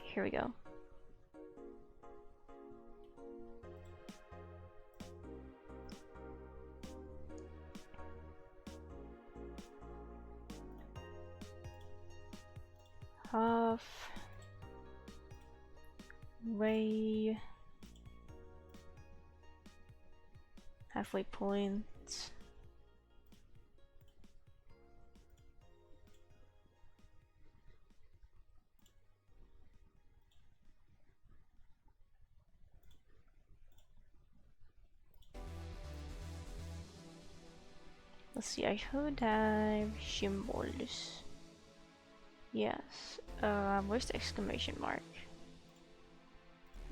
Speaker 1: Here we go. Halfway point. Let's see, I should have symbols. Yes. Where's the exclamation mark?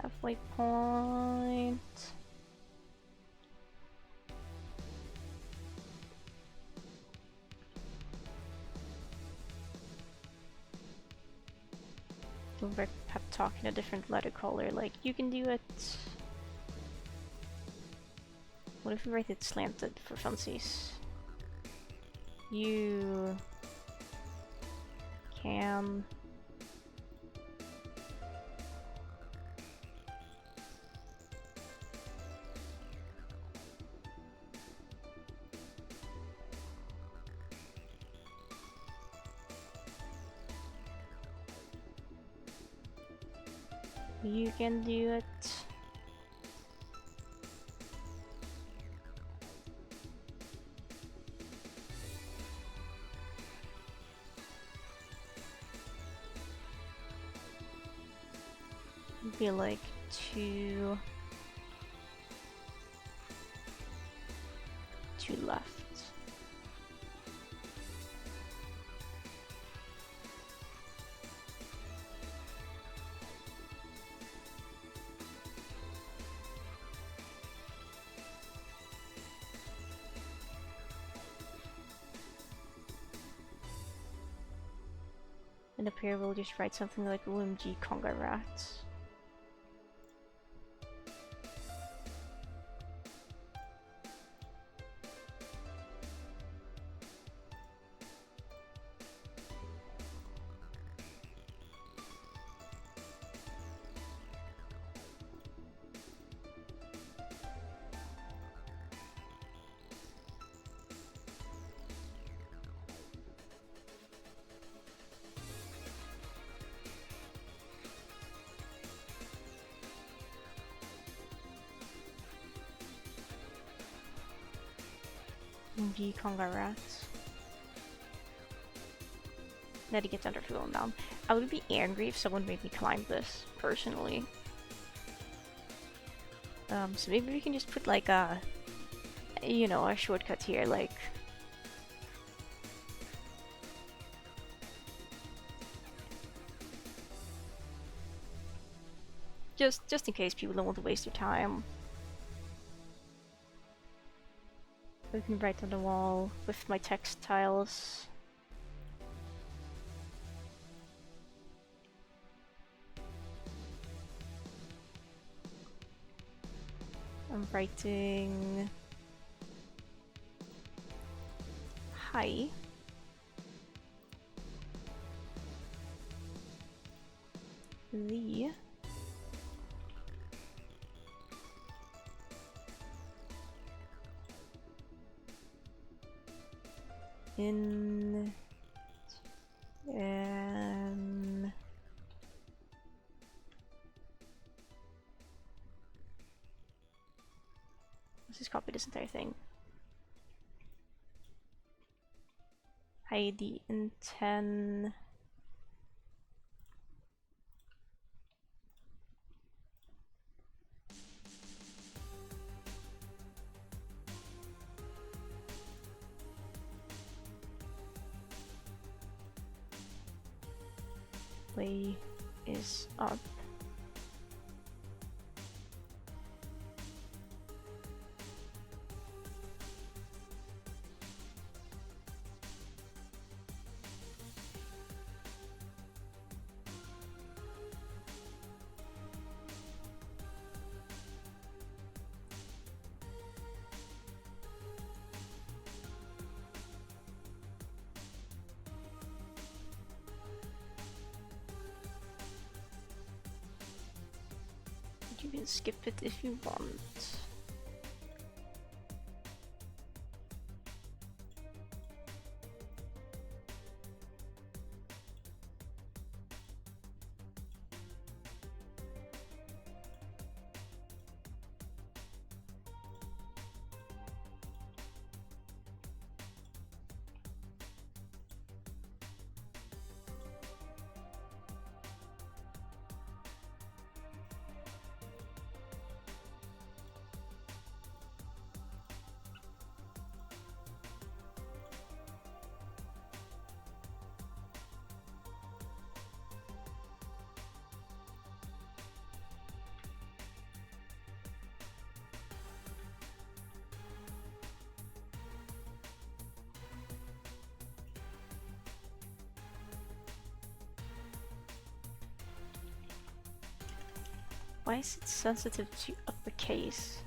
Speaker 1: Halfway point. We're pep talk in a different letter color, like you can do it. What if we write it slanted for funsies? You can do it. Be like two left. And up here we'll just write something like OMG Conga Rats. OMG Conga Rats. Let it get under flown down. I would be angry if someone made me climb this, personally. So maybe we can just put like a, you know, a shortcut here, like just in case people don't want to waste their time. We can write on the wall with my textiles. I'm writing hi. The in let's just copy this entire thing. Hide the intent display is up. You can skip it if you want. Why is it sensitive to uppercase?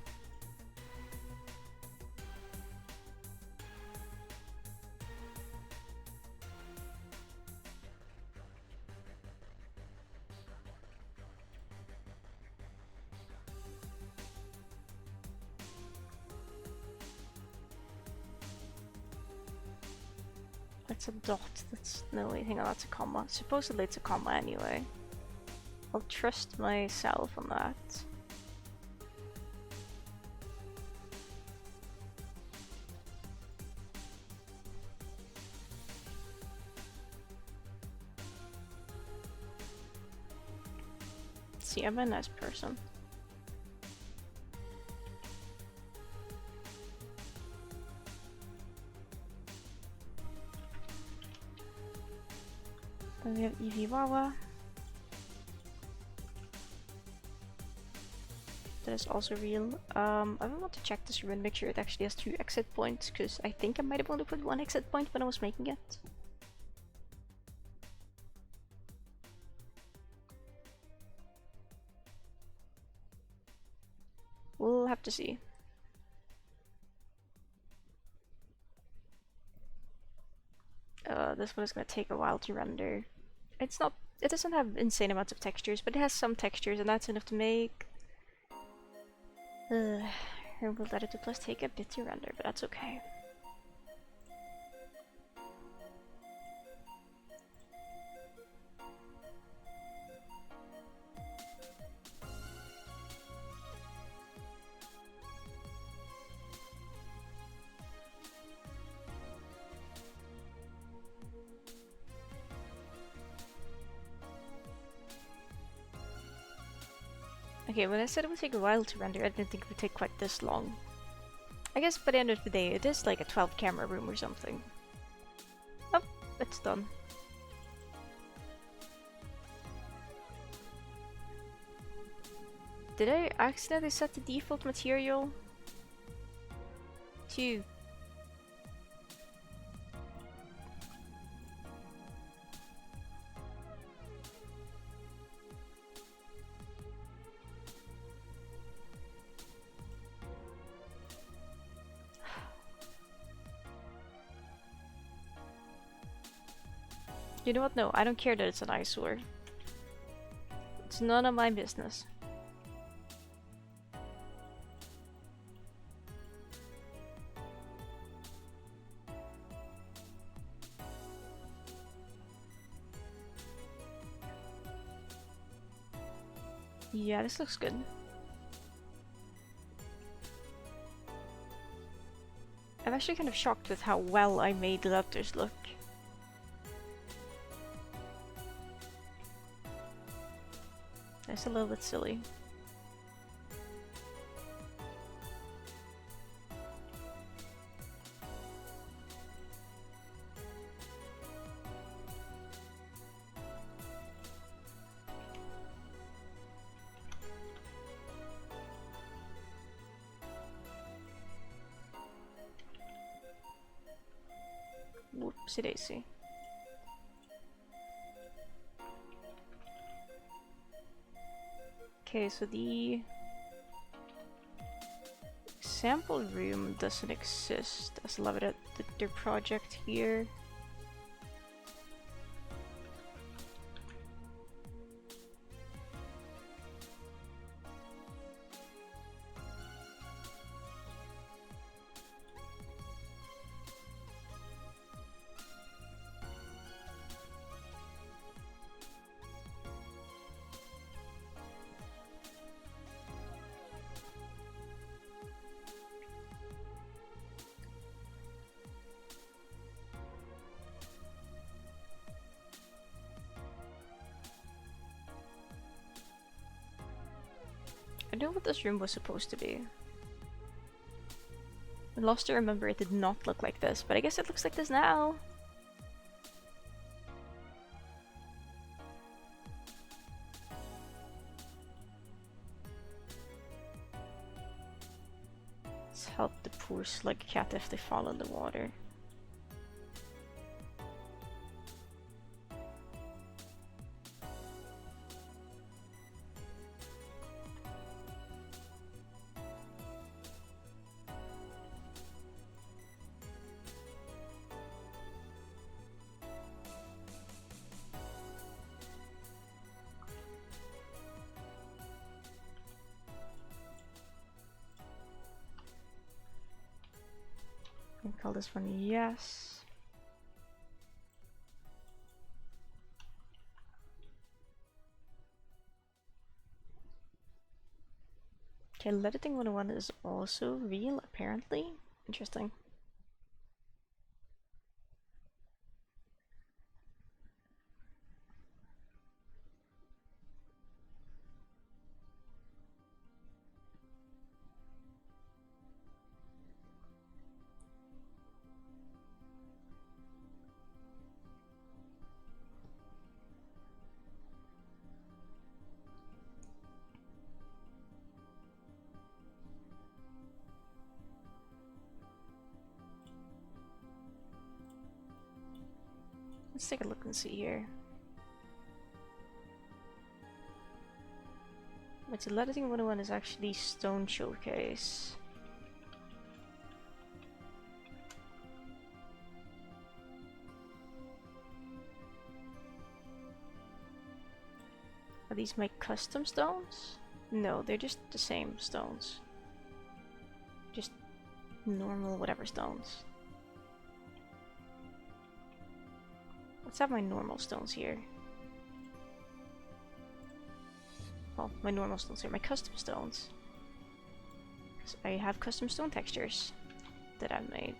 Speaker 1: That's a dot. That's no wait, hang on, that's a comma. Supposedly it's a comma anyway. I'll trust myself on that. See, I'm a nice person. Then we have Eevee Wawa. That is also real. I will want to check this room and make sure it actually has 2 exit points, because I think I might have only put 1 exit point when I was making it. We'll have to see. This one is going to take a while to render. It's not, it doesn't have insane amounts of textures, but it has some textures, and that's enough to make. We'll let it to plus take a bit to render, but that's okay. Okay, when I said it would take a while to render, I didn't think it would take quite this long. I guess by the end of the day, it is like a 12 camera room or something. Oh, it's done. Did I accidentally set the default material to... You know what? No, I don't care that it's an eyesore. It's none of my business. Yeah, this looks good. I'm actually kind of shocked with how well I made the letters look. That's a little bit silly. Oopsie daisy. Okay, so the sample room doesn't exist as love it at their project here. I know what this room was supposed to be. I lost to remember it did not look like this, but I guess it looks like this now. Let's help the poor slug cat if they fall in the water. And call this one yes. Okay, Editing 101 is also real, apparently. Interesting. Let's take a look and see here. But the Editing 101 is actually Stone Showcase. Are these my custom stones? No, they're just the same stones. Just normal whatever stones. Let's have my normal stones here. Well, my normal stones here, my custom stones. Because I have custom stone textures that I've made.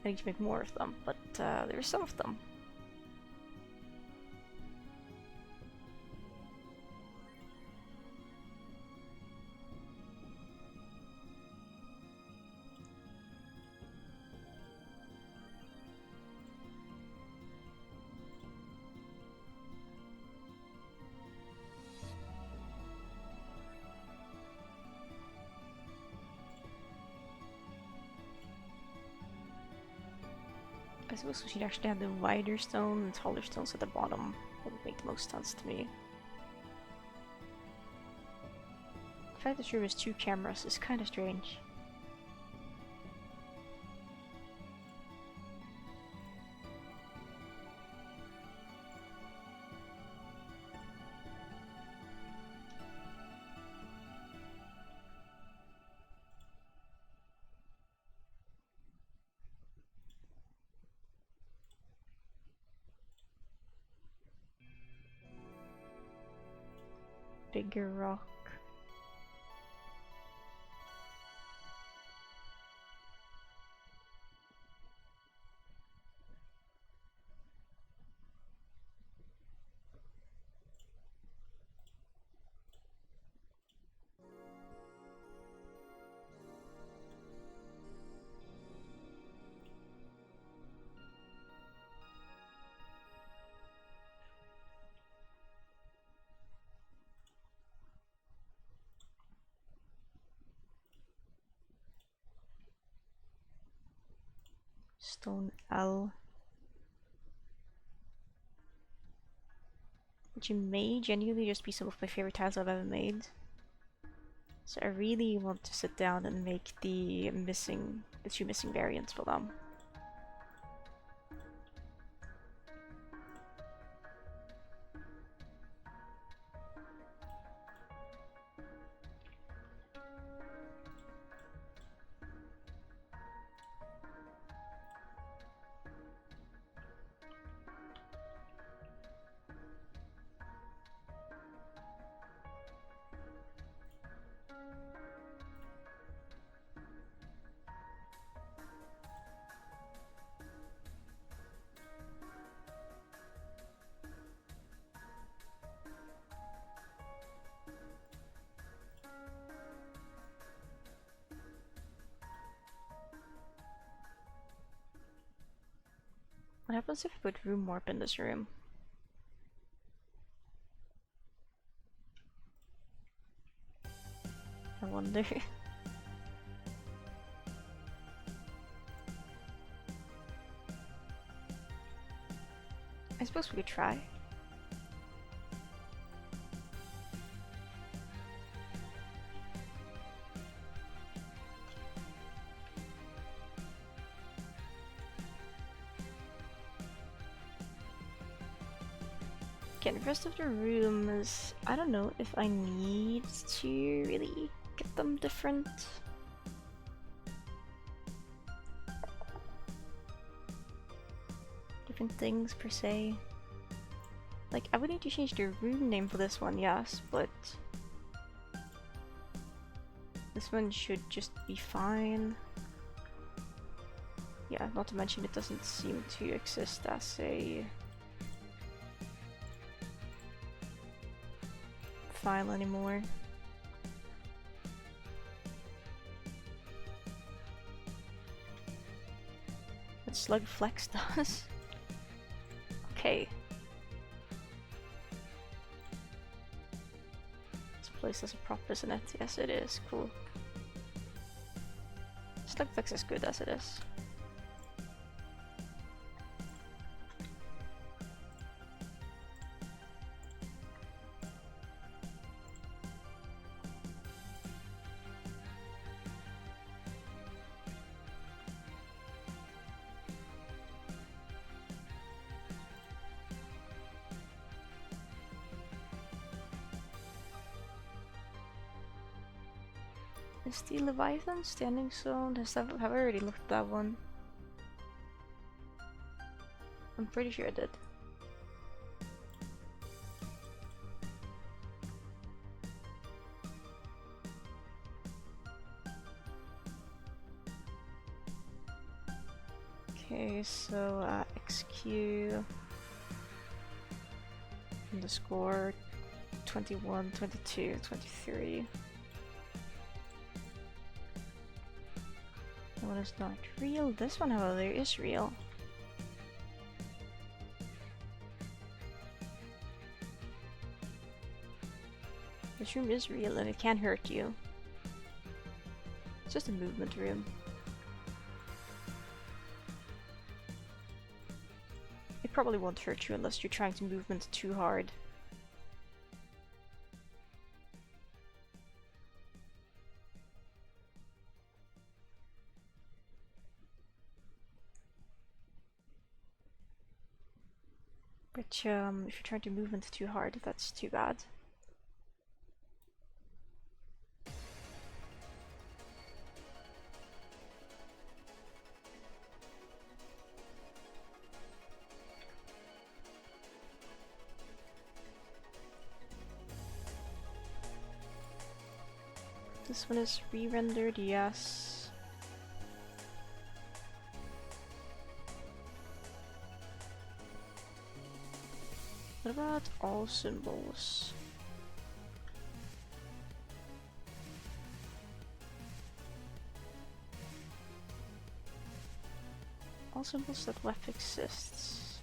Speaker 1: I need to make more of them, but there's some of them. I suppose we should actually have the wider stone and taller stones at the bottom. That would make the most sense to me. The fact this room has 2 cameras is kind of strange. Bigger rock. Stone L. Which may genuinely just be some of my favorite tiles I've ever made. So I really want to sit down and make the two missing variants for them. What happens if we put room warp in this room? I wonder. I suppose we could try. Okay, the rest of the rooms, I don't know if I need to really get them different. Different things per se. Like, I would need to change the room name for this one, yes, but this one should just be fine. Yeah, not to mention it doesn't seem to exist as a file anymore. But Slug Flex does. Okay. This place has a propers in it. Yes, it is. Cool. Slug Flex is good as it is. Is the Leviathan standing zone? Have I already looked at that one? I'm pretty sure I did. Okay, so XQ underscore 21, 22, 23. That one is not real. This one, however, is real. This room is real and it can hurt you. It's just a movement room. It probably won't hurt you unless you're trying to movement too hard. But if you're trying to movement too hard, that's too bad. This one is re-rendered, yes. What about all symbols? All symbols that left exists.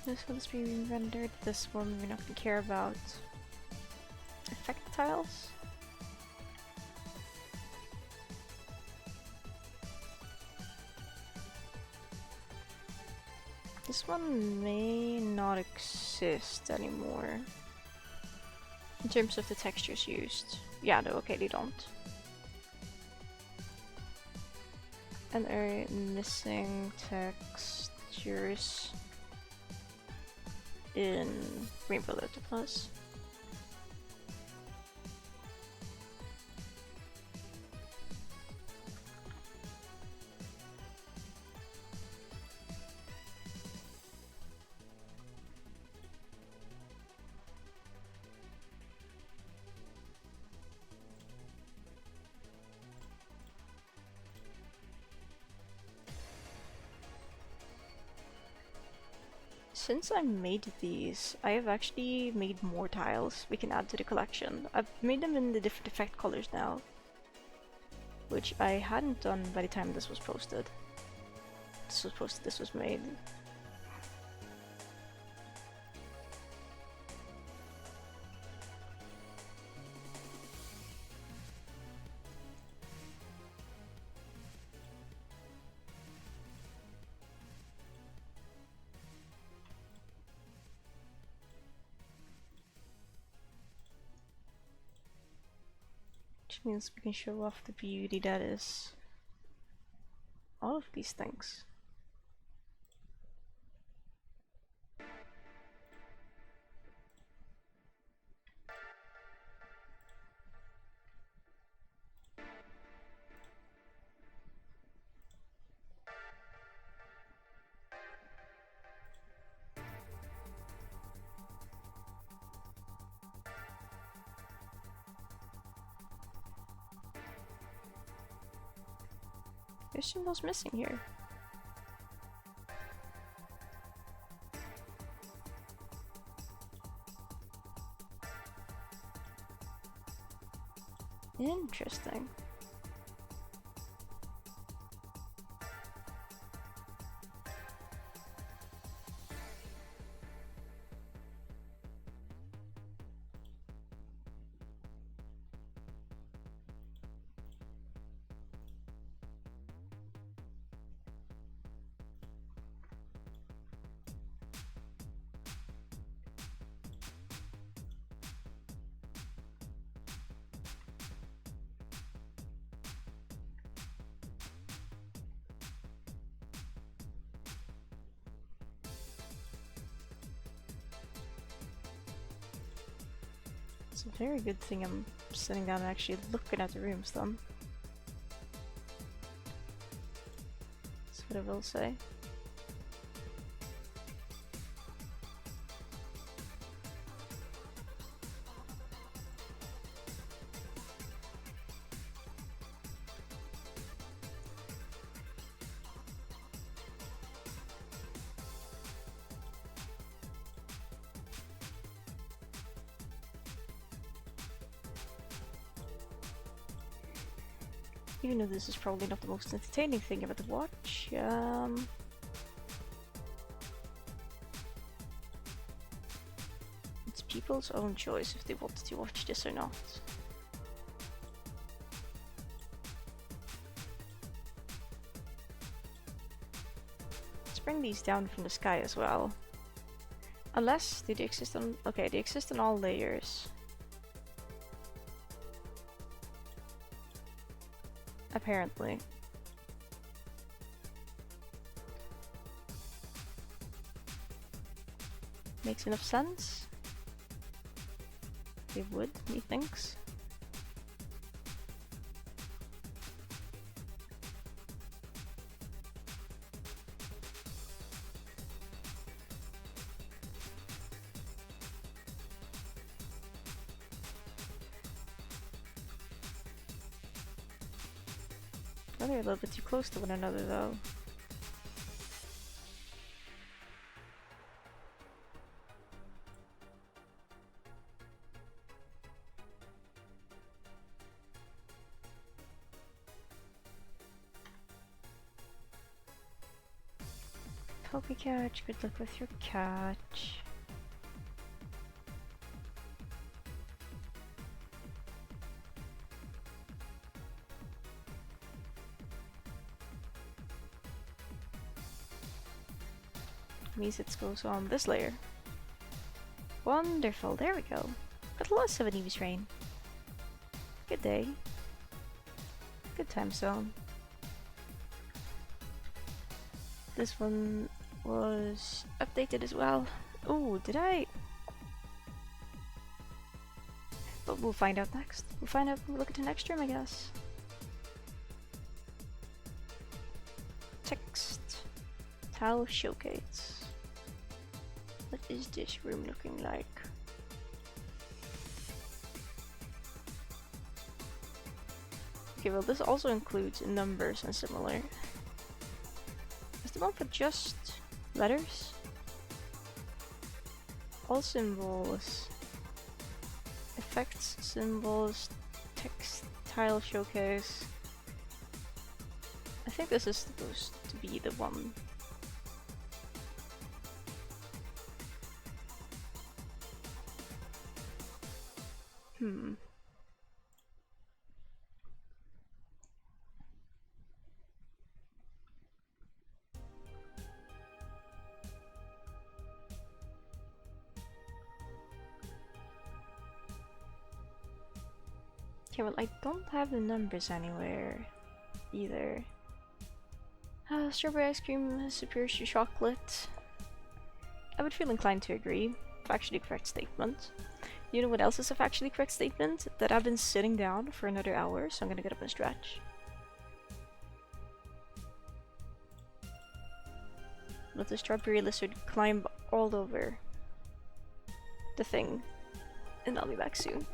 Speaker 1: This one's being rendered. This one we're not gonna care about. Effect tiles. This one may not exist anymore. In terms of the textures used. Yeah, no, okay, they don't. And are missing textures in Rainbow Lotus Plus. Since I made these, I have actually made more tiles we can add to the collection. I've made them in the different effect colors now, which I hadn't done by the time this was posted. This was made. Which means we can show off the beauty that is all of these things. There's symbols missing here. Interesting. It's a very good thing I'm sitting down and actually looking at the rooms then. That's what I will say. Even though this is probably not the most entertaining thing ever to watch, it's people's own choice if they want to watch this or not. Let's bring these down from the sky as well. Unless, do they exist on... okay, they exist on all layers. Apparently. Makes enough sense. They would, methinks. Oh, they're a little bit too close to one another though. Hope you catch. Good luck with your catch. Means it goes on this layer. Wonderful, there we go. Got lots of an Eevee's Rain. Good day. Good time zone. This one was updated as well. Oh, did I? But we'll find out next. We'll find out when we look at the next room, I guess. Text. Tile showcase. What is this room looking like? Okay, well this also includes numbers and similar. Is the one for just letters? All symbols. Effects, symbols, text, tile showcase. I think this is supposed to be the one. Okay, well I don't have the numbers anywhere either. Strawberry ice cream superior to chocolate. I would feel inclined to agree. Factually correct statement. You know what else is a factually correct statement? That I've been sitting down for another hour, so I'm gonna get up and stretch. Let the strawberry lizard climb all over the thing, and I'll be back soon.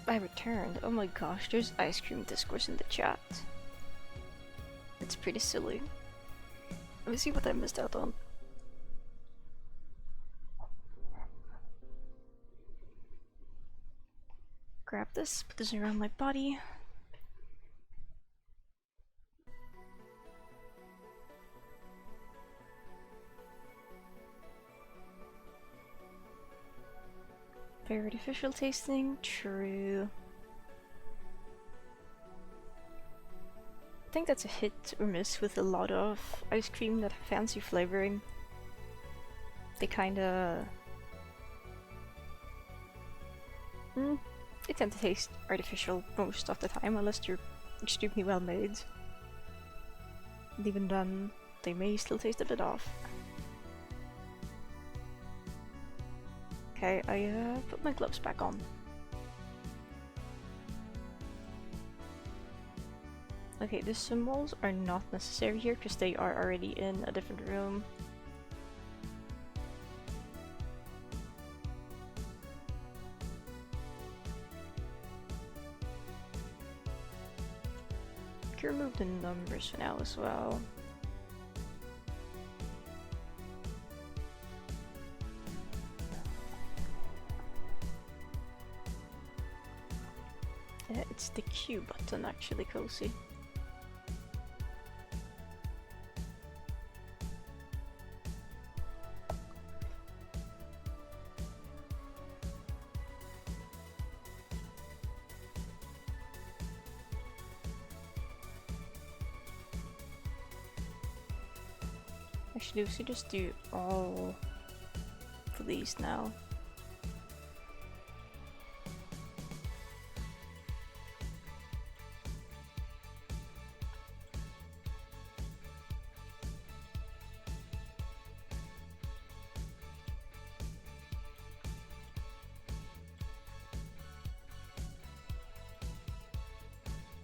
Speaker 1: I returned. Oh my gosh, there's ice cream discourse in the chat. It's pretty silly. Let me see what I missed out on. Grab this, put this around my body. Very artificial tasting, true. I think that's a hit or miss with a lot of ice cream that have fancy flavoring. They kinda... they tend to taste artificial most of the time, unless they're extremely well made. And even then, they may still taste a bit off. Okay, I put my gloves back on. Okay, the symbols are not necessary here because they are already in a different room. I can remove the numbers for now as well. Yeah, it's the Q button actually, Cozy. Actually, we should just do all of these now.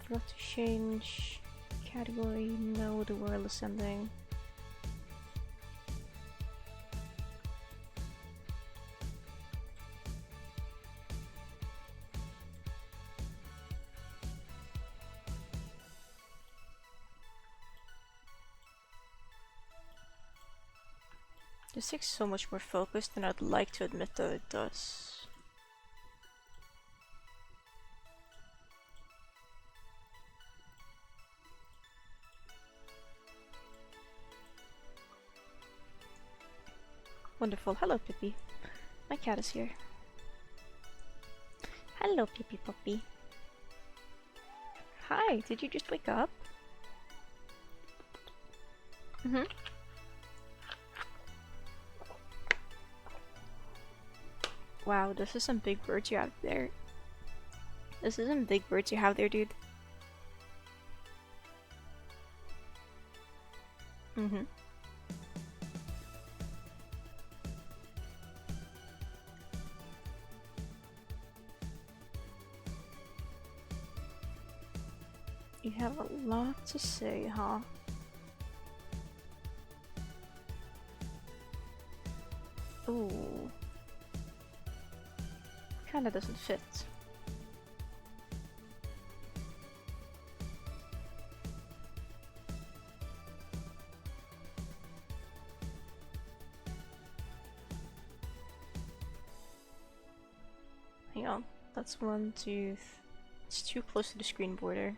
Speaker 1: Forgot to change category. No, the world is ending. This takes so much more focus than I'd like to admit that it does. Wonderful. Hello, Pippi. My cat is here. Hello, Pippi Puppy. Hi, did you just wake up? Wow, this is some big birds you have there. This is some big birds you have there, dude. You have a lot to say, huh? Ooh. Kinda doesn't fit. Hang on, that's one, two... It's too close to the screen border.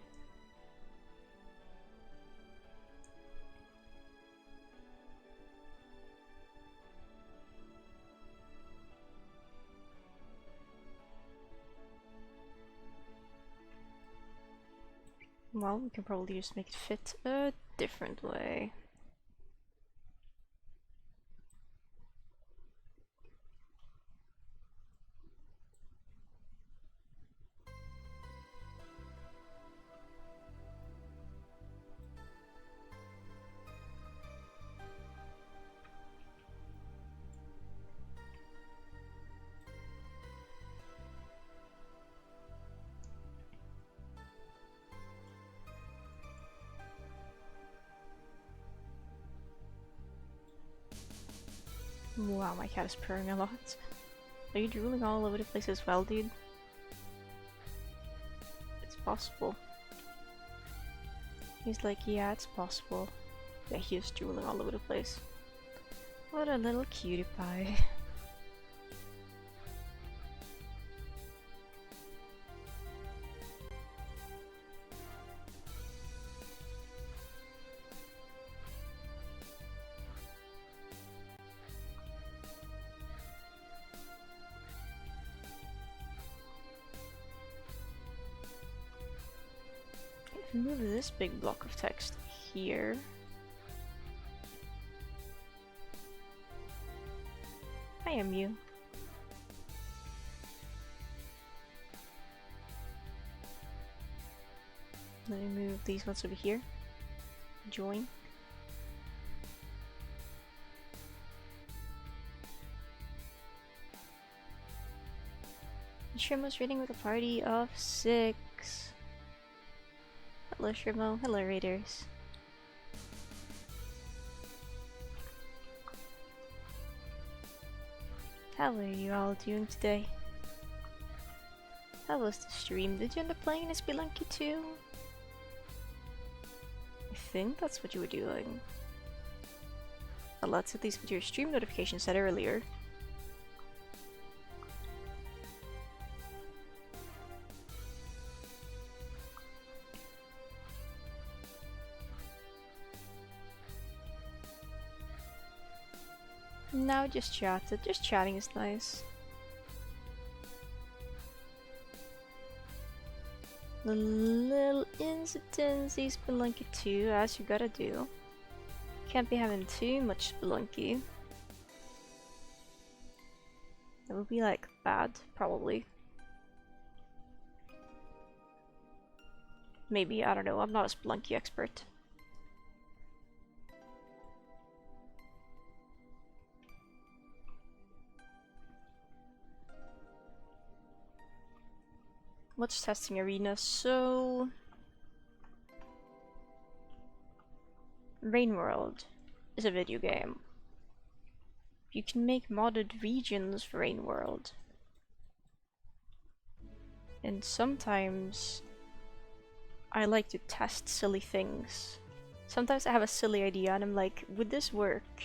Speaker 1: Well, we can probably just make it fit a different way. Wow, my cat is purring a lot. Are you drooling all over the place as well, dude? possible. He's like, yeah, it's possible. Yeah, he is drooling all over the place. What a little cutie pie. If we move this big block of text here. I am you. Let me move these ones over here. Join. Shrimo's reading with a party of 6. Hello Shrimo, hello raiders. How are you all doing today? How was the stream? Did you end up playing as Spelunky 2? I think that's what you were doing. Well, let's at least put your stream notification set earlier. No, just chatted. Just chatting is nice. The little incidents, Spelunky 2, as you gotta do. Can't be having too much Spelunky. That would be like bad, probably. Maybe, I don't know, I'm not a Spelunky expert. What's testing arena? So Rain World is a video game. You can make modded regions for Rain World. And sometimes I like to test silly things. Sometimes I have a silly idea and I'm like, would this work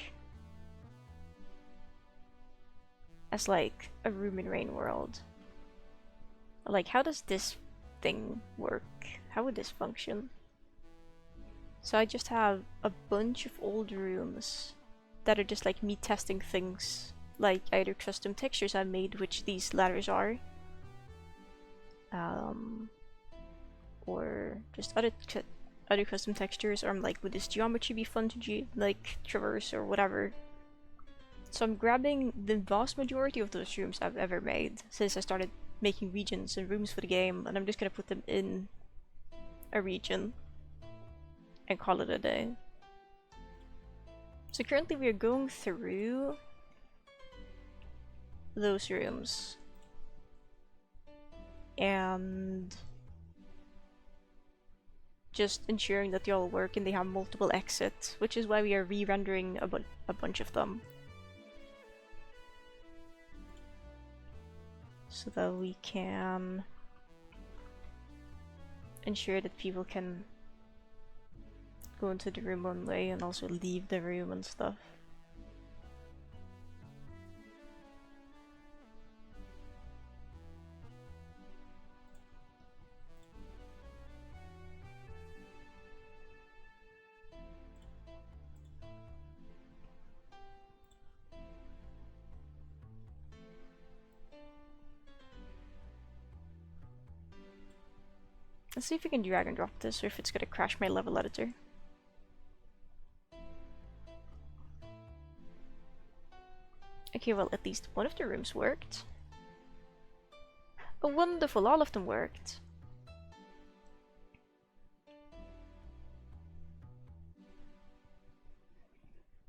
Speaker 1: as like a room in Rain World? Like, how does this thing work? How would this function? So I just have a bunch of old rooms that are just like me testing things, like either custom textures I made, which these ladders are, or just other custom textures, or I'm like, would this geometry be fun to like traverse or whatever? So I'm grabbing the vast majority of those rooms I've ever made since I started making regions and rooms for the game, and I'm just gonna put them in a region and call it a day. So currently we are going through those rooms and just ensuring that they all work and they have multiple exits, which is why we are re-rendering a bunch of them. So that we can ensure that people can go into the room one way and also leave the room and stuff. Let's see if we can drag and drop this or if it's gonna crash my level editor. Okay, well, at least one of the rooms worked. Oh, wonderful, all of them worked.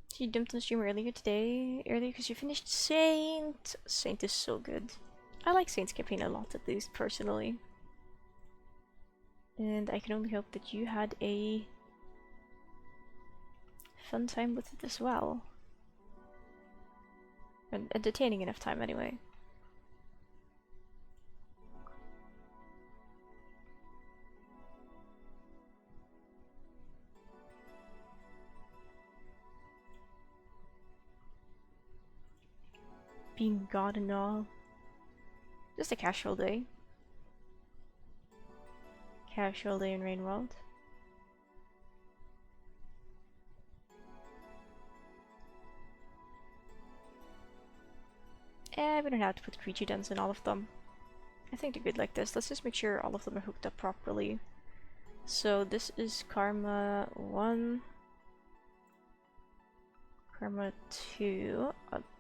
Speaker 1: So you dumped on the stream earlier because you finished Saint. Saint is so good. I like Saint's campaign a lot, at least, personally. And I can only hope that you had a fun time with it as well. An entertaining enough time, anyway. being God and all. Just a casual day. Casual day in Rain World. We don't have to put creature dens in all of them. I think they're good like this. Let's just make sure all of them are hooked up properly. So this is Karma 1. Karma 2.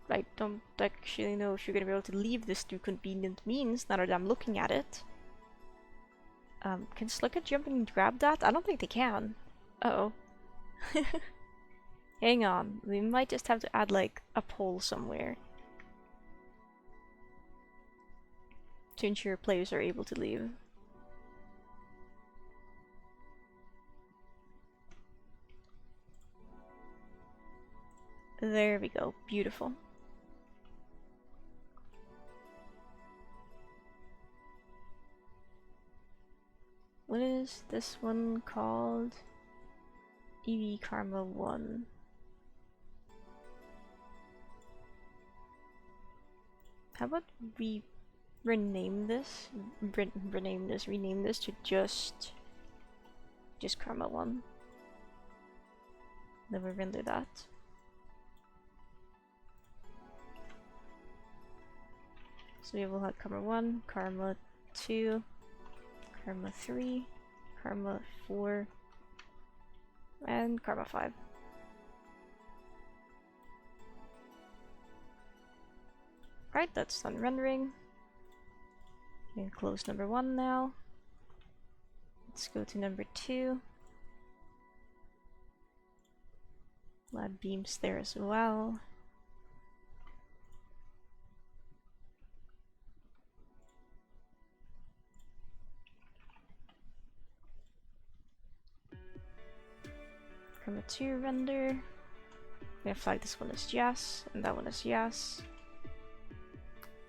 Speaker 1: I don't actually know if you're gonna be able to leave this through convenient means now that I'm looking at it. Can Slugget jump and grab that? I don't think they can. Uh oh. Hang on. We might just have to add like a pole somewhere to ensure players are able to leave. There we go. Beautiful. What is this one called? EV Karma 1. How about we rename this to just Karma 1. Then we render that. So we will have Karma 1, Karma 2, Karma 3, Karma 4, and Karma 5. Right, that's done rendering. We can close number 1 now. Let's go to number 2. We'll add beams there as well. Karma 2 render. I'm gonna flag this one as yes, and that one as yes.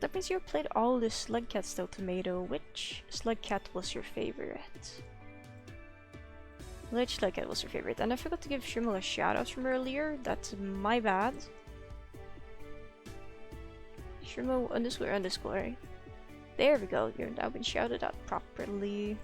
Speaker 1: That means you played all the Slugcat Style Tomato. Which Slugcat was your favorite? Which Slugcat was your favorite? And I forgot to give Shrimmel a shoutout from earlier. That's my bad. Shrimmel __. There we go. You've now been shouted out properly.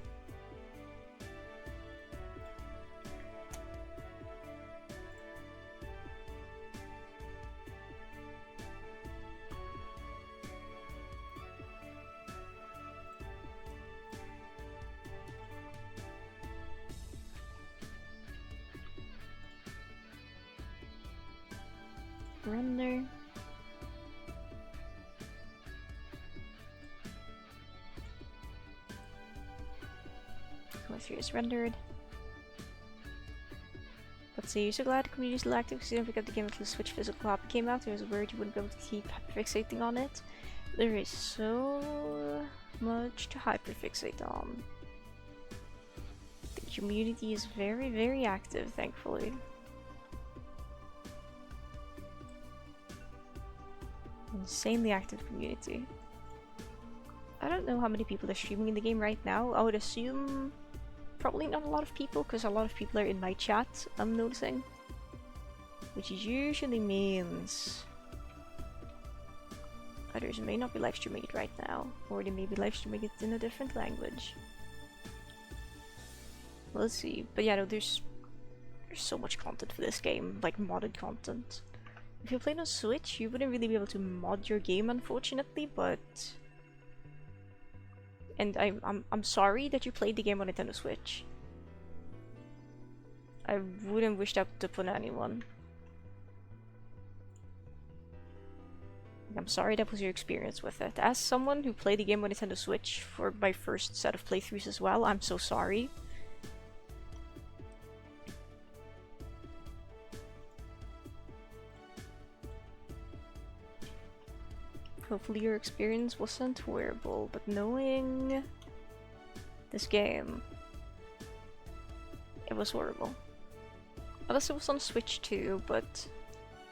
Speaker 1: Render. Karma 3 is rendered. Let's see, you're so glad the community is still active because you don't pick up the game until the Switch physical copy came out. There was a word you wouldn't be able to keep hyperfixating on it. There is so much to hyperfixate on. The community is very, very active, thankfully. Insanely active community. I don't know how many people are streaming in the game right now. I would assume probably not a lot of people, because a lot of people are in my chat, I'm noticing. Which usually means others may not be live streaming it right now, or they may be live streaming it in a different language. Let's see. But yeah, no, there's so much content for this game, like modded content. If you played on Switch, you wouldn't really be able to mod your game, unfortunately, but... And I'm sorry that you played the game on Nintendo Switch. I wouldn't wish that upon anyone. I'm sorry that was your experience with it. As someone who played the game on Nintendo Switch for my first set of playthroughs as well, I'm so sorry. Hopefully your experience wasn't horrible, but knowing this game, it was horrible. Unless it was on Switch 2, but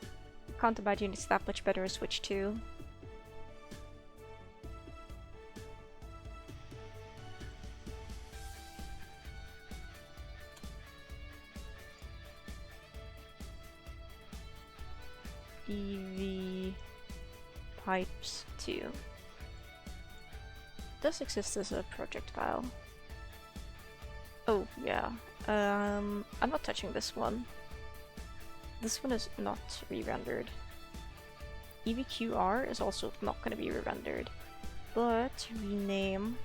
Speaker 1: I can't imagine it's that much better on Switch 2. EV pipes too. It does exist as a projectile. Oh, yeah. I'm not touching this one. This one is not re-rendered. EVQR is also not going to be re-rendered. But rename.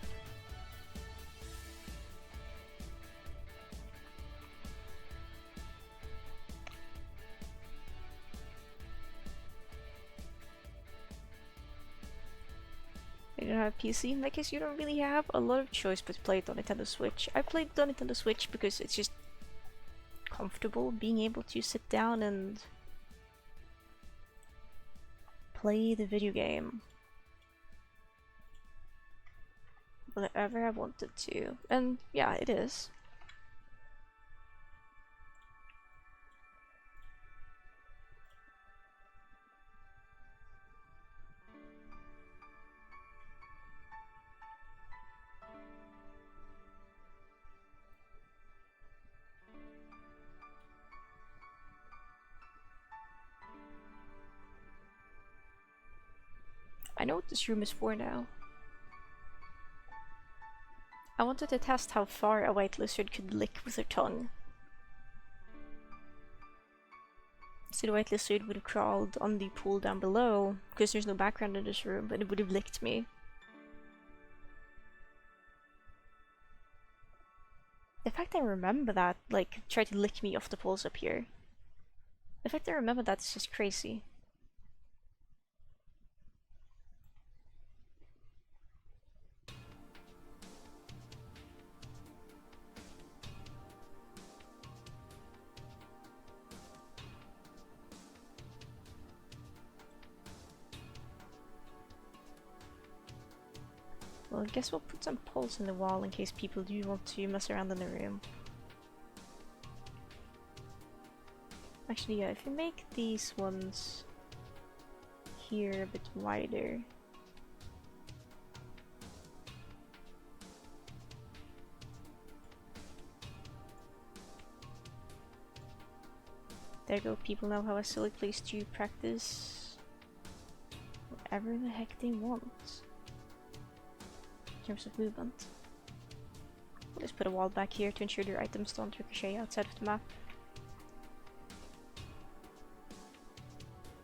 Speaker 1: You don't have PC? In that case, you don't really have a lot of choice but to play it on Nintendo Switch. I played it on Nintendo Switch because it's just comfortable being able to sit down and play the video game whenever I wanted to. And yeah, it is. I know what this room is for now. I wanted to test how far a white lizard could lick with her tongue. So the white lizard would have crawled on the pool down below, because there's no background in this room, and it would have licked me. The fact I remember that, like, tried to lick me off the poles up here. The fact I remember that is just crazy. Well, I guess we'll put some poles in the wall in case people do want to mess around in the room. Actually, yeah, if you make these ones here a bit wider. There you go, people now have a silly place to practice whatever the heck they want in terms of movement. We'll just put a wall back here to ensure their items don't ricochet outside of the map.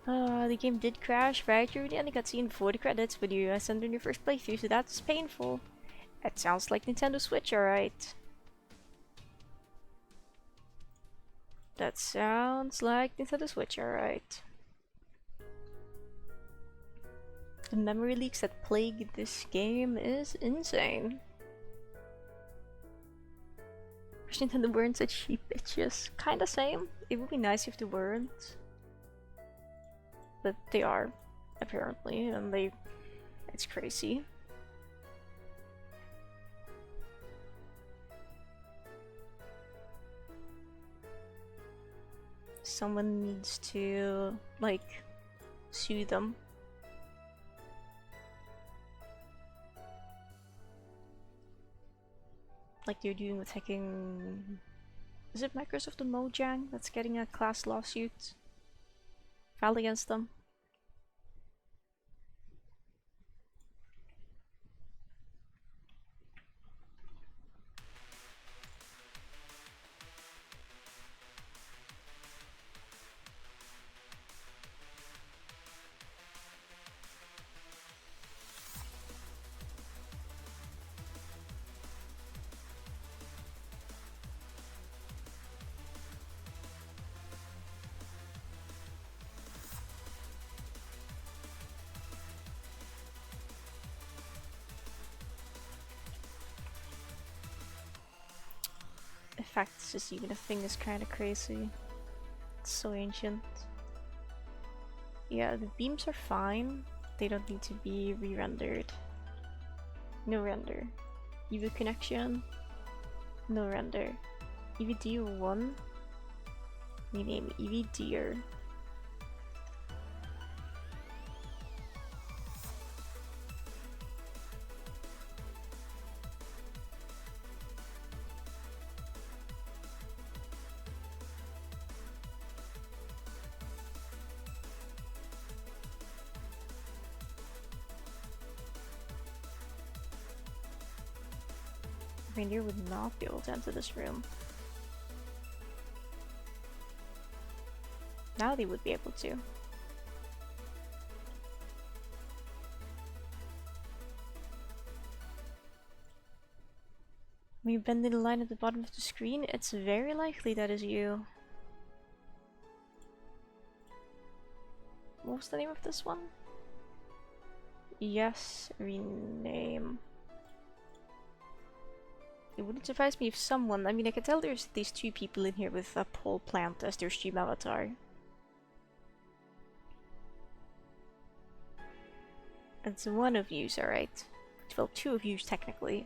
Speaker 1: The game did crash right through the end cutscene before the credits, but you sent in your first playthrough, so that's painful. That sounds like Nintendo Switch, alright. That sounds like Nintendo Switch, alright. The memory leaks that plague this game is insane. Wish Nintendo weren't such cheap bitches. Kinda same. It would be nice if they weren't. But they are, apparently, and it's crazy. Someone needs to, like, sue them. Like they're doing with hacking... Is it Microsoft or Mojang that's getting a class lawsuit filed against them? The fact it's just even a thing is kind of crazy. It's so ancient. Yeah, the beams are fine. They don't need to be re-rendered. No render. EV connection. No render. EVD1. Rename EVDer. Reindeer would not be able to enter this room. Now they would be able to. When you bend the line at the bottom of the screen, it's very likely that is you. What was the name of this one? Yes, rename. It wouldn't surprise me if someone, I mean I can tell there's these two people in here with a pole plant as their stream avatar. It's one of yous, alright. Well, two of yous technically.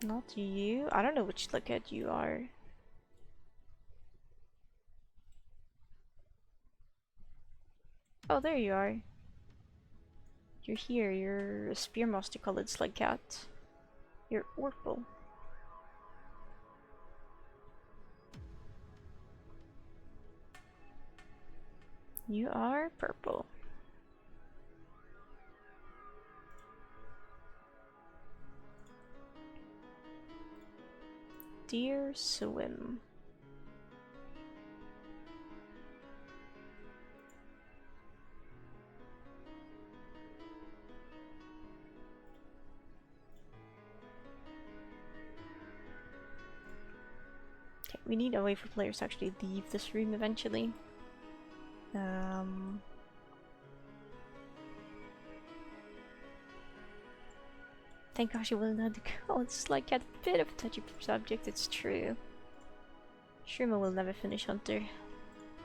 Speaker 1: Not you? I don't know which lookhead you are. Oh, there you are. You're here, you're a Spearmaster colored slug cat. You're Orpal. You are purple. Dear Swim. Okay, we need a way for players to actually leave this room eventually. Thank gosh you wasn't had to go. It's like a bit of a touchy subject, it's true. Shrima will never finish Hunter.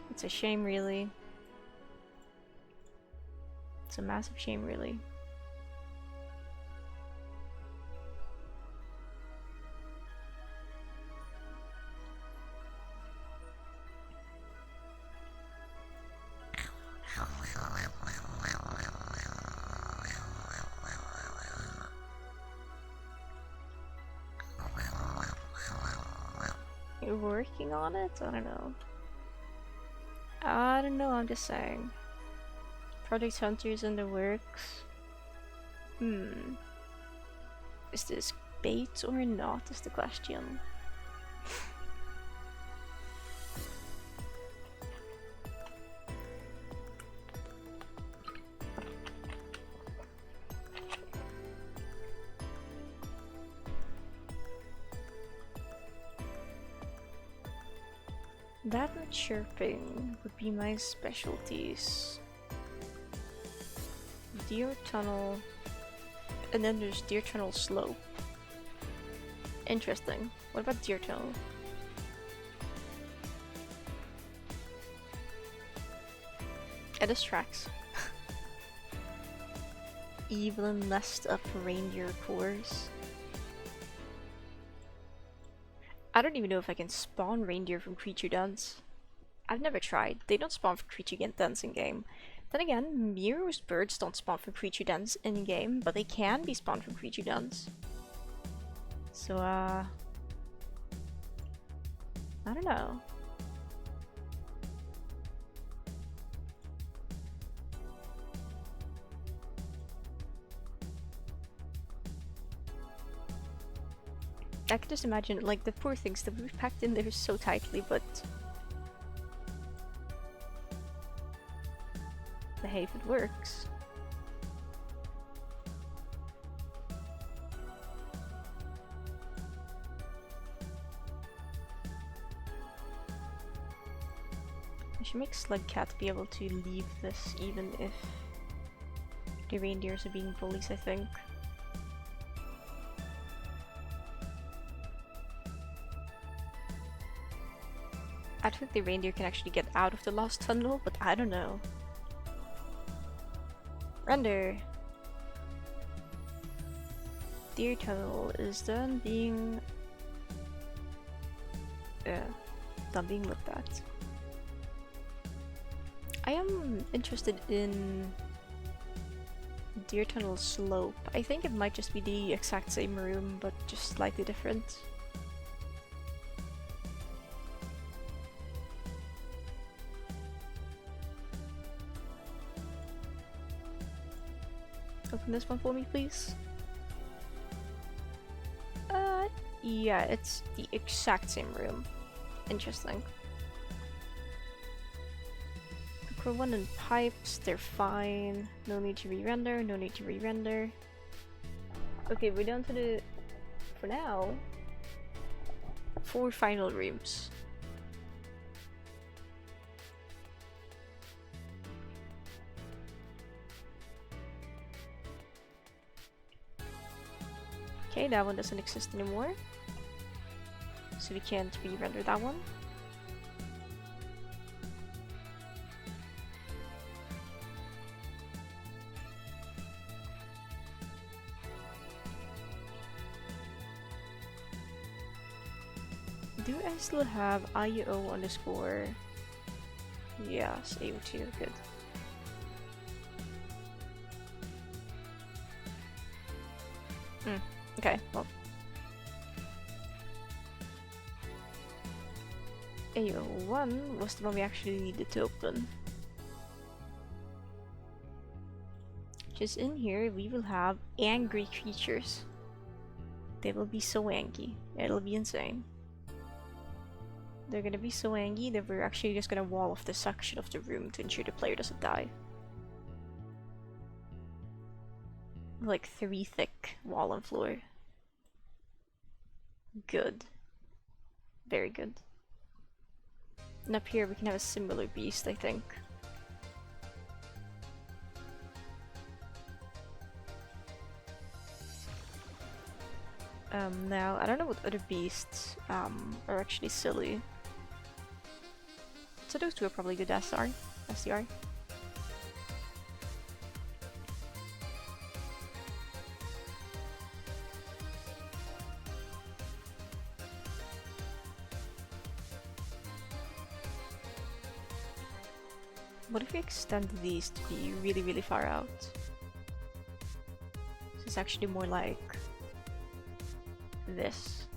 Speaker 1: It's a shame, really. It's a massive shame, really. You're working on it? I don't know. I don't know, I'm just saying. Project Hunter's in the works. Is this bait or not is the question. That and chirping would be my specialties. Deer Tunnel, and then there's Deer Tunnel Slope. Interesting. What about Deer Tunnel? It is tracks. Evelyn messed up reindeer course. I don't even know if I can spawn reindeer from creature dens. I've never tried. They don't spawn from creature dens in game. Then again, Miro's birds don't spawn from creature dens in game, but they can be spawned from creature dens. So, I don't know. I can just imagine, like, the poor things that we've packed in there so tightly, but hey, if it works. I should make Slugcat be able to leave this even if the reindeers are being bullies, I think. I think the reindeer can actually get out of the lost tunnel, but I don't know. Render. Deer tunnel is done being looked at. I am interested in Deer Tunnel Slope. I think it might just be the exact same room, but just slightly different. Open this one for me, please. Yeah, it's the exact same room. Interesting. Aqua 1 and pipes, they're fine. No need to re-render, no need to re-render. Okay, we're down to the, for now, 4 final rooms. Okay, that one doesn't exist anymore. So we can't re-render that one. Do I still have IO underscore? Yes, AO2, good. Okay, well. AO1 was the one we actually needed to open. Just in here, we will have angry creatures. They will be so angry. It'll be insane. They're gonna be so angry that we're actually just gonna wall off this section of the room to ensure the player doesn't die. Like 3 thick wall and floor. Good. Very good. And up here we can have a similar beast, I think. Now, I don't know what other beasts are actually silly. So those two are probably good SDR. What if we extend these to be really, really far out? So it's actually more like this.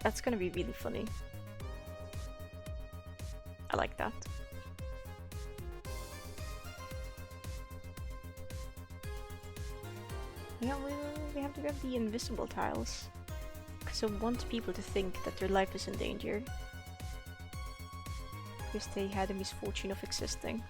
Speaker 1: That's gonna be really funny. I like that. Yeah, we have to grab the invisible tiles. Because I want people to think that their life is in danger. Because they had the misfortune of existing.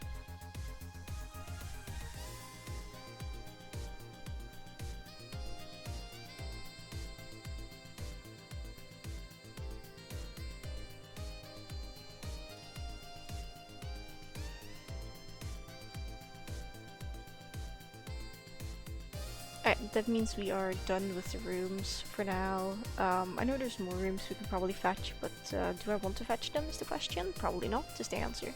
Speaker 1: Alright, that means we are done with the rooms for now. I know there's more rooms we can probably fetch, but do I want to fetch them is the question? Probably not, is the answer.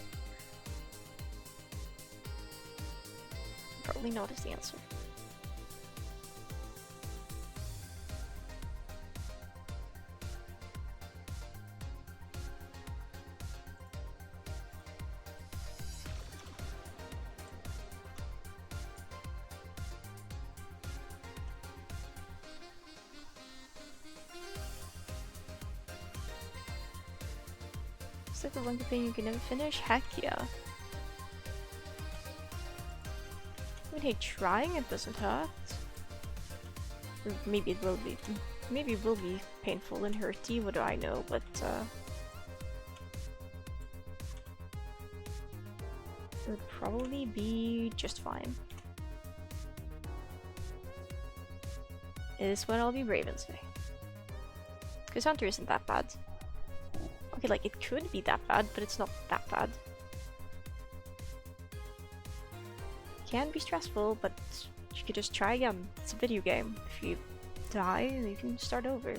Speaker 1: Probably not is the answer. Is that the one campaign you can never finish? Heck yeah. I mean, hey, trying it doesn't hurt. Or maybe it will be. Maybe it will be painful and hurty, what do I know, but it would probably be just fine. Is when I'll be Raven's Day. Because Hunter isn't that bad. Okay, like, it could be that bad, but it's not that bad. Can be stressful, but you could just try again. It's a video game. If you die, you can start over.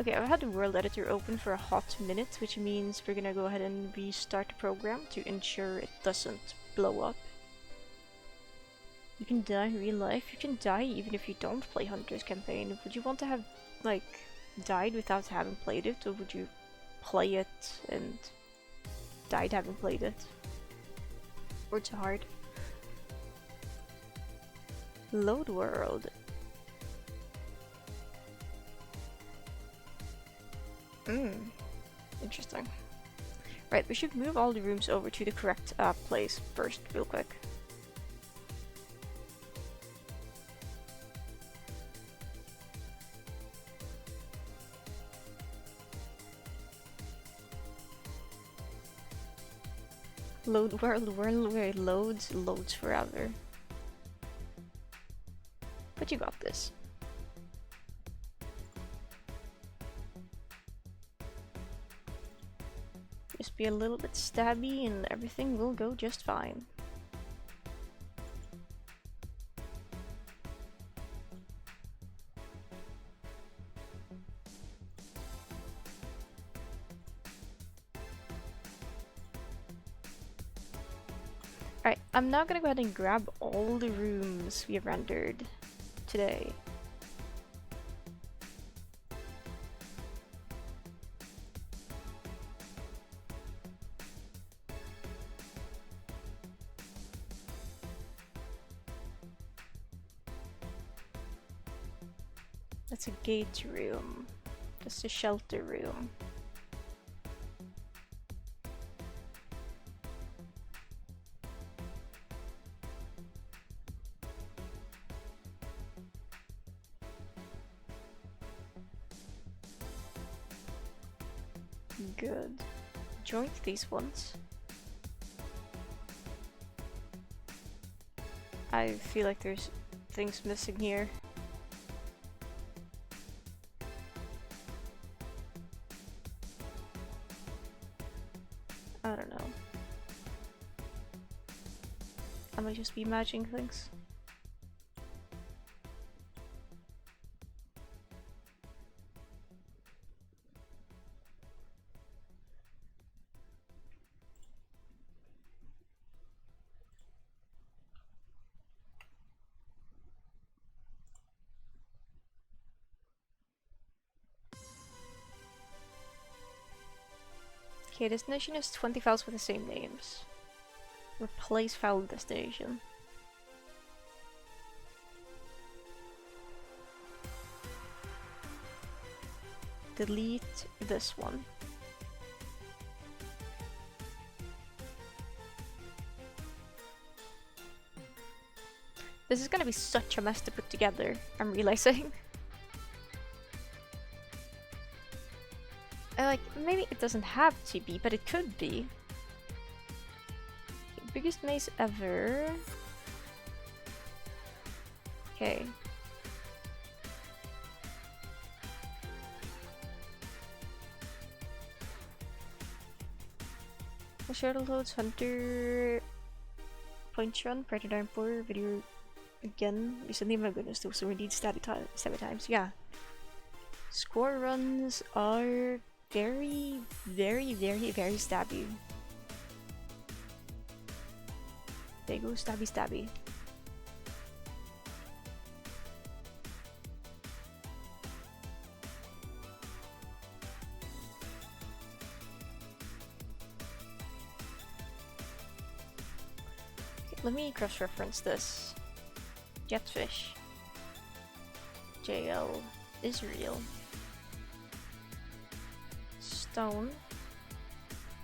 Speaker 1: Okay, I've had the world editor open for a hot minute, which means we're gonna go ahead and restart the program to ensure it doesn't blow up. You can die in real life. You can die even if you don't play Hunter's campaign. Would you want to have, like, died without having played it, or would you play it and died having played it? Or too hard? Load world. Interesting. Right, we should move all the rooms over to the correct place first, real quick. Load world where it loads forever. But you got this. Just be a little bit stabby and everything will go just fine. Alright, I'm now gonna go ahead and grab all the rooms we have rendered today. That's a gate room. That's a shelter room. Good. Joint these ones. I feel like there's things missing here. I don't know. I might just be imagining things. Okay, destination is 20 files with the same names. Replace file destination. Delete this one. This is gonna be such a mess to put together, I'm realizing. Like, maybe it doesn't have to be, but it could be. Okay, biggest maze ever. Okay. Shuttle loads, hunter, point run, predator and poor, video again. Recently, my goodness, those were indeed static 7 times. Yeah. Score runs are very stabby. There you go, stabby stabby. Okay, let me cross-reference this. Jetfish. JL Israel. Stone.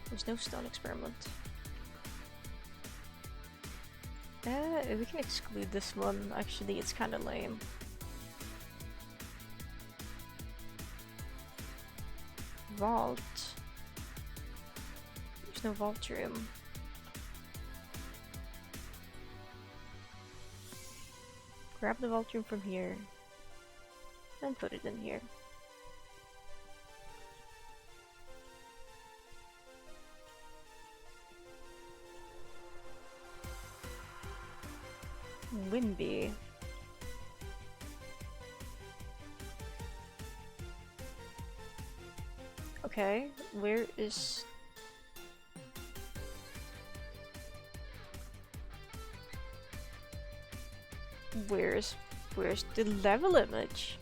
Speaker 1: There's no stone experiment. We can exclude this one. Actually, it's kind of lame. Vault. There's no vault room. Grab the vault room from here and put it in here. Wimby. Okay, where is... Where's the level image?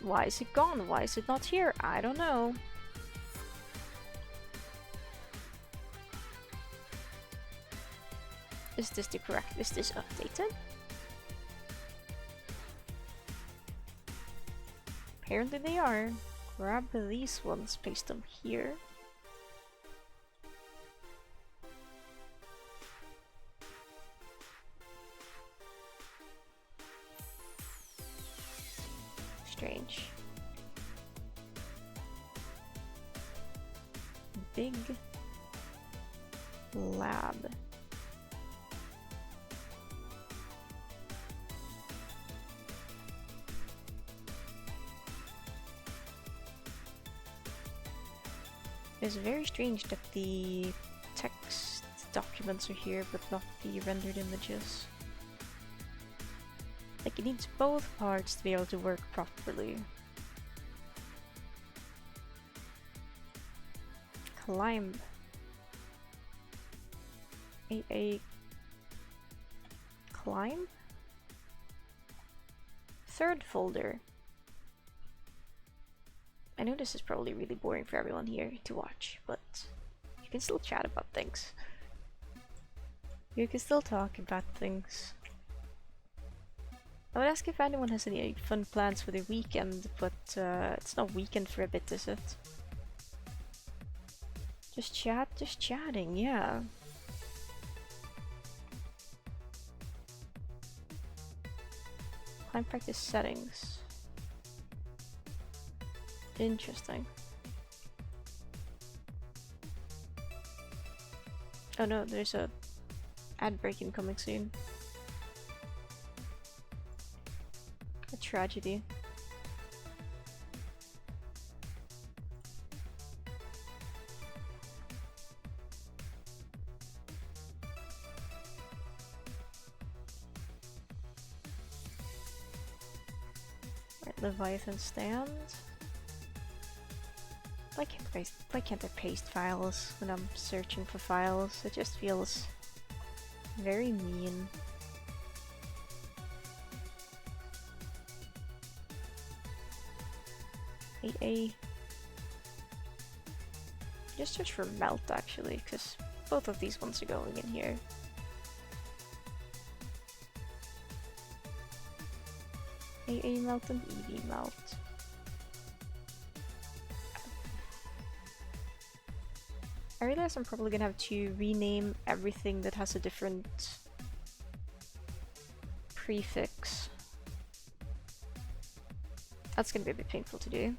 Speaker 1: Why is it gone? Why is it not here? I don't know. Is this the correct? Is this updated? Apparently they are. Grab these ones, paste them here. strange. Big lab. It's very strange that the text documents are here but not the rendered images. Like, it needs both parts to be able to work properly. Climb. A climb? Third folder. I know this is probably really boring for everyone here to watch, but you can still chat about things. You can still talk about things. I would ask if anyone has any fun plans for the weekend, but it's not weekend for a bit, is it? Just chatting, yeah. Climb practice settings. Interesting. Oh no, there's a ad break incoming soon. A tragedy. Right, Leviathan stand. Why can't I paste files when I'm searching for files? It just feels very mean. A just search for melt actually, because both of these ones are going in here. AA melt and EV melt. I realize I'm probably gonna have to rename everything that has a different prefix. That's gonna be a bit painful to do.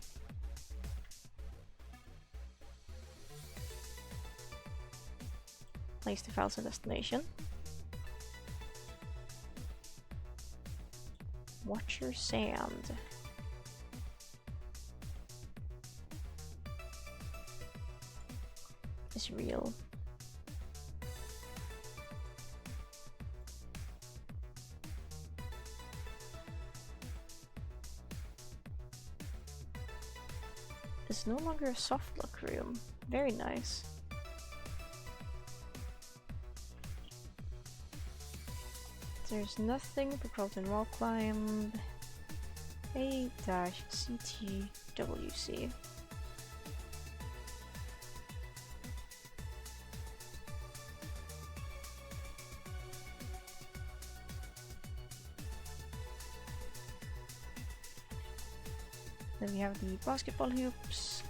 Speaker 1: Place the files in destination. Watcher sand. Is real. It's no longer a soft lock room. Very nice. There's nothing for Proton wall climb. A-CTWC. Then we have the basketball hoops.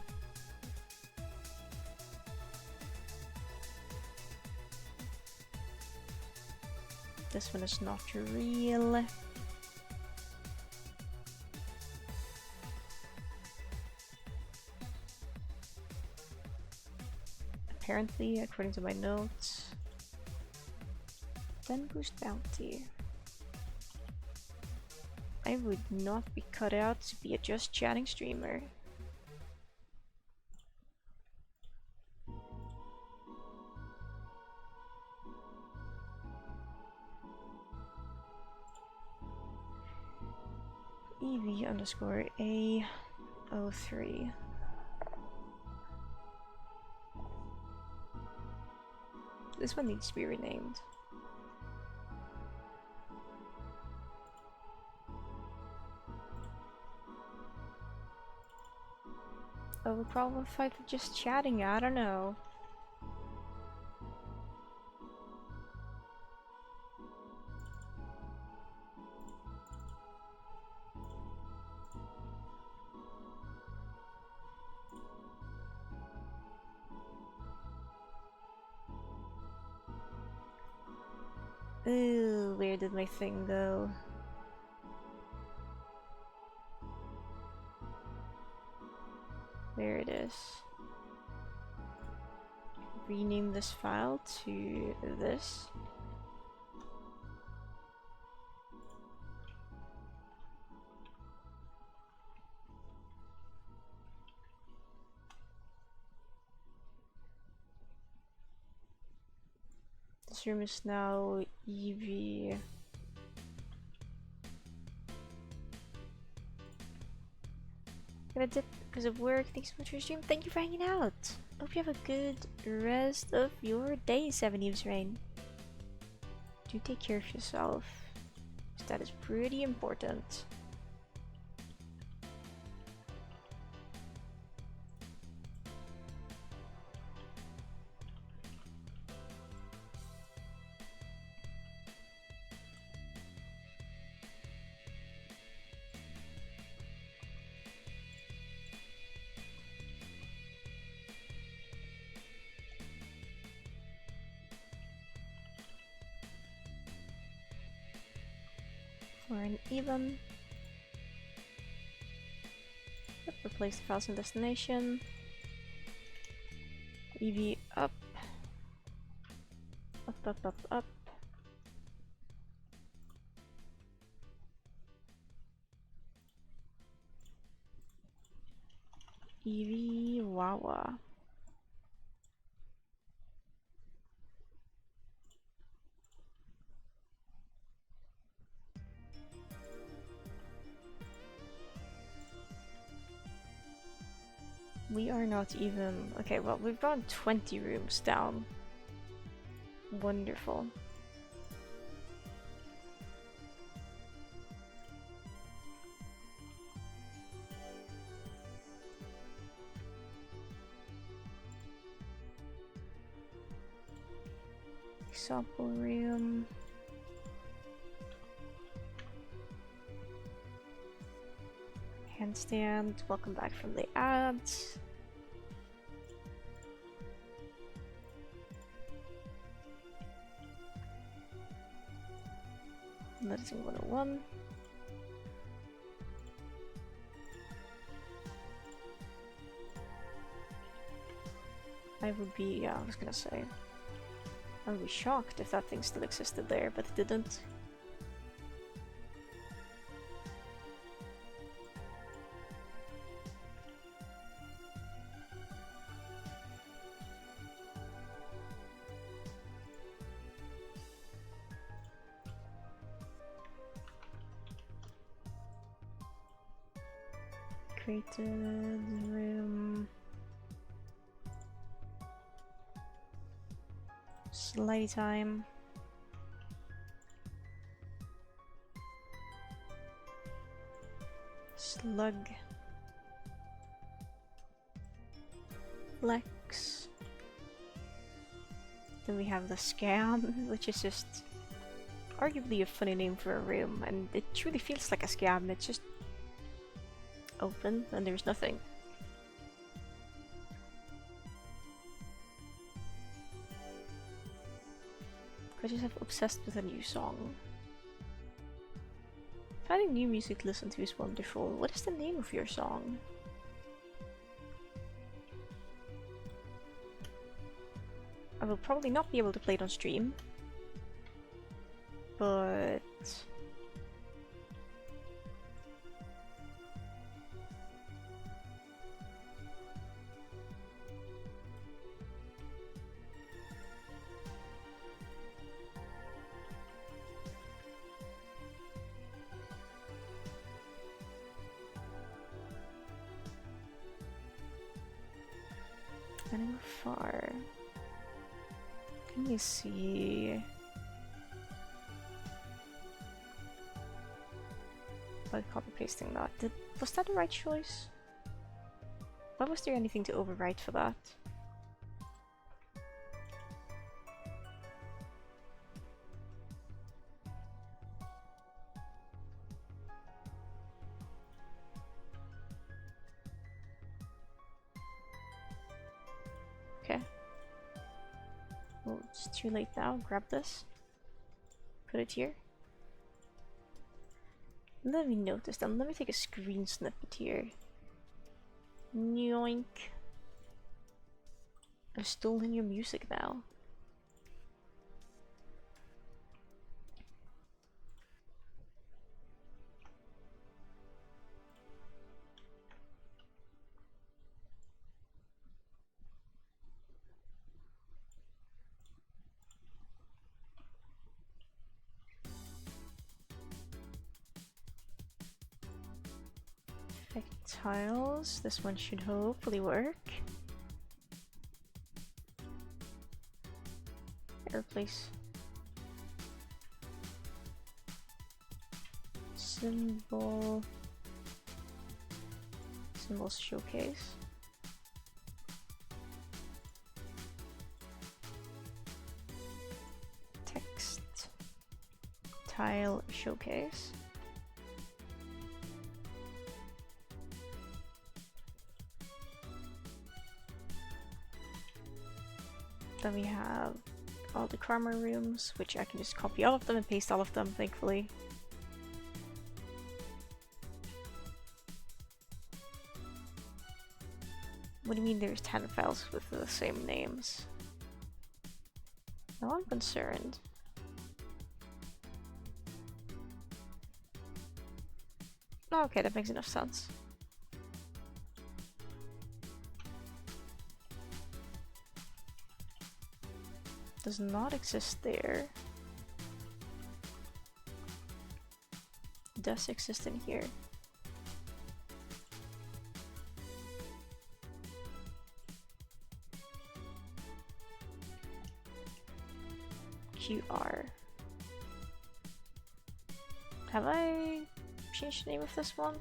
Speaker 1: This one is not real. Apparently, according to my notes. Then boost bounty. I would not be cut out to be a just chatting streamer. EV_A03. This one needs to be renamed. Overqualified for just chatting, I don't know. Ooh, where did my thing go? There it is. Rename this file to this. This room is now EV. Gonna dip because of work. Thanks so much for your stream. Thank you for hanging out. Hope you have a good rest of your day, 7 Eves Rain. Do take care of yourself. That is pretty important. For an even. Yep, replace the files and destination. EV up. Up, up, up, up. EV Wawa. We are not even... Okay, well, we've gone 20 rooms down. Wonderful. Example room. Handstand. Welcome back from the ads. Medicine 101. I would be, I was gonna say, I would be shocked if that thing still existed there, but it didn't. Created room. Slidey time. Slug. Flex. Then we have the scam, which is just arguably a funny name for a room, and it truly feels like a scam. It's just open and there's nothing. I just have obsessed with a new song. Finding new music to listen to is wonderful. What is the name of your song? I will probably not be able to play it on stream, but running far. Can you see? By copy pasting that. Was that the right choice? Why was there anything to overwrite for that? Okay. Well, it's too late now. Grab this. Put it here. Let me notice them. Let me take a screen snippet here. Yoink. I've stolen your music now. Tiles. This one should hopefully work. Replace symbol. Symbols showcase. Text. Tile showcase. Then we have all the grammar rooms, which I can just copy all of them and paste all of them, thankfully. What do you mean there's 10 files with the same names? Now I'm concerned. Oh, okay, that makes enough sense. Does not exist there. Does exist in here. QR. Have I changed the name of this one?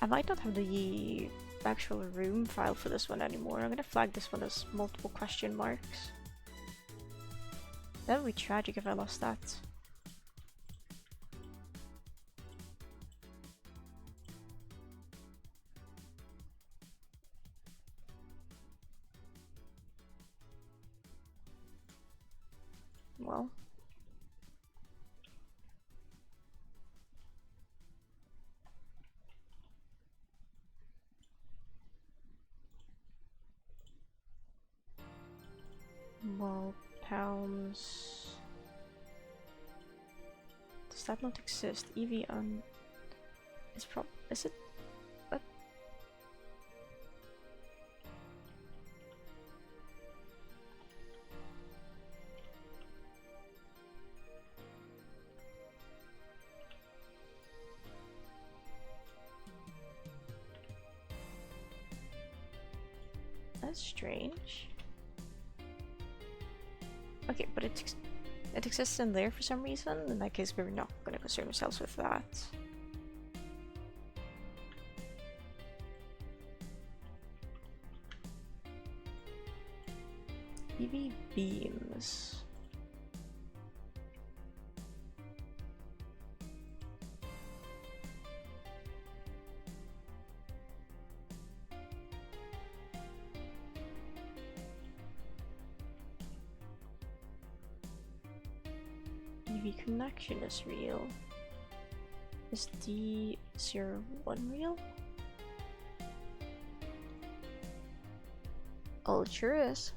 Speaker 1: I might not have the actual room file for this one anymore. I'm gonna flag this one as multiple question marks. That would be tragic if I lost that. Well. Well, pounds. Does that not exist? EV on. It's is it? What? That's strange. Okay, but it exists in there for some reason. In that case, we're not going to concern ourselves with that. EV beams. EV connection is real. Is D01 real? Oh, it sure is.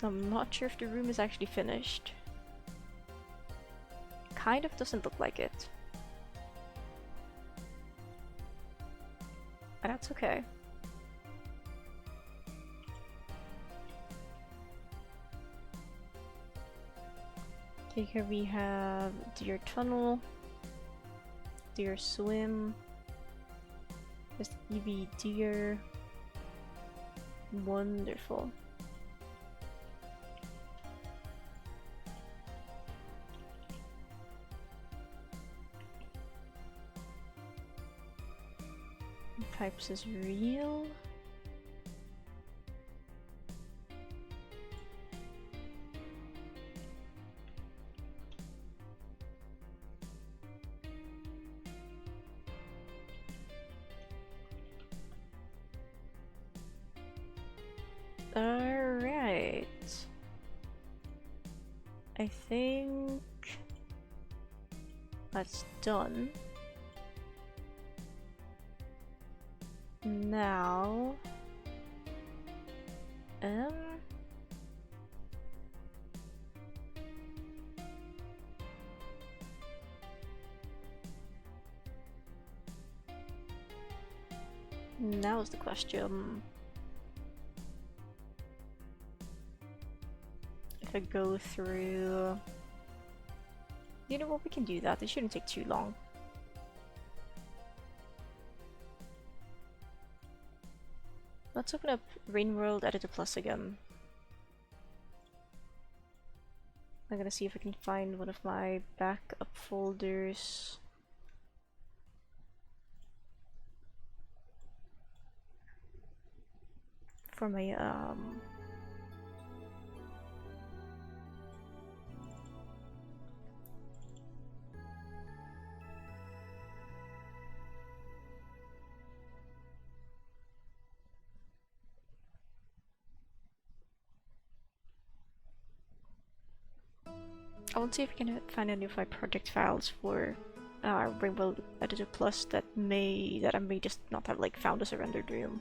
Speaker 1: I'm not sure if the room is actually finished. Kind of doesn't look like it. But that's okay. Okay, here we have deer tunnel, deer swim, there's EV deer. Wonderful. Types is real. I think that's done. Now, now is the question. If I go through... You know what, we can do that. It shouldn't take too long. Let's open up Rainworld Editor Plus again. I'm gonna see if I can find one of my backup folders. For my, I want to see if I can find any of my project files for Rainbow Editor Plus that I may just not have like found as a rendered room.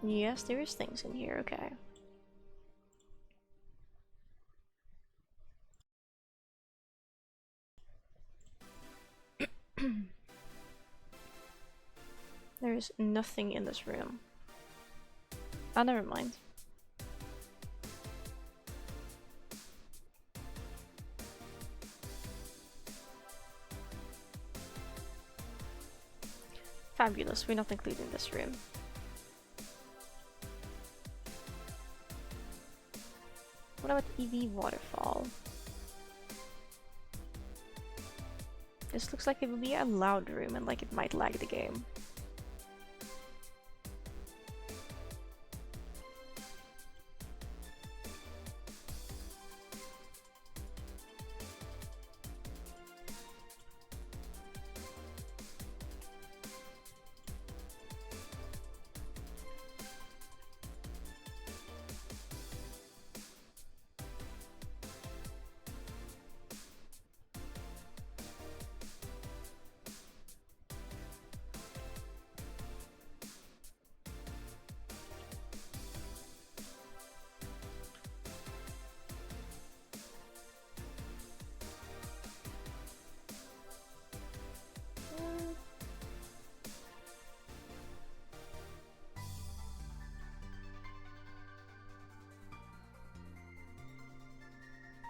Speaker 1: Yes, there is things in here, okay. There is nothing in this room. Oh, never mind. Fabulous, we're not including this room. What about EV Waterfall? This looks like it would be a loud room and like it might lag the game.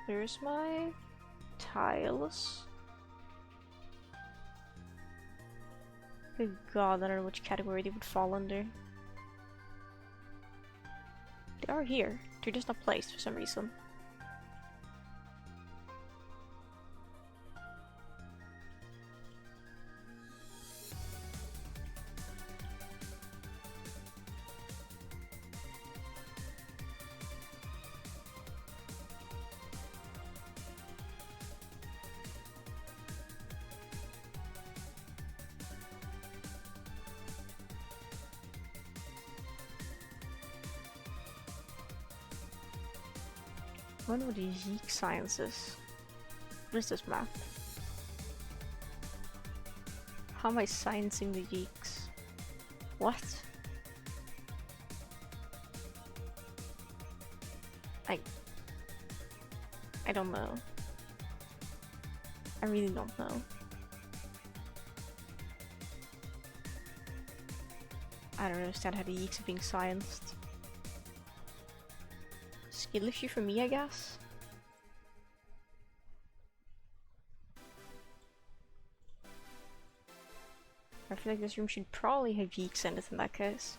Speaker 1: There's my tiles. Good god, I don't know which category they would fall under. They are here. They're just not placed for some reason. What are these geek sciences? What is this map? How am I sciencing the geeks? What? I don't know. I really don't know. I don't understand how the geeks are being scienced. Skill issue for me, I guess? I feel like this room should probably have geeks in it in that case.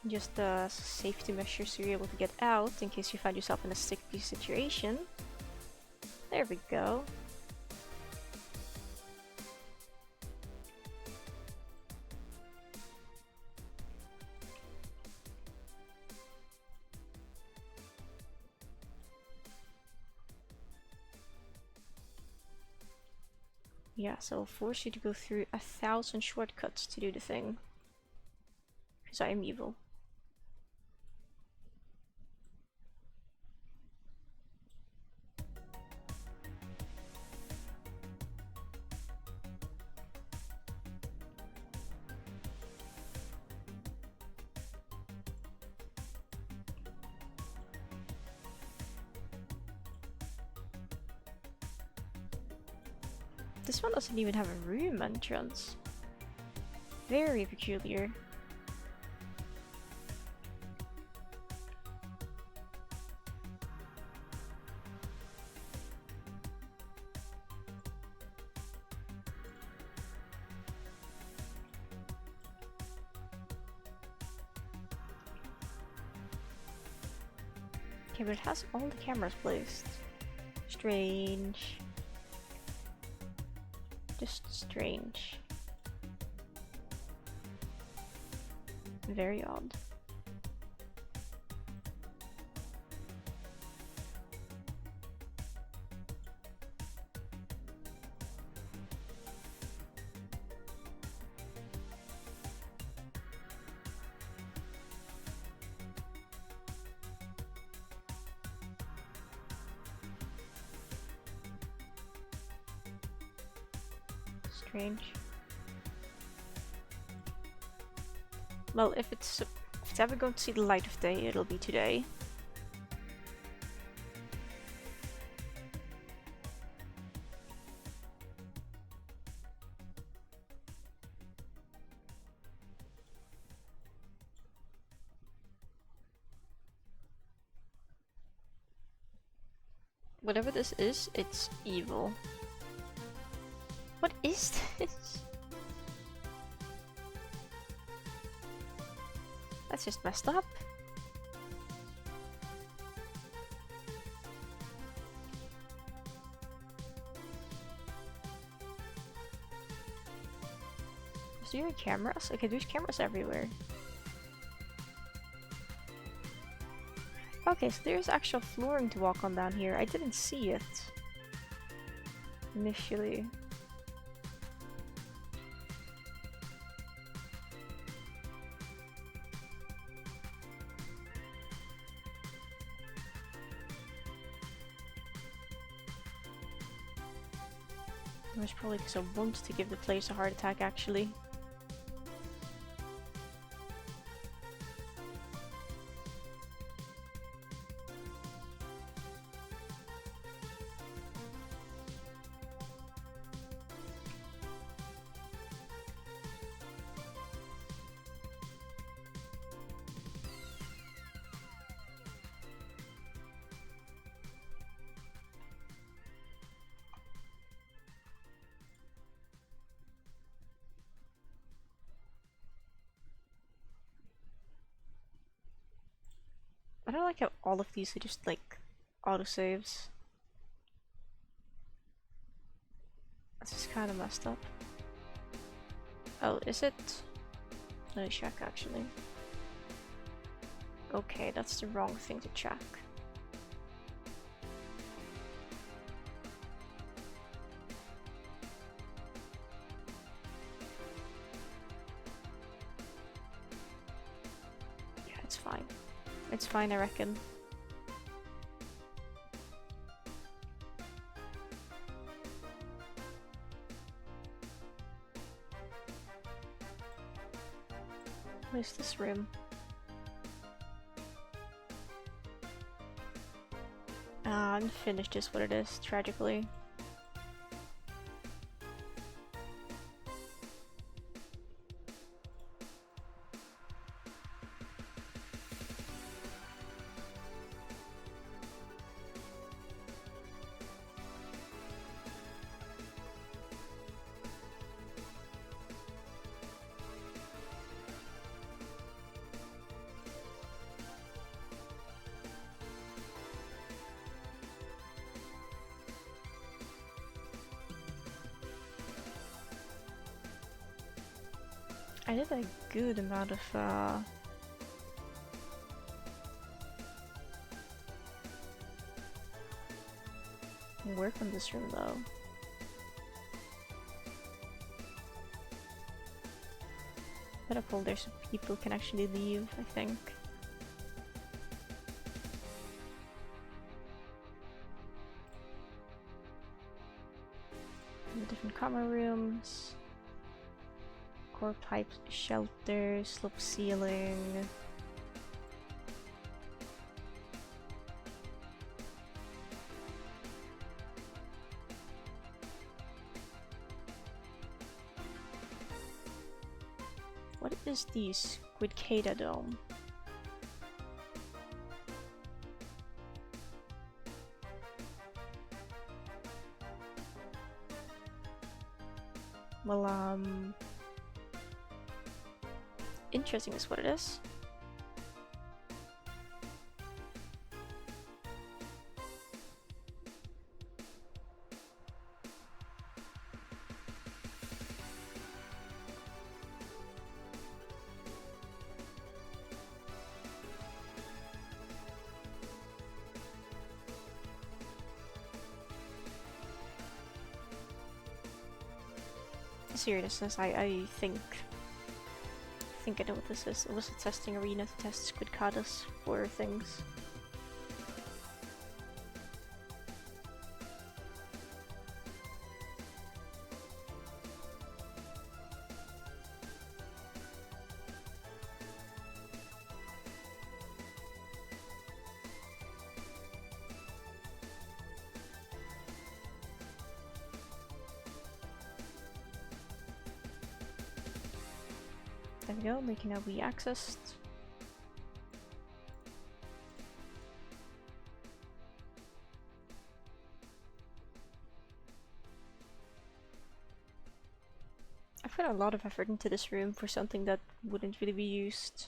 Speaker 1: Just safety measures so you're able to get out in case you find yourself in a sticky situation. There we go. Yeah, so I'll force you to go through 1,000 shortcuts to do the thing. Because I am evil. This one doesn't even have a room entrance. Very peculiar. Okay, but it has all the cameras placed. Strange. Just strange. Very odd. Strange. Well, if it's ever going to see the light of day, it'll be today. Whatever this is, it's evil. What is this? That's just messed up. Is there cameras? Okay, there's cameras everywhere. Okay, so there's actual flooring to walk on down here. I didn't see it initially. It was probably because I wanted to give the place a heart attack, actually. I don't like how all of these are just like autosaves. This is kind of messed up. Oh, is it? Let me check actually. Okay, that's the wrong thing to check. Yeah, it's fine. It's fine, I reckon. Where's this room? Unfinished is what it is, tragically. I did a good amount of work on this room though. Better pull there so people can actually leave, I think. The different camera rooms. Core pipe shelter, slope ceiling. What is the Squidcada dome? Well, interesting is what it is. Seriousness, I think I know what this is. It was a testing arena to test Squidcadas for things. There we go, they can now be accessed. I put a lot of effort into this room for something that wouldn't really be used.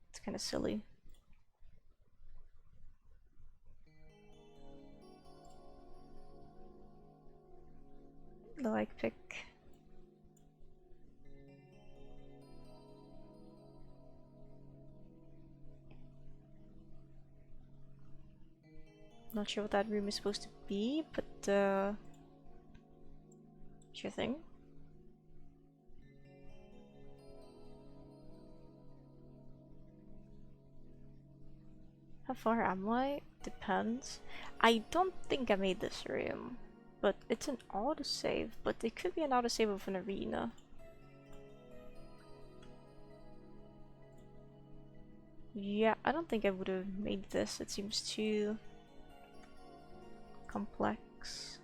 Speaker 1: It's kind of silly. The like pick. Not sure what that room is supposed to be, but sure thing. How far am I? Depends. I don't think I made this room, but it's an autosave, but it could be an autosave of an arena. Yeah, I don't think I would have made this. It seems too complex.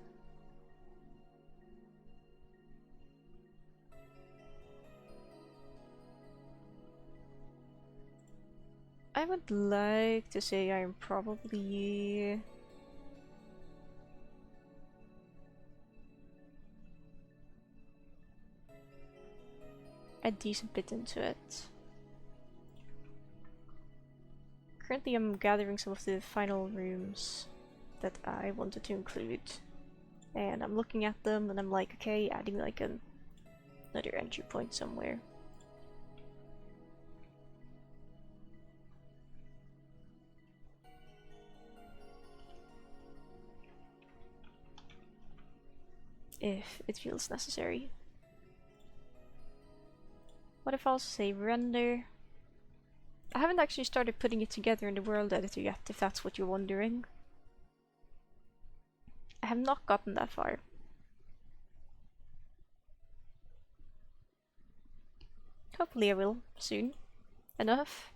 Speaker 1: I would like to say I'm probably a decent bit into it. Currently I'm gathering some of the final rooms that I wanted to include, and I'm looking at them and I'm like, okay, adding like another entry point somewhere. If it feels necessary. What if I also say render? I haven't actually started putting it together in the world editor yet, if that's what you're wondering. I have not gotten that far. Hopefully I will soon enough.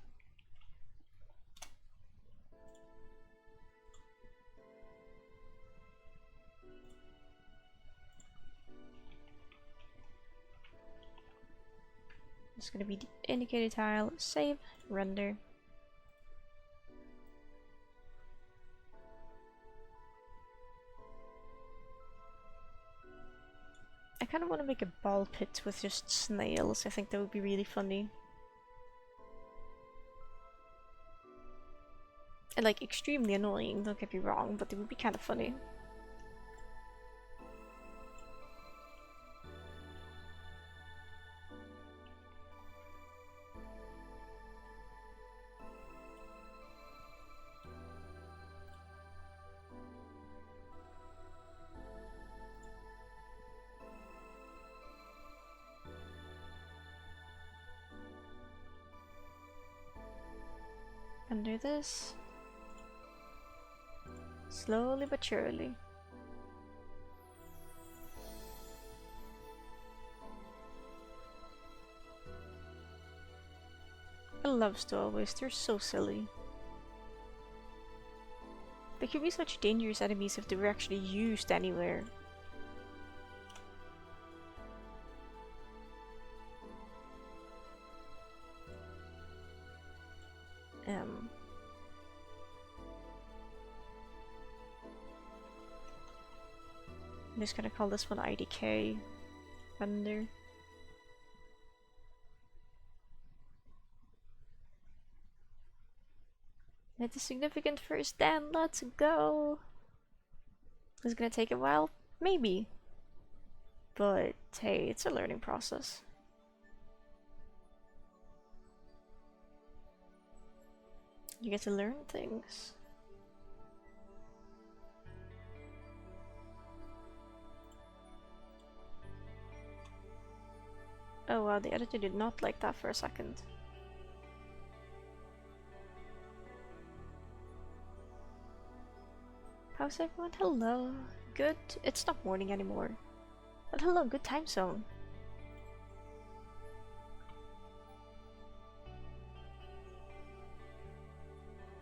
Speaker 1: It's gonna be the indicator tile, save, render. I kind of want to make a ball pit with just snails. I think that would be really funny. And like extremely annoying, don't get me wrong, but it would be kind of funny. this. Slowly but surely. I love stowaways, they're so silly. They could be such dangerous enemies if they were actually used anywhere. I'm just gonna call this one IDK render. It's a significant first stand, let's go! Is it gonna take a while? Maybe. But hey, it's a learning process. You get to learn things. Oh wow, the editor did not like that for a second. How's everyone? Hello. Good. It's not morning anymore. But hello, good time zone.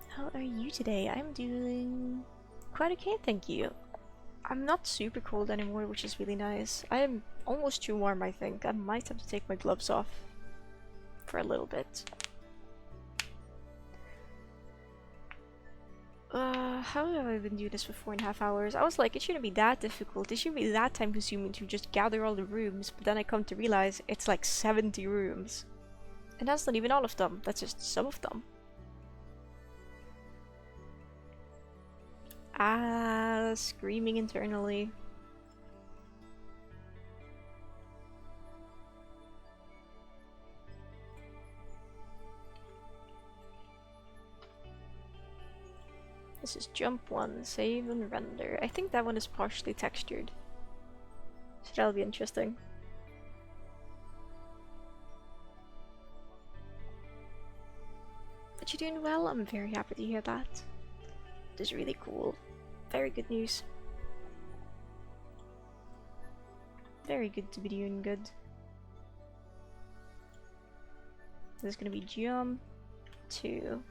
Speaker 1: How are you today? I'm doing quite okay, thank you. I'm not super cold anymore, which is really nice. I am almost too warm, I think. I might have to take my gloves off for a little bit. How have I been doing this for 4.5 hours? I was like, it shouldn't be that difficult. It shouldn't be that time consuming to just gather all the rooms, but then I come to realize it's like 70 rooms. And that's not even all of them, that's just some of them. Ah, screaming internally. This is jump 1, save and render. I think that one is partially textured. So that'll be interesting. But you're doing well, I'm very happy to hear that. It is really cool. Very good news. Very good to be doing good. This is gonna be jump 2.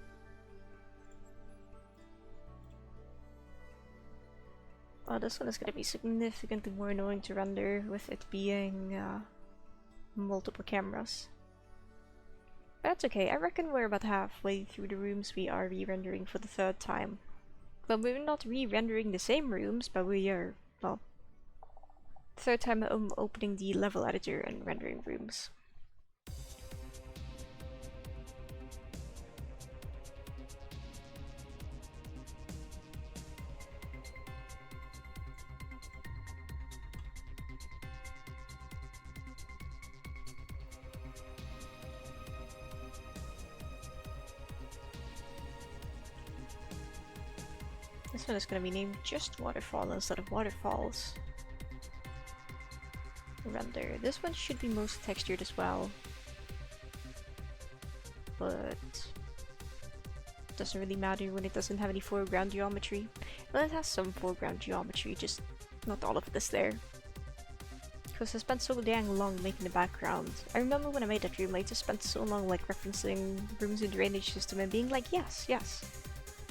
Speaker 1: Oh, this one is gonna be significantly more annoying to render with it being multiple cameras. But that's okay, I reckon we're about halfway through the rooms we are re-rendering for the 3rd time. Well, we're not re-rendering the same rooms, but we are, well, 3rd time I'm opening the level editor and rendering rooms. This one is going to be named just Waterfall instead of Waterfalls. Render. This one should be most textured as well. But doesn't really matter when it doesn't have any foreground geometry. Well, it has some foreground geometry, just not all of it is there. Because I spent so dang long making the background. I remember when I made that room, I just spent so long like referencing rooms in the drainage system and being like, yes, yes.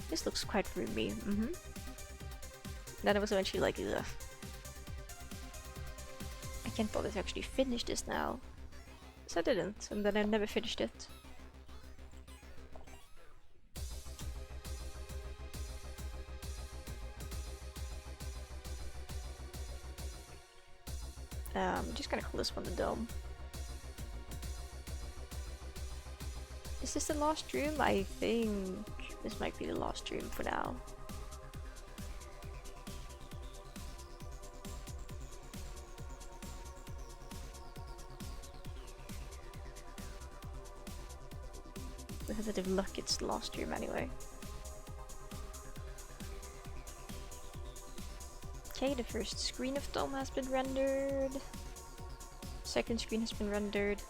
Speaker 1: This looks quite roomy, Then I was eventually like, ugh. I can't bother to actually finish this now. So I didn't, and then I never finished it. I'm just gonna call this one the dome. Is this the last room? I think this might be the last room for now. With a bit of luck, it's the last room anyway. Okay, the first screen of dome has been rendered. Second screen has been rendered.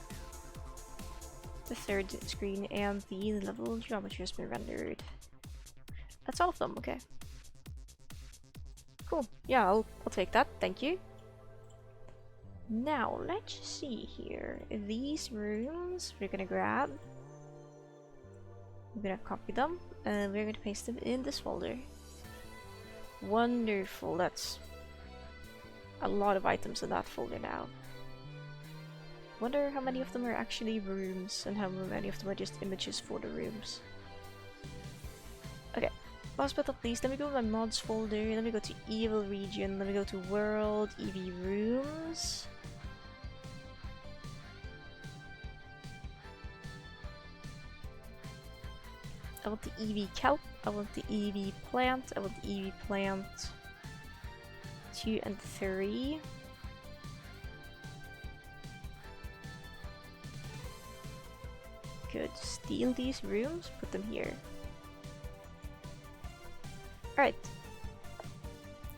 Speaker 1: The third screen and the level geometry has been rendered. That's all of them, okay. Cool. Yeah, I'll take that. Thank you. Now, let's see here. These rooms we're gonna grab. We're gonna copy them and we're gonna paste them in this folder. Wonderful. That's a lot of items in that folder now. Wonder how many of them are actually rooms and how many of them are just images for the rooms. Okay, last but not least, let me go to my mods folder, let me go to evil region, let me go to world, EV rooms. I want the EV kelp, I want the EV plant, I want the EV plant 2 and 3. Good. Steal these rooms, put them here. Alright.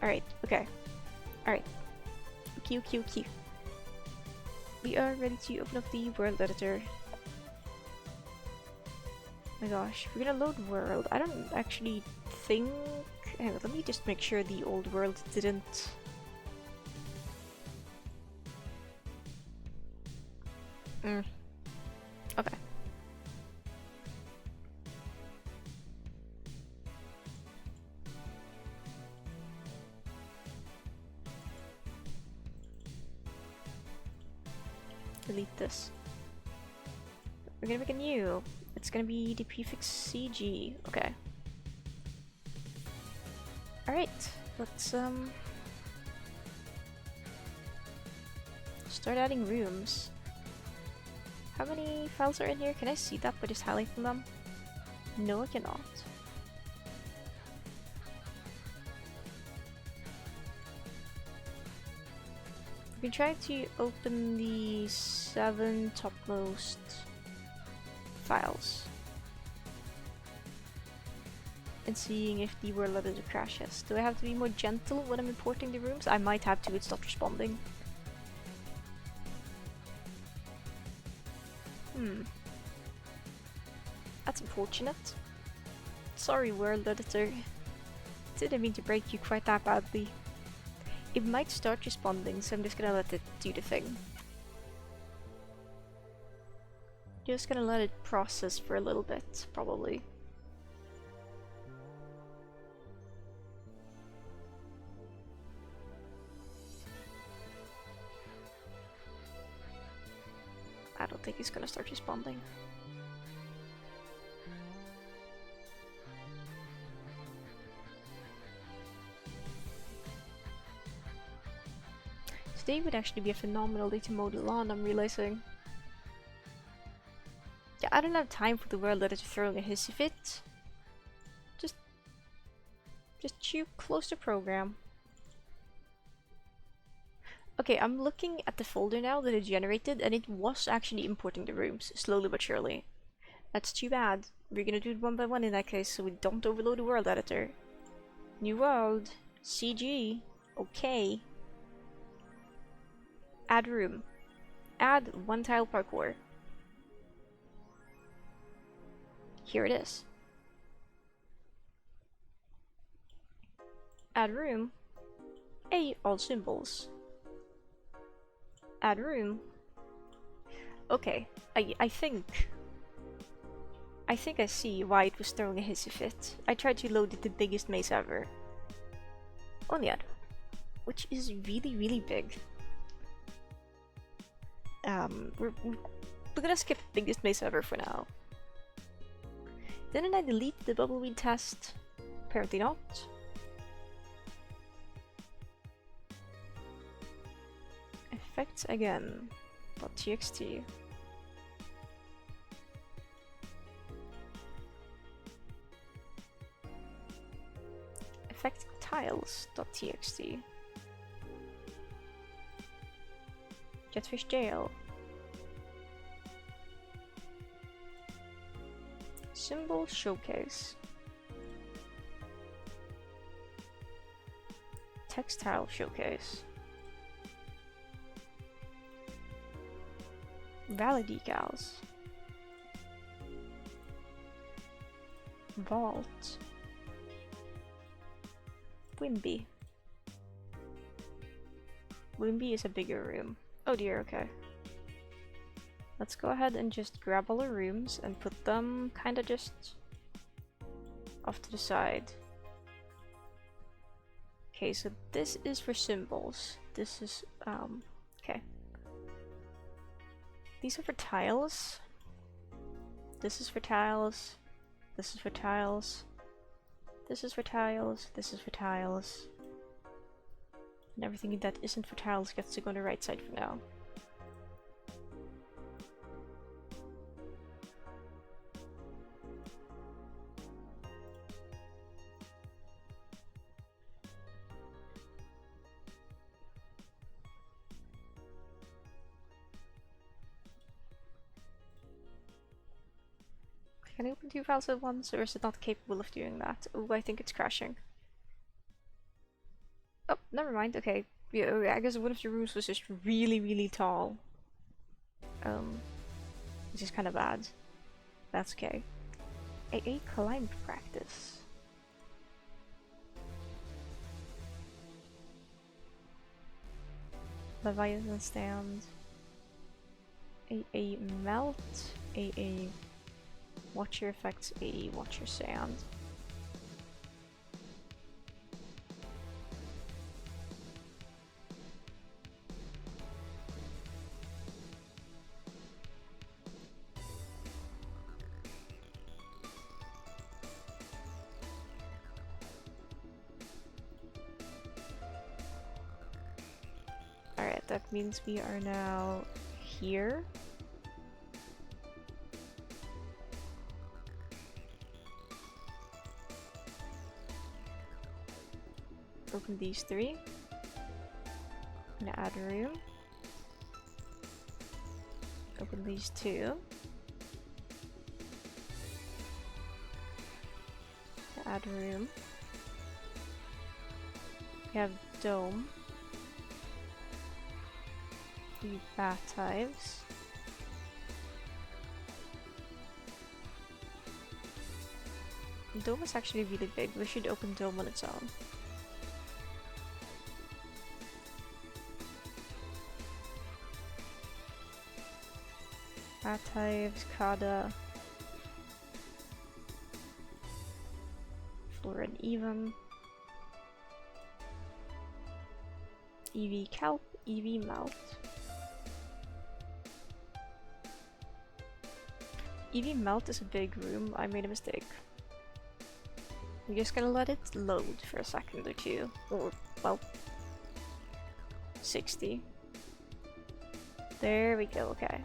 Speaker 1: Alright, okay. Alright. Okay. We are ready to open up the world editor. Oh my gosh, we're gonna load world. I don't actually think... Hang on, let me just make sure the old world didn't... Okay. Delete this. We're gonna make a new. It's gonna be the prefix CG. Okay. Alright, let's start adding rooms. How many files are in here? Can I see that by just highlighting them? No, I cannot. We can try to open the 7 topmost files and seeing if the world editor crashes. Do I have to be more gentle when I'm importing the rooms? I might have to, it stopped responding. That's unfortunate. Sorry, world editor. Didn't mean to break you quite that badly. It might start responding, so I'm just gonna let it do the thing. Just gonna let it process for a little bit, probably. I don't think it's gonna start responding. Today would actually be a phenomenal day to mow the lawn, I'm realizing. Yeah, I don't have time for the world editor throwing a hissy fit. Just chew close to program. Okay, I'm looking at the folder now that it generated, and it was actually importing the rooms, slowly but surely. That's too bad. We're gonna do it one by one in that case, so we don't overload the world editor. New world. CG. Okay. Add room. Add 1 tile parkour. Here it is. Add room. All symbols. Add room. Okay, I think I see why it was throwing a hissy fit. I tried to load the biggest maze ever. Oniad, which is really big. We're gonna skip biggest maze ever for now. Didn't I delete the bubbleweed test? Apparently not. Effects again. .txt. Effect tiles.txt. Jetfish jail. Symbol showcase. Textile showcase. Valley decals. Vault. Wimby. Wimby is a bigger room. Oh dear, okay. Let's go ahead and just grab all the rooms and put them kinda just off to the side. Okay, so this is for symbols. This is, okay. These are for tiles. This is for tiles. This is for tiles. This is for tiles. This is for tiles. And everything that isn't for tiles gets to go on the right side for now. Can I open two files at once, or is it not capable of doing that? Oh, I think it's crashing. Oh, never mind. Okay. Yeah, I guess one of the rooms was just really, really tall. Which is kind of bad. That's okay. A climb practice. Leviathan stand. A melt. A watcher effects. A watcher sand. Alright, that means we are now here. Open these three. I'm gonna add a room. Open these two. Add a room. We have dome. The bath hives. Dome is actually really big. We should open dome on its own. Bath hives, Kada. Flora and even. EV kelp, EV melt. EV melt is a big room. I made a mistake. I'm just gonna let it load for a second or two. Or, well, 60. There we go, okay.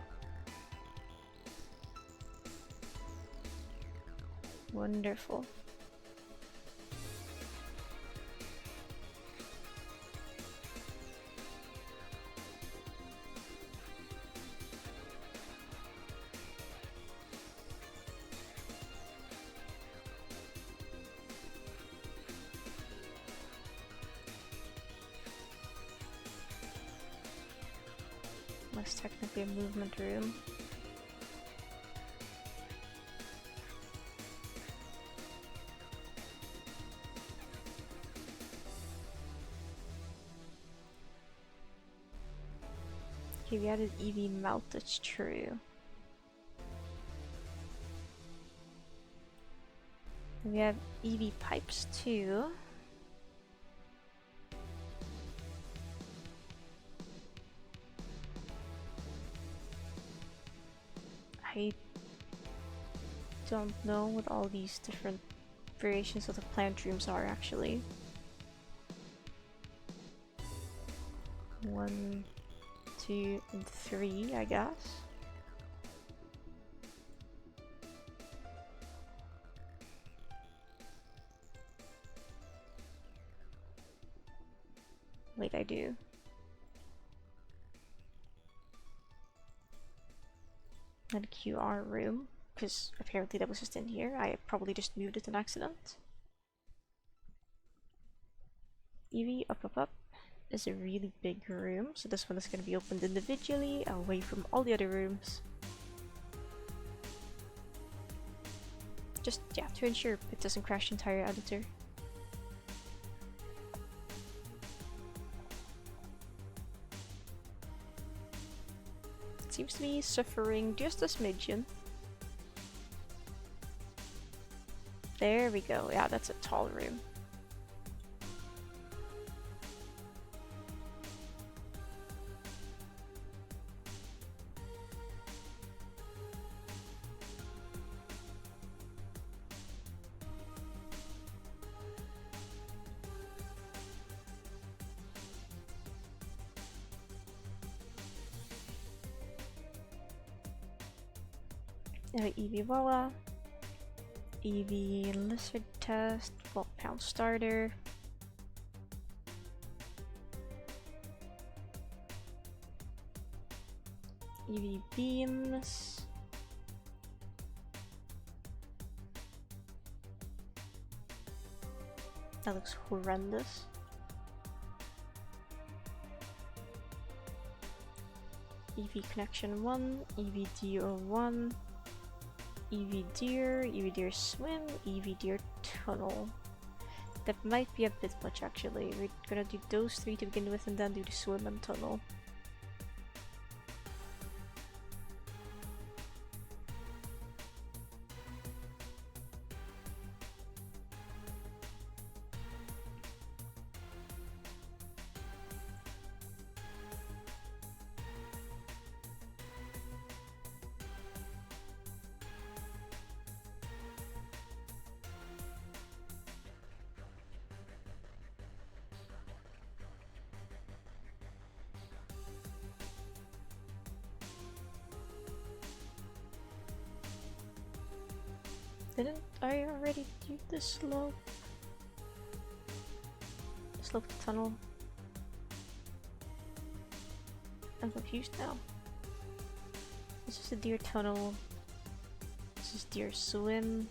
Speaker 1: Wonderful. That's technically a movement room. Okay, we added EV melt, that's true. We have EV pipes too. I don't know what all these different variations of the plant rooms are actually. 1, 2, and 3, I guess. Wait, I do. And a QR room, because apparently that was just in here. I probably just moved it on accident. EV up is a really big room, so this one is going to be opened individually, away from all the other rooms. Just, yeah, to ensure it doesn't crash the entire editor. It seems to be suffering just a smidgen. There we go. Yeah, that's a tall room. EV Walla, EV Lizard Test, 12-pound starter. EV Beams. That looks horrendous. EV Connection 1, EV Deer 1. EV Deer Swim, EV Deer Tunnel. That might be a bit much actually. We're gonna do those 3 to begin with and then do the swim and tunnel. Didn't I already do the slope? Slope to tunnel? I'm confused now. This is the deer tunnel. This is deer swim.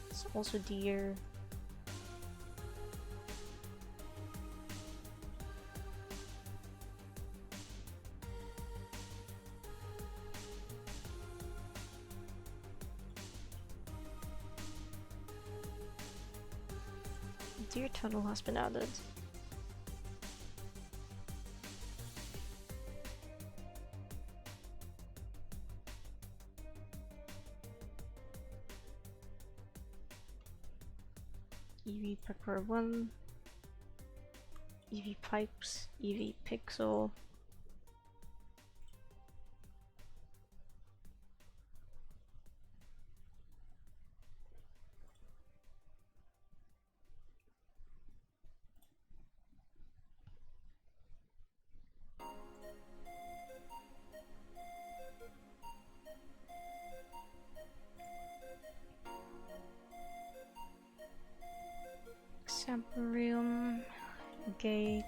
Speaker 1: It's also deer. Deer tunnel has been added. EV Parkour 1, EV Pipes, EV Pixel. Sample room, gate,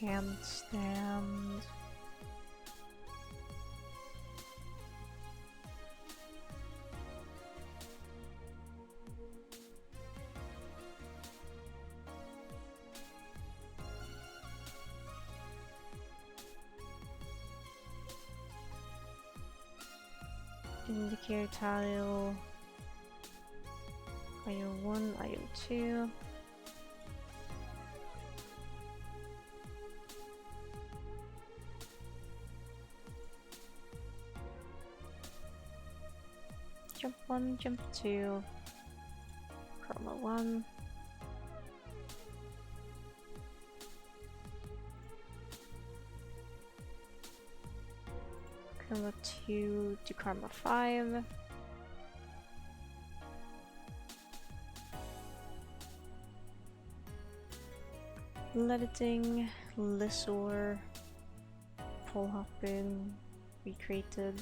Speaker 1: handstand. Indicator tile, IO1, IO2. Jump 1, jump 2, chroma 1. Chroma 2 to chroma 5. Editing, Lissor, pole hopping, recreated.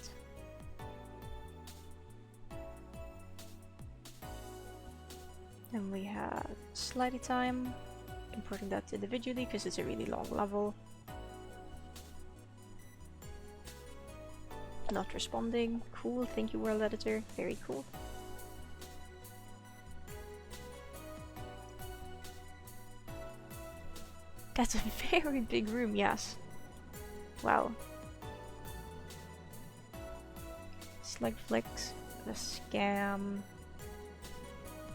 Speaker 1: Then we have slidey time, importing that individually because it's a really long level. Not responding, cool, thank you world editor, very cool. That's a very big room, yes. Wow. Slug flicks, the scam.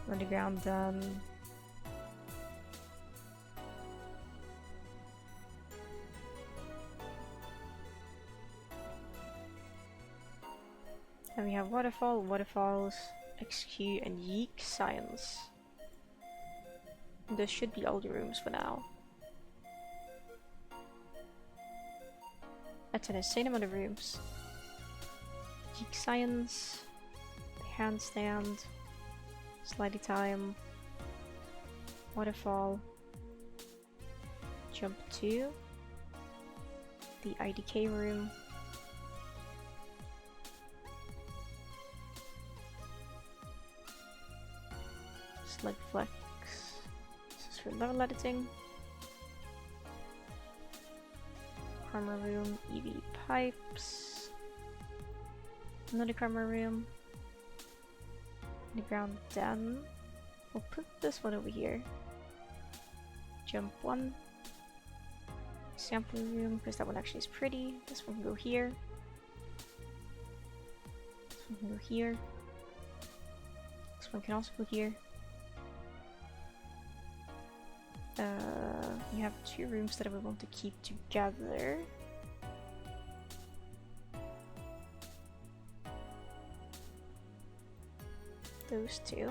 Speaker 1: Underground done. Then we have waterfall, waterfalls, XQ, and Yeek science. This should be all the rooms for now. That's an insane amount of rooms. Geek science, handstand, slidey time, waterfall, jump 2, the IDK room, slug flex, this is for level editing, karma room, EV pipes, another karma room, underground den. We'll put this one over here. Jump 1. Sample room, because that one actually is pretty. This one can go here. This one can go here. This one can also go here. We have 2 rooms that I would want to keep together. Those 2.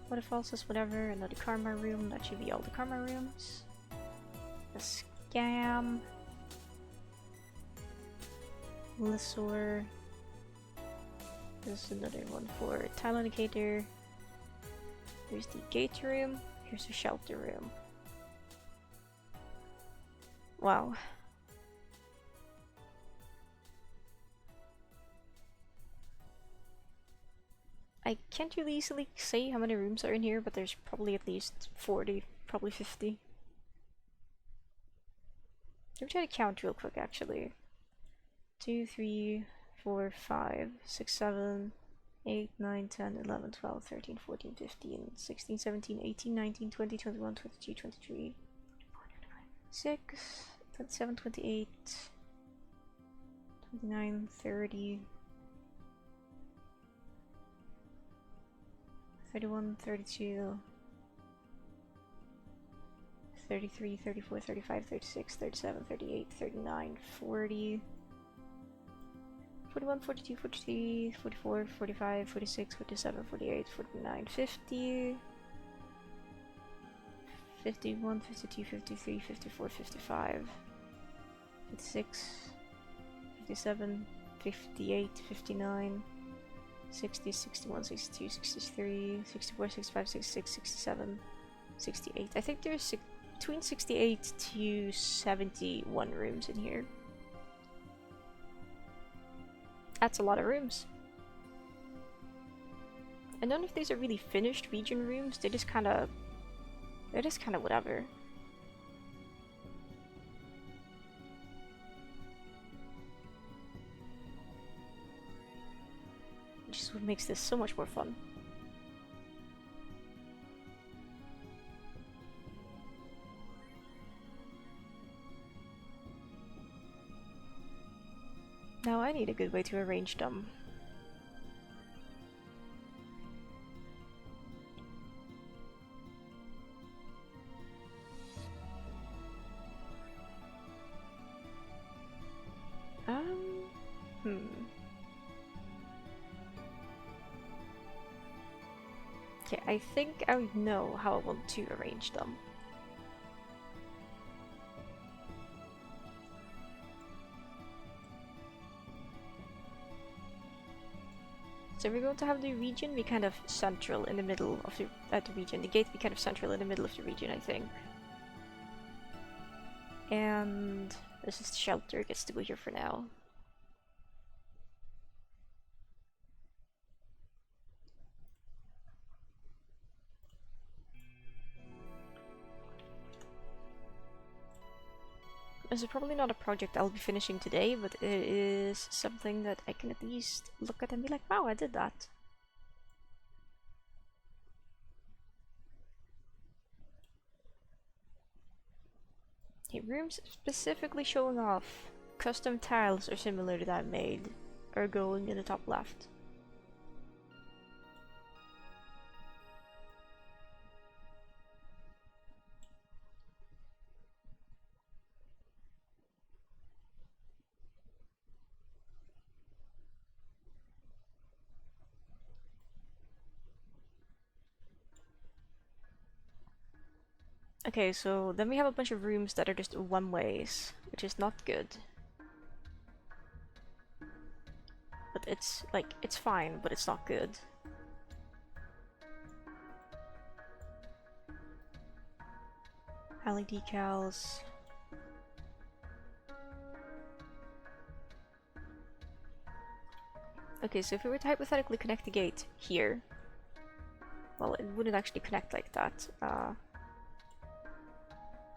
Speaker 1: Waterfalls is whatever, another karma room, that should be all the karma rooms. A scam. Lissor. There's another one for tile indicator. Here's the gate room. Here's the shelter room. Wow. I can't really easily say how many rooms are in here, but there's probably at least 40, probably 50. Let me try to count real quick actually. 2, 3, 4, 5, 6, 7, 8, 9, 10, 11, 12, 13, 14, 15, 16, 17, 18, 19, 20, 21, 22, 23, 6, 27, 28, 29, 30, 31, 32, 33, 34, 35, 36, 37, 38, 39, 40, 41, 42, 43, 44, 45, 46, 47, 48, 49, 50, 51, 52, 53, 54, 55, 56, 57, 58, 59, 60, 61, 62, 63, 64, 65, 66, 67, 68. I think there's between 68 to 71 rooms in here. That's a lot of rooms. I don't know if these are really finished region rooms, they're just kinda whatever. Which is what makes this so much more fun. Now I need a good way to arrange them. Okay, I think I know how I want to arrange them. So we're going to have the region be kind of central in the middle of the region. The gate be kind of central in the middle of the region, I think. And this is the shelter, gets to go here for now. This is probably not a project I'll be finishing today, but it is something that I can at least look at and be like, wow, I did that. Okay, rooms specifically showing off custom tiles or similar that I made are going in the top left. Okay, so then we have a bunch of rooms that are just one ways, which is not good. But it's like, it's fine, but it's not good. Alley decals. Okay, so if we were to hypothetically connect the gate here, well, it wouldn't actually connect like that. I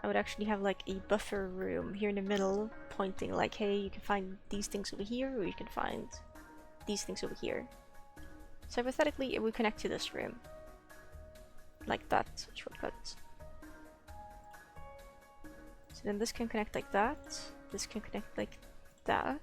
Speaker 1: would actually have like a buffer room here in the middle, pointing like, hey, you can find these things over here, or you can find these things over here. So hypothetically, it would connect to this room. Like that, shortcut. So then this can connect like that, this can connect like that.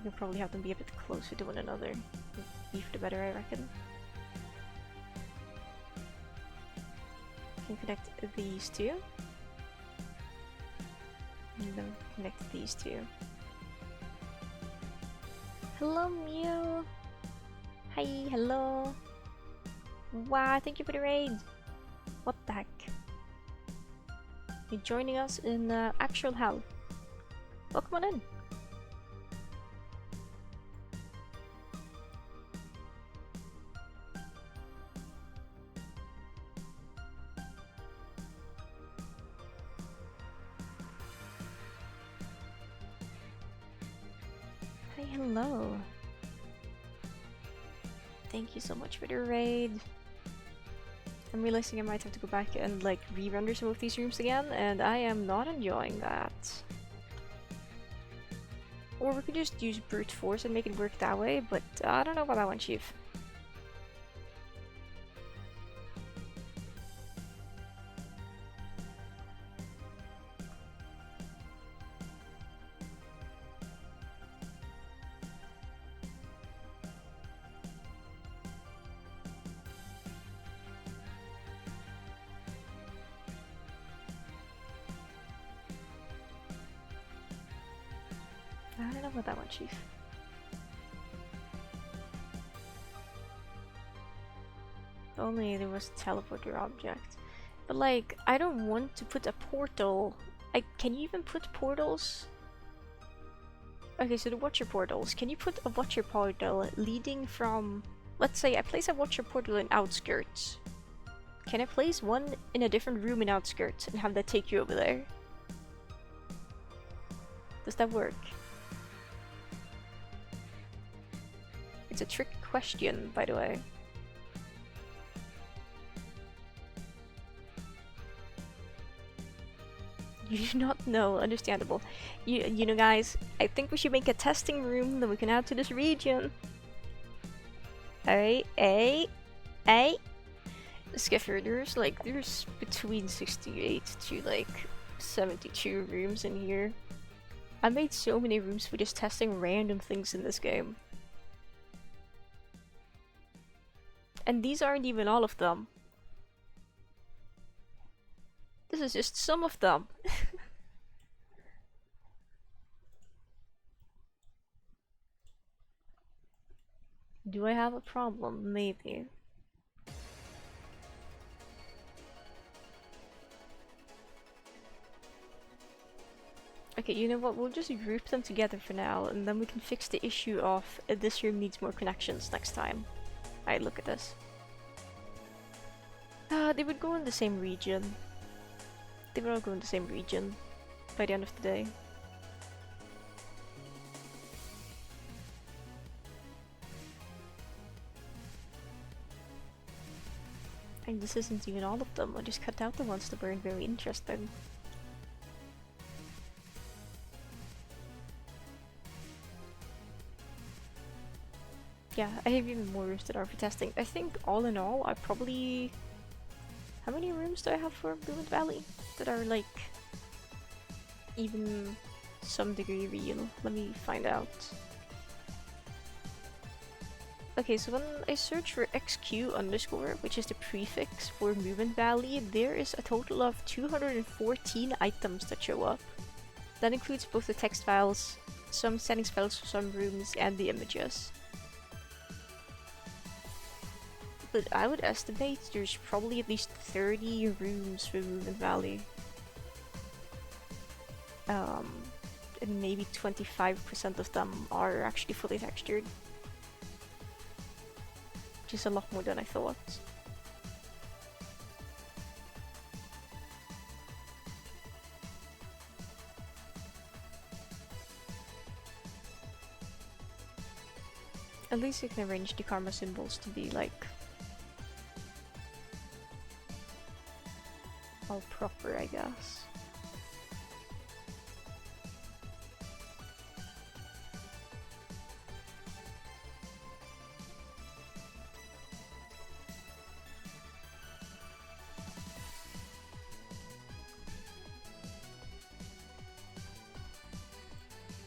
Speaker 1: We'll probably have them be a bit closer to one another. The beef the better, I reckon. Can connect these two. And then connect these two. Hello, Mew! Hi, hello! Wow, thank you for the raid! What the heck? You're joining us in actual hell. Welcome on in! Hi, hello! Thank you so much for the raid! I'm realizing I might have to go back and like re-render some of these rooms again, and I am not enjoying that. Or we could just use brute force and make it work that way, but I don't know about that one, Chief. I don't know about that one, Chief. If only there was a teleporter object. But like, I don't want to put a portal. Can you even put portals? Okay, so the watcher portals. Can you put a watcher portal leading from... Let's say I place a watcher portal in outskirts. Can I place one in a different room in outskirts and have that take you over there? Does that work? It's a trick question, by the way. You do not know, understandable. You know guys, I think we should make a testing room that we can add to this region. Hey. Skiffer, there's between 68 to like 72 rooms in here. I made so many rooms for just testing random things in this game. And these aren't even all of them. This is just some of them. Do I have a problem? Maybe. Okay, you know what? We'll just group them together for now, and then we can fix the issue of this room needs more connections next time. Alright, look at this. They would go in the same region. They would all go in the same region by the end of the day. And this isn't even all of them. I just cut out the ones that weren't very interesting. Yeah, I have even more rooms that are for testing. I think all in all, I probably... How many rooms do I have for Blument Valley that are like even some degree real? Let me find out. Okay, so when I search for XQ underscore, which is the prefix for Movement Valley, there is a total of 214 items that show up. That includes both the text files, some settings files for some rooms, and the images. But I would estimate there's probably at least 30 rooms for Movement Valley. And maybe 25% of them are actually fully textured. Which is a lot more than I thought. At least you can arrange the karma symbols to be like all proper, I guess.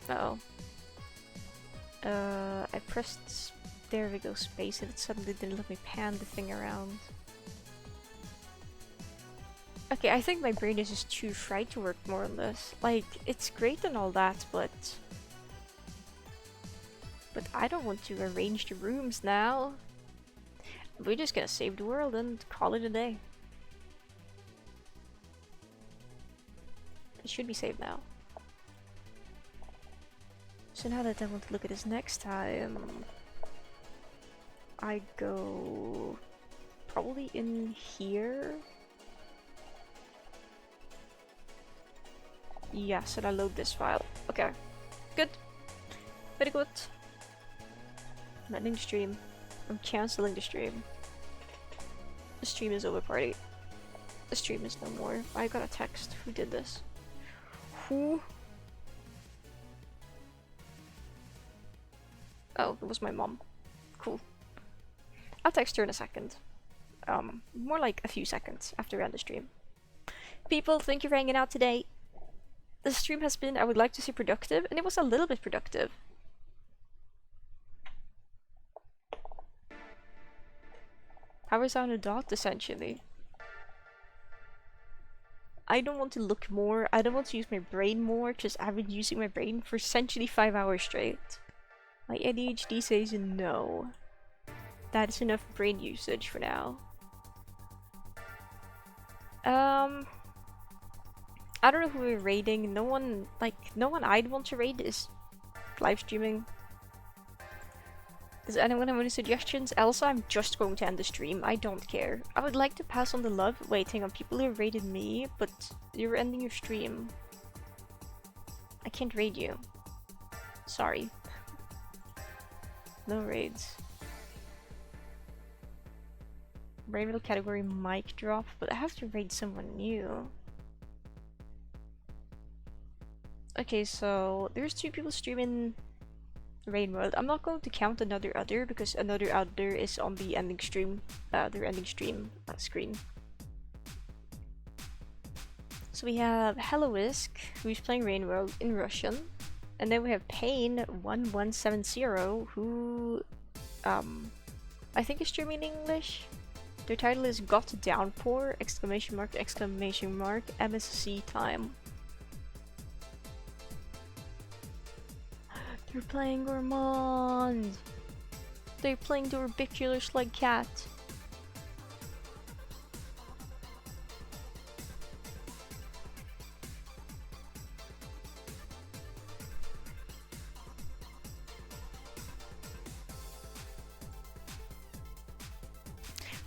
Speaker 1: Uh oh. I pressed, there we go, space, and it suddenly didn't let me pan the thing around. Okay, I think my brain is just too fried to work more on this. Like, it's great and all that, but I don't want to arrange the rooms now. We're just gonna save the world and call it a day. It should be saved now. So now that I want to look at this next time, I go probably in here. Yes, and I load this file. Okay, good. Very good. I'm ending the stream. I'm cancelling the stream. The stream is over, party. The stream is no more. I got a text. Who did this? Who? Oh, it was my mom. Cool. I'll text her in a second. More like a few seconds after I end the stream. People, thank you for hanging out today. The stream has been, I would like to say, productive, and it was a little bit productive. Hours on a dot, essentially. I don't want to look more, I don't want to use my brain more, because I've been using my brain for essentially 5 hours straight. My ADHD says no. That is enough brain usage for now. I don't know who we're raiding. No one I'd want to raid is live streaming. Does anyone have any suggestions? Elsa, I'm just going to end the stream. I don't care. I would like to pass on the love waiting on people who raided me, but you're ending your stream. I can't raid you. Sorry. No raids. Rainbow category mic drop, but I have to raid someone new. Okay, so there's 2 people streaming Rain World. I'm not going to count another other because another other is on the ending stream, their ending stream screen. So we have Helloisk, who's playing Rain World in Russian, and then we have Pain1170, who I think is streaming in English. Their title is Got Downpour! Exclamation mark, exclamation mark, MSC time. They're playing Gourmand! They're playing the orbicular slug cat.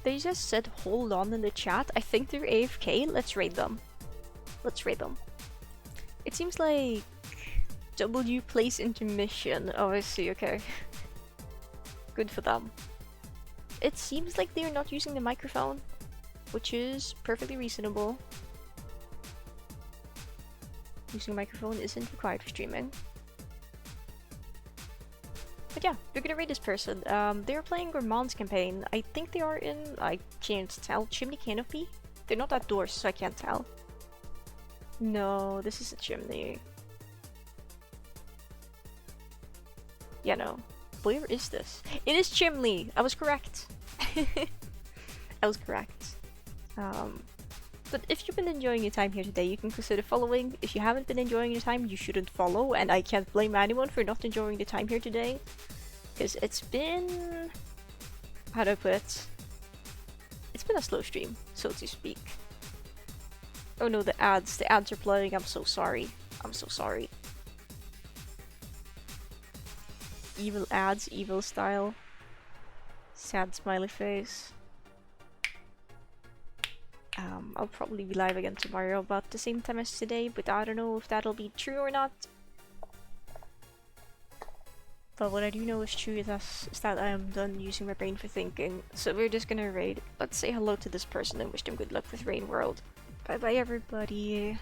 Speaker 1: They just said hold on in the chat. I think they're AFK. Let's raid them. Let's raid them. It seems like W plays intermission. Oh, I see, okay. Good for them. It seems like they're not using the microphone, which is perfectly reasonable. Using a microphone isn't required for streaming. But yeah, we're gonna raid this person. They're playing Gourmand's campaign. I think they are in, I can't tell, Chimney Canopy? They're not outdoors, so I can't tell. No, this is a chimney. Yeah, no. Where is this? It is Chimney! I was correct! I was correct. But if you've been enjoying your time here today, you can consider following. If you haven't been enjoying your time, you shouldn't follow, and I can't blame anyone for not enjoying the time here today. Because it's been... how do I put it? It's been a slow stream, so to speak. Oh no, the ads are playing, I'm so sorry. I'm so sorry. Evil ads, evil style. Sad smiley face. I'll probably be live again tomorrow about the same time as today, but I don't know if that'll be true or not. But what I do know is true is that I am done using my brain for thinking, so we're just gonna raid. Let's say hello to this person and wish them good luck with Rain World. Bye bye everybody.